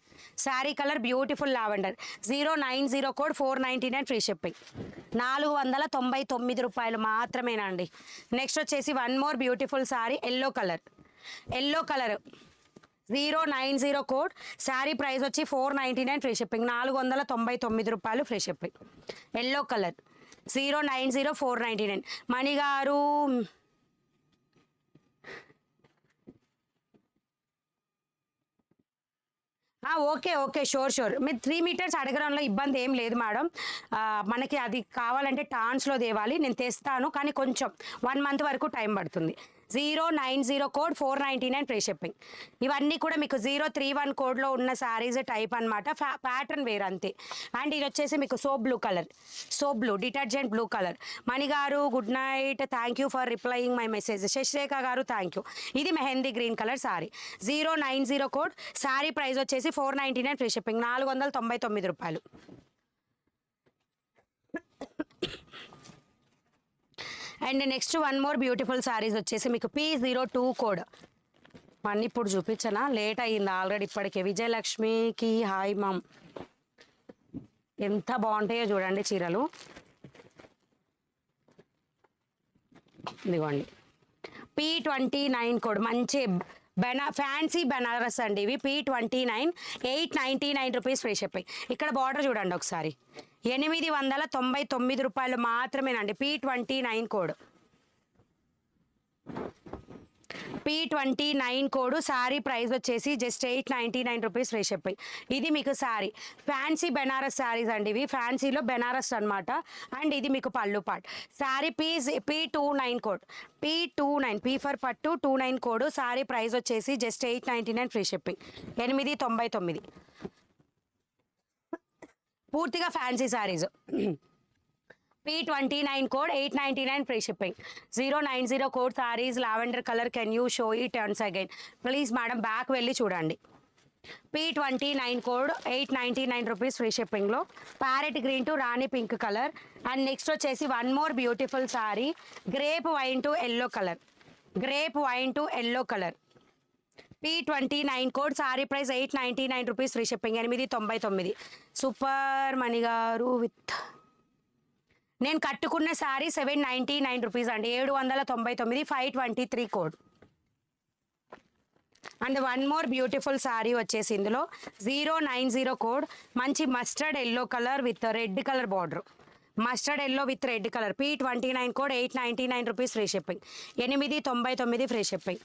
Sari colour beautiful lavender. 090 code 499 free shipping, 499 రూపాయలు మాత్రమేనండి. Next వచ్చేసి one more beautiful sari yellow colour, yellow colour 090 code. Sari price వచ్చి 499 free shipping, 499 రూపాయలు free shipping. Yellow colour 090 499. మణిగారు okay okay sure sure. మీరు 3 metres అడగడంలో ఇబ్బంది ఏం లేదు మేడం. మనకి అది కావాలంటే టాన్స్లో తేవాలి, నేను తెస్తాను, కానీ కొంచెం 1 మంత్ వరకు టైం పడుతుంది. 090 కోడ్ 499 ఫ్రీ షిప్పింగ్. ఇవన్నీ కూడా మీకు 031 కోడ్లో ఉన్న శారీస్ టైప్ అనమాట, ప్యాటర్న్ వేరు అంతే. అండ్ ఇది వచ్చేసి మీకు soap blue colour, soap blue detergent blue colour. మణిగారు good night, thank you for replying my message. Sasirekha garu thank you. ఇది mehndi green colour sari, 090 code. Sari price వచ్చేసి 499 ఫ్రీ షిప్పింగ్, 499 రూపాయలు. And next one more beautiful saris వచ్చేసి మీకు P02 కోడ్, మళ్ళీ ఇప్పుడు చూపించనా, late అయ్యింది already ఇప్పటికే. విజయలక్ష్మికి హాయ్ మామ్. ఎంత బాగుంటాయో చూడండి చీరలు. ఇదిగోండి P29 కోడ్, మంచి ఫ్యాన్సీ బెనారస్ అండి ఇవి. P29 899 rupees free shipping. ఇక్కడ బార్డర్ చూడండి ఒకసారి, 899 రూపాయలు మాత్రమేనండి. P29 code, P29 code. Sari price వచ్చేసి జస్ట్ 899 రూపీస్ ఫ్రీ షిప్పింగ్. ఇది మీకు శారీ, ఫ్యాన్సీ బెనారస్ శారీస్ అండి ఇవి, ఫ్యాన్సీలో బెనారస్ అనమాట. అండ్ ఇది మీకు పళ్ళు పాట్. Sari P29 code, P29, P for పట్టు 29 కోడ్. శారీ ప్రైస్ వచ్చేసి జస్ట్ 899 ఫ్రీ షిప్పింగ్, 899. పూర్తిగా fancy saris. P29 code, 899 free shipping. 090 code saris lavender colour. Can you show it once again please madam, back వెళ్ళి చూడండి. P29 కోడ్, 899 రూపీస్ ఫ్రీ షిప్పింగ్లో. Parrot green to Rani pink colour. And next వచ్చేసి one more beautiful sari, grape wine to yellow colour. Grape wine to yellow colour. P29 code. Sari price 899 rupees free shipping, 899. Super Mani garu with, నేను కట్టుకున్న sari 799 rupees అండి, 799. 523 code. And one more beautiful sari వచ్చేసి ఇందులో 090 code, మంచి mustard yellow colour with red colour border. Mustard yellow with red colour. P29 code, 899 rupees free shipping, 899 free shipping.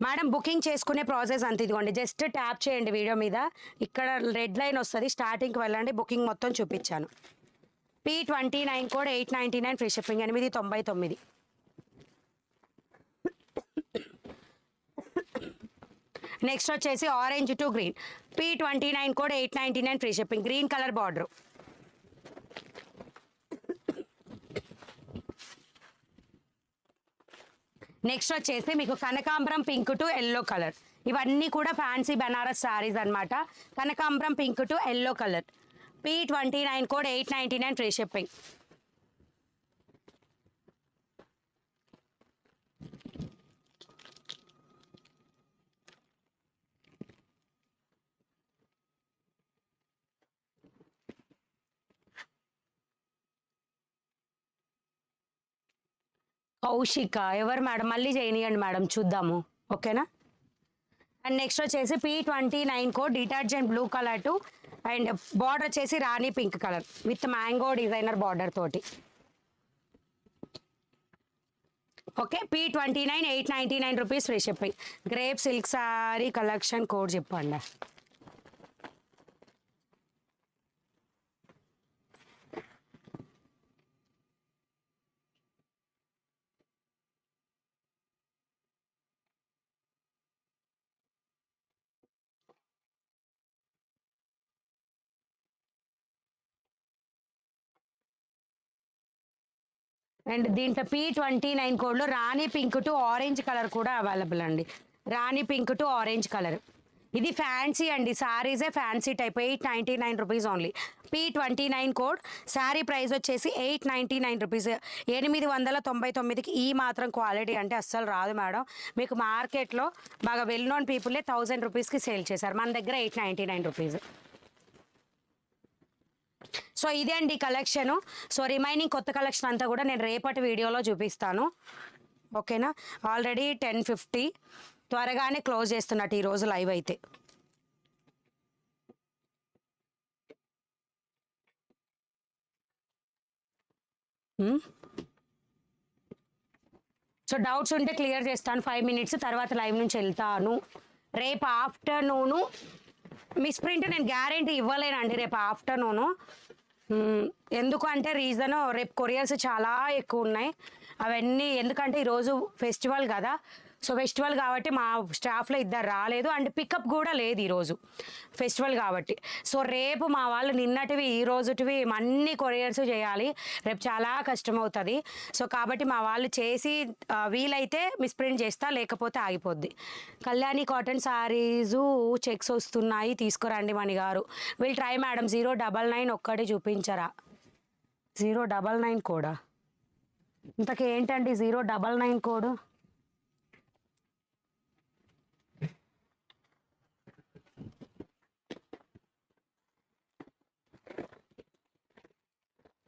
Madam booking చేసుకునే process అంత ఇదిగోండి, just tap చేయండి video మీద, ఇక్కడ red line వస్తుంది, స్టార్టింగ్కి వెళ్ళండి, బుకింగ్ మొత్తం చూపించాను. P29 code, 899 free shipping, 899. Next వచ్చేసి orange to green. P29 code, 899 free shipping, green colour border. Next వచ్చేసి మీకు కనకాంబరం పింక్ టు ఎల్లో కలర్. ఇవన్నీ కూడా ఫ్యాన్సీ బెనారస్ శారీస్ అనమాట. కనకాంబరం pink to yellow colour. P29 code, 899 free shipping. Kaushika ఎవరు మేడం, మళ్ళీ చేయనియండి మేడం చూద్దాము, ఓకేనా. అండ్ నెక్స్ట్ వచ్చేసి P29 code, detergent blue colour to, and border వచ్చేసి Rani pink colour with mango designer border తోటి. Okay. P29 899 rupees free shipping. Grape silk sari collection code చెప్పండి. And దీంట్లో P29 కోడ్లో Rani pink to orange colour కూడా available అండి. Rani pink to orange colour. ఇది fancy అండి, శారీసే fancy type. 899 rupees only. P29 code. Sari price వచ్చేసి 899 రూపీస్. 899కి ఈ మాత్రం క్వాలిటీ అంటే అస్సలు రాదు మేడం. మీకు మార్కెట్లో బాగా వెల్ నోన్ పీపులే 1000 రూపీస్కి సేల్ చేశారు, మన దగ్గర 899 రూపీస్. సో ఇదే అండి కలెక్షను. సో రిమైనింగ్ కొత్త కలెక్షన్ అంతా కూడా నేను రేపటి వీడియోలో చూపిస్తాను, ఓకేనా. ఆల్రెడీ 10:50, త్వరగానే క్లోజ్ చేస్తున్నట్టు ఈరోజు లైవ్ అయితే. సో డౌట్స్ ఉంటే క్లియర్ చేస్తాను 5 మినిట్స్ తర్వాత లైవ్ నుంచి వెళ్తాను. రేపు ఆఫ్టర్నూను మిస్ ప్రింట్ నేను గ్యారెంటీ ఇవ్వలేనండి రేపు ఆఫ్టర్నూను. ఎందుకు అంటే రీజను, రేపు కొరియర్స్ చాలా ఎక్కువ ఉన్నాయి అవన్నీ. ఎందుకంటే ఈరోజు ఫెస్టివల్ కదా, సో ఫెస్టివల్ కాబట్టి మా స్టాఫ్లో 2 రాలేదు, అండ్ పికప్ కూడా లేదు ఈరోజు ఫెస్టివల్ కాబట్టి. సో రేపు మా వాళ్ళు నిన్నటివి ఈ రోజుటివి అన్ని కొరియర్స్ చేయాలి, రేపు చాలా కష్టం అవుతుంది. సో కాబట్టి మా వాళ్ళు చేసి వీలైతే మిస్ప్రింట్ చేస్తా, లేకపోతే ఆగిపోద్ది. కళ్యాణి కాటన్ శారీసు చెక్స్ వస్తున్నాయి తీసుకురండి మణి గారు. Will try madam. 099 ఒక్కటి చూపించరా? 099 కోడా? ఇంతకేంటండి 099 code?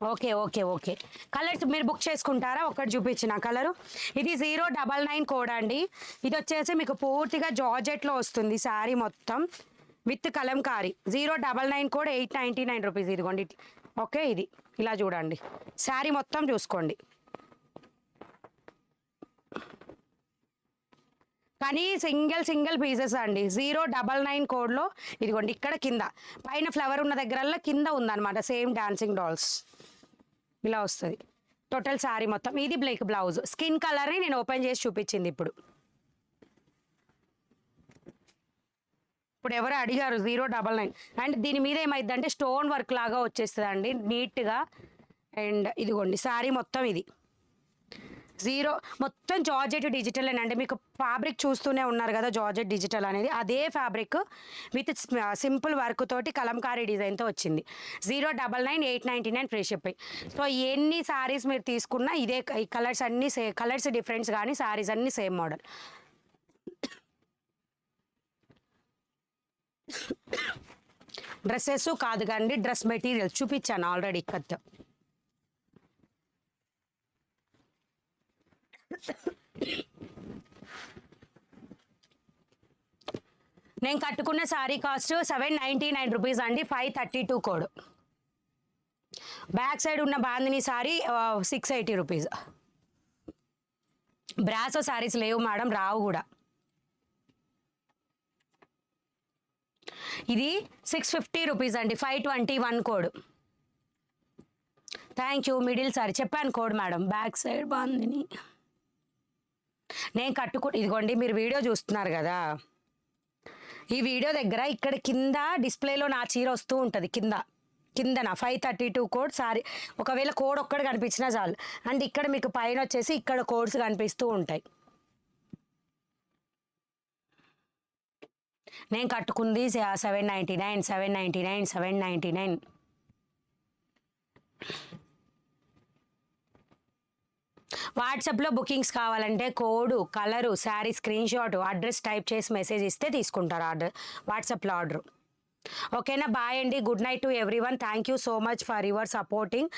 Okay okay okay. Colours మీరు బుక్ చేసుకుంటారా? ఒకటి చూపించిన కలరు. ఇది 099 కోడ్ అండి. ఇది వచ్చేసి మీకు పూర్తిగా జార్జెట్లో వస్తుంది శారీ మొత్తం విత్ కలంకారీ. 099 code 899 rupees. ఇదిగోండి ఓకే. ఇది ఇలా చూడండి, శారీ మొత్తం చూసుకోండి. కానీ సింగిల్ పీసెస్ అండి. 099 కోడ్లో ఇదిగోండి ఇక్కడ కింద పైన ఫ్లవర్ ఉన్న దగ్గరల్లా కింద ఉందన్నమాట సేమ్ డాన్సింగ్ డాల్స్. ఇలా వస్తుంది టోటల్ శారీ మొత్తం. ఇది బ్లాక్ బ్లౌజ్, స్కిన్ కలర్ని నేను ఓపెన్ చేసి చూపించింది ఇప్పుడు. ఇప్పుడు ఎవరు అడిగారు 099. అండ్ దీని మీద ఏమైందంటే స్టోన్ వర్క్ లాగా వచ్చేస్తుంది అండి నీట్గా. అండ్ ఇదిగోండి శారీ మొత్తం ఇది మొత్తం జార్జెట్ డిజిటల్ అండి. మీకు ఫ్యాబ్రిక్ చూస్తూనే ఉన్నారు కదా, జార్జెట్ డిజిటల్ అనేది అదే ఫ్యాబ్రిక్ విత్ సింపుల్ వర్క్ తోటి కలంకారీ డిజైన్తో వచ్చింది. 099 899 ఫ్రీ షిప్పింగ్. సో ఎన్ని శారీస్ మీరు తీసుకున్నా ఇదే కలర్స్ అన్నీ కలర్స్ డిఫరెన్స్ కానీ శారీస్ అన్నీ సేమ్ మోడల్. డ్రెస్సెస్ కాదు కానీ డ్రెస్ మెటీరియల్ చూపించాను ఆల్రెడీ కత్. నేను కట్టుకున్న శారీ కాస్ట్ 799 రూపీస్ అండి. 532 కోడ్. బ్యాక్ సైడ్ ఉన్న బాందిని శారీ 680 రూపీస్. బ్రాసో శారీస్ లేవు మేడం, రావు కూడా. ఇది 650 రూపీస్ అండి. 521 code. Thank you. Middle sari చెప్పాను code madam. Back side bandhani నేను ఇదిగోండి మీరు వీడియో చూస్తున్నారు కదా, ఈ వీడియో దగ్గర ఇక్కడ కింద డిస్ప్లేలో నా చీర వస్తూ ఉంటుంది కిందన 532 కోడ్ సారీ. ఒకవేళ కోడ్ ఒక్కటి కనిపించినా చాలు. అండ్ ఇక్కడ మీకు పైన వచ్చేసి ఇక్కడ కోడ్స్ కనిపిస్తూ ఉంటాయి. నేను కట్టుకుంది 799. వాట్సాప్లో బుకింగ్స్ కావాలంటే code, colour, sari screen shot, address type చేసి మెసేజ్ ఇస్తే తీసుకుంటారు ఆర్డర్, వాట్సాప్లో ఆర్డర్. ఓకేనా? బాయ్ అండి. Good night to everyone. Thank you so much for your supporting.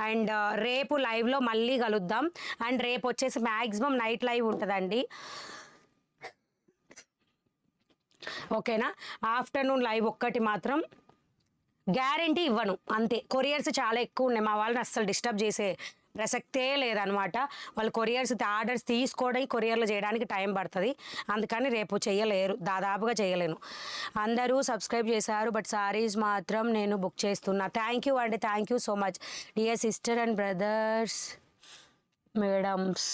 And రేపు లైవ్లో మళ్ళీ కలుద్దాం. అండ్ రేపు వచ్చేసి మ్యాక్సిమం నైట్ లైవ్ ఉంటుందండి. ఓకేనా? ఆఫ్టర్నూన్ లైవ్ ఒక్కటి మాత్రం గ్యారంటీ ఇవ్వను అంతే. కొరియర్స్ చాలా ఎక్కువ ఉన్నాయి, మా వాళ్ళని అస్సలు డిస్టర్బ్ చేసే ప్రసక్తే లేదనమాట. వాళ్ళు ఆర్డర్స్ తీసుకోవడం కొరియర్లో చేయడానికి టైం పడుతుంది, అందుకని రేపు చేయలేరు, దాదాపుగా చేయలేను. అందరూ సబ్స్క్రైబ్ చేశారు బట్ సారీస్ మాత్రం నేను బుక్ చేస్తున్నా. థ్యాంక్ యూ అండి. Thank you so much dear sister and brothers, madams.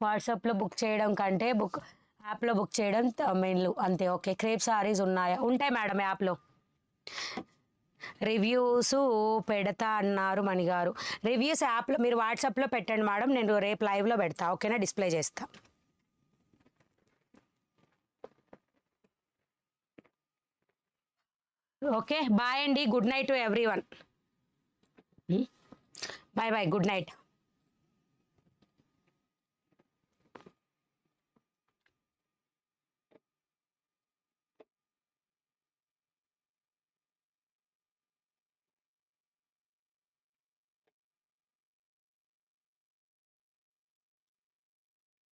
వాట్సాప్లో బుక్ చేయడం కంటే యాప్లో బుక్ చేయడం మెయిన్లు అంతే. ఓకే. క్రేప్ సారీస్ ఉన్నాయా? ఉంటాయి మేడం యాప్లో. రివ్యూస్ పెడతా అన్నారు మణిగారు. రివ్యూస్ యాప్లో మీరు వాట్సాప్లో పెట్టండి మేడం, నేను రేపు లైవ్లో పెడతా. ఓకేనా? డిస్ప్లే చేస్తా. ఓకే బాయ్ అండి. Good night to everyone. Bye bye. Good night.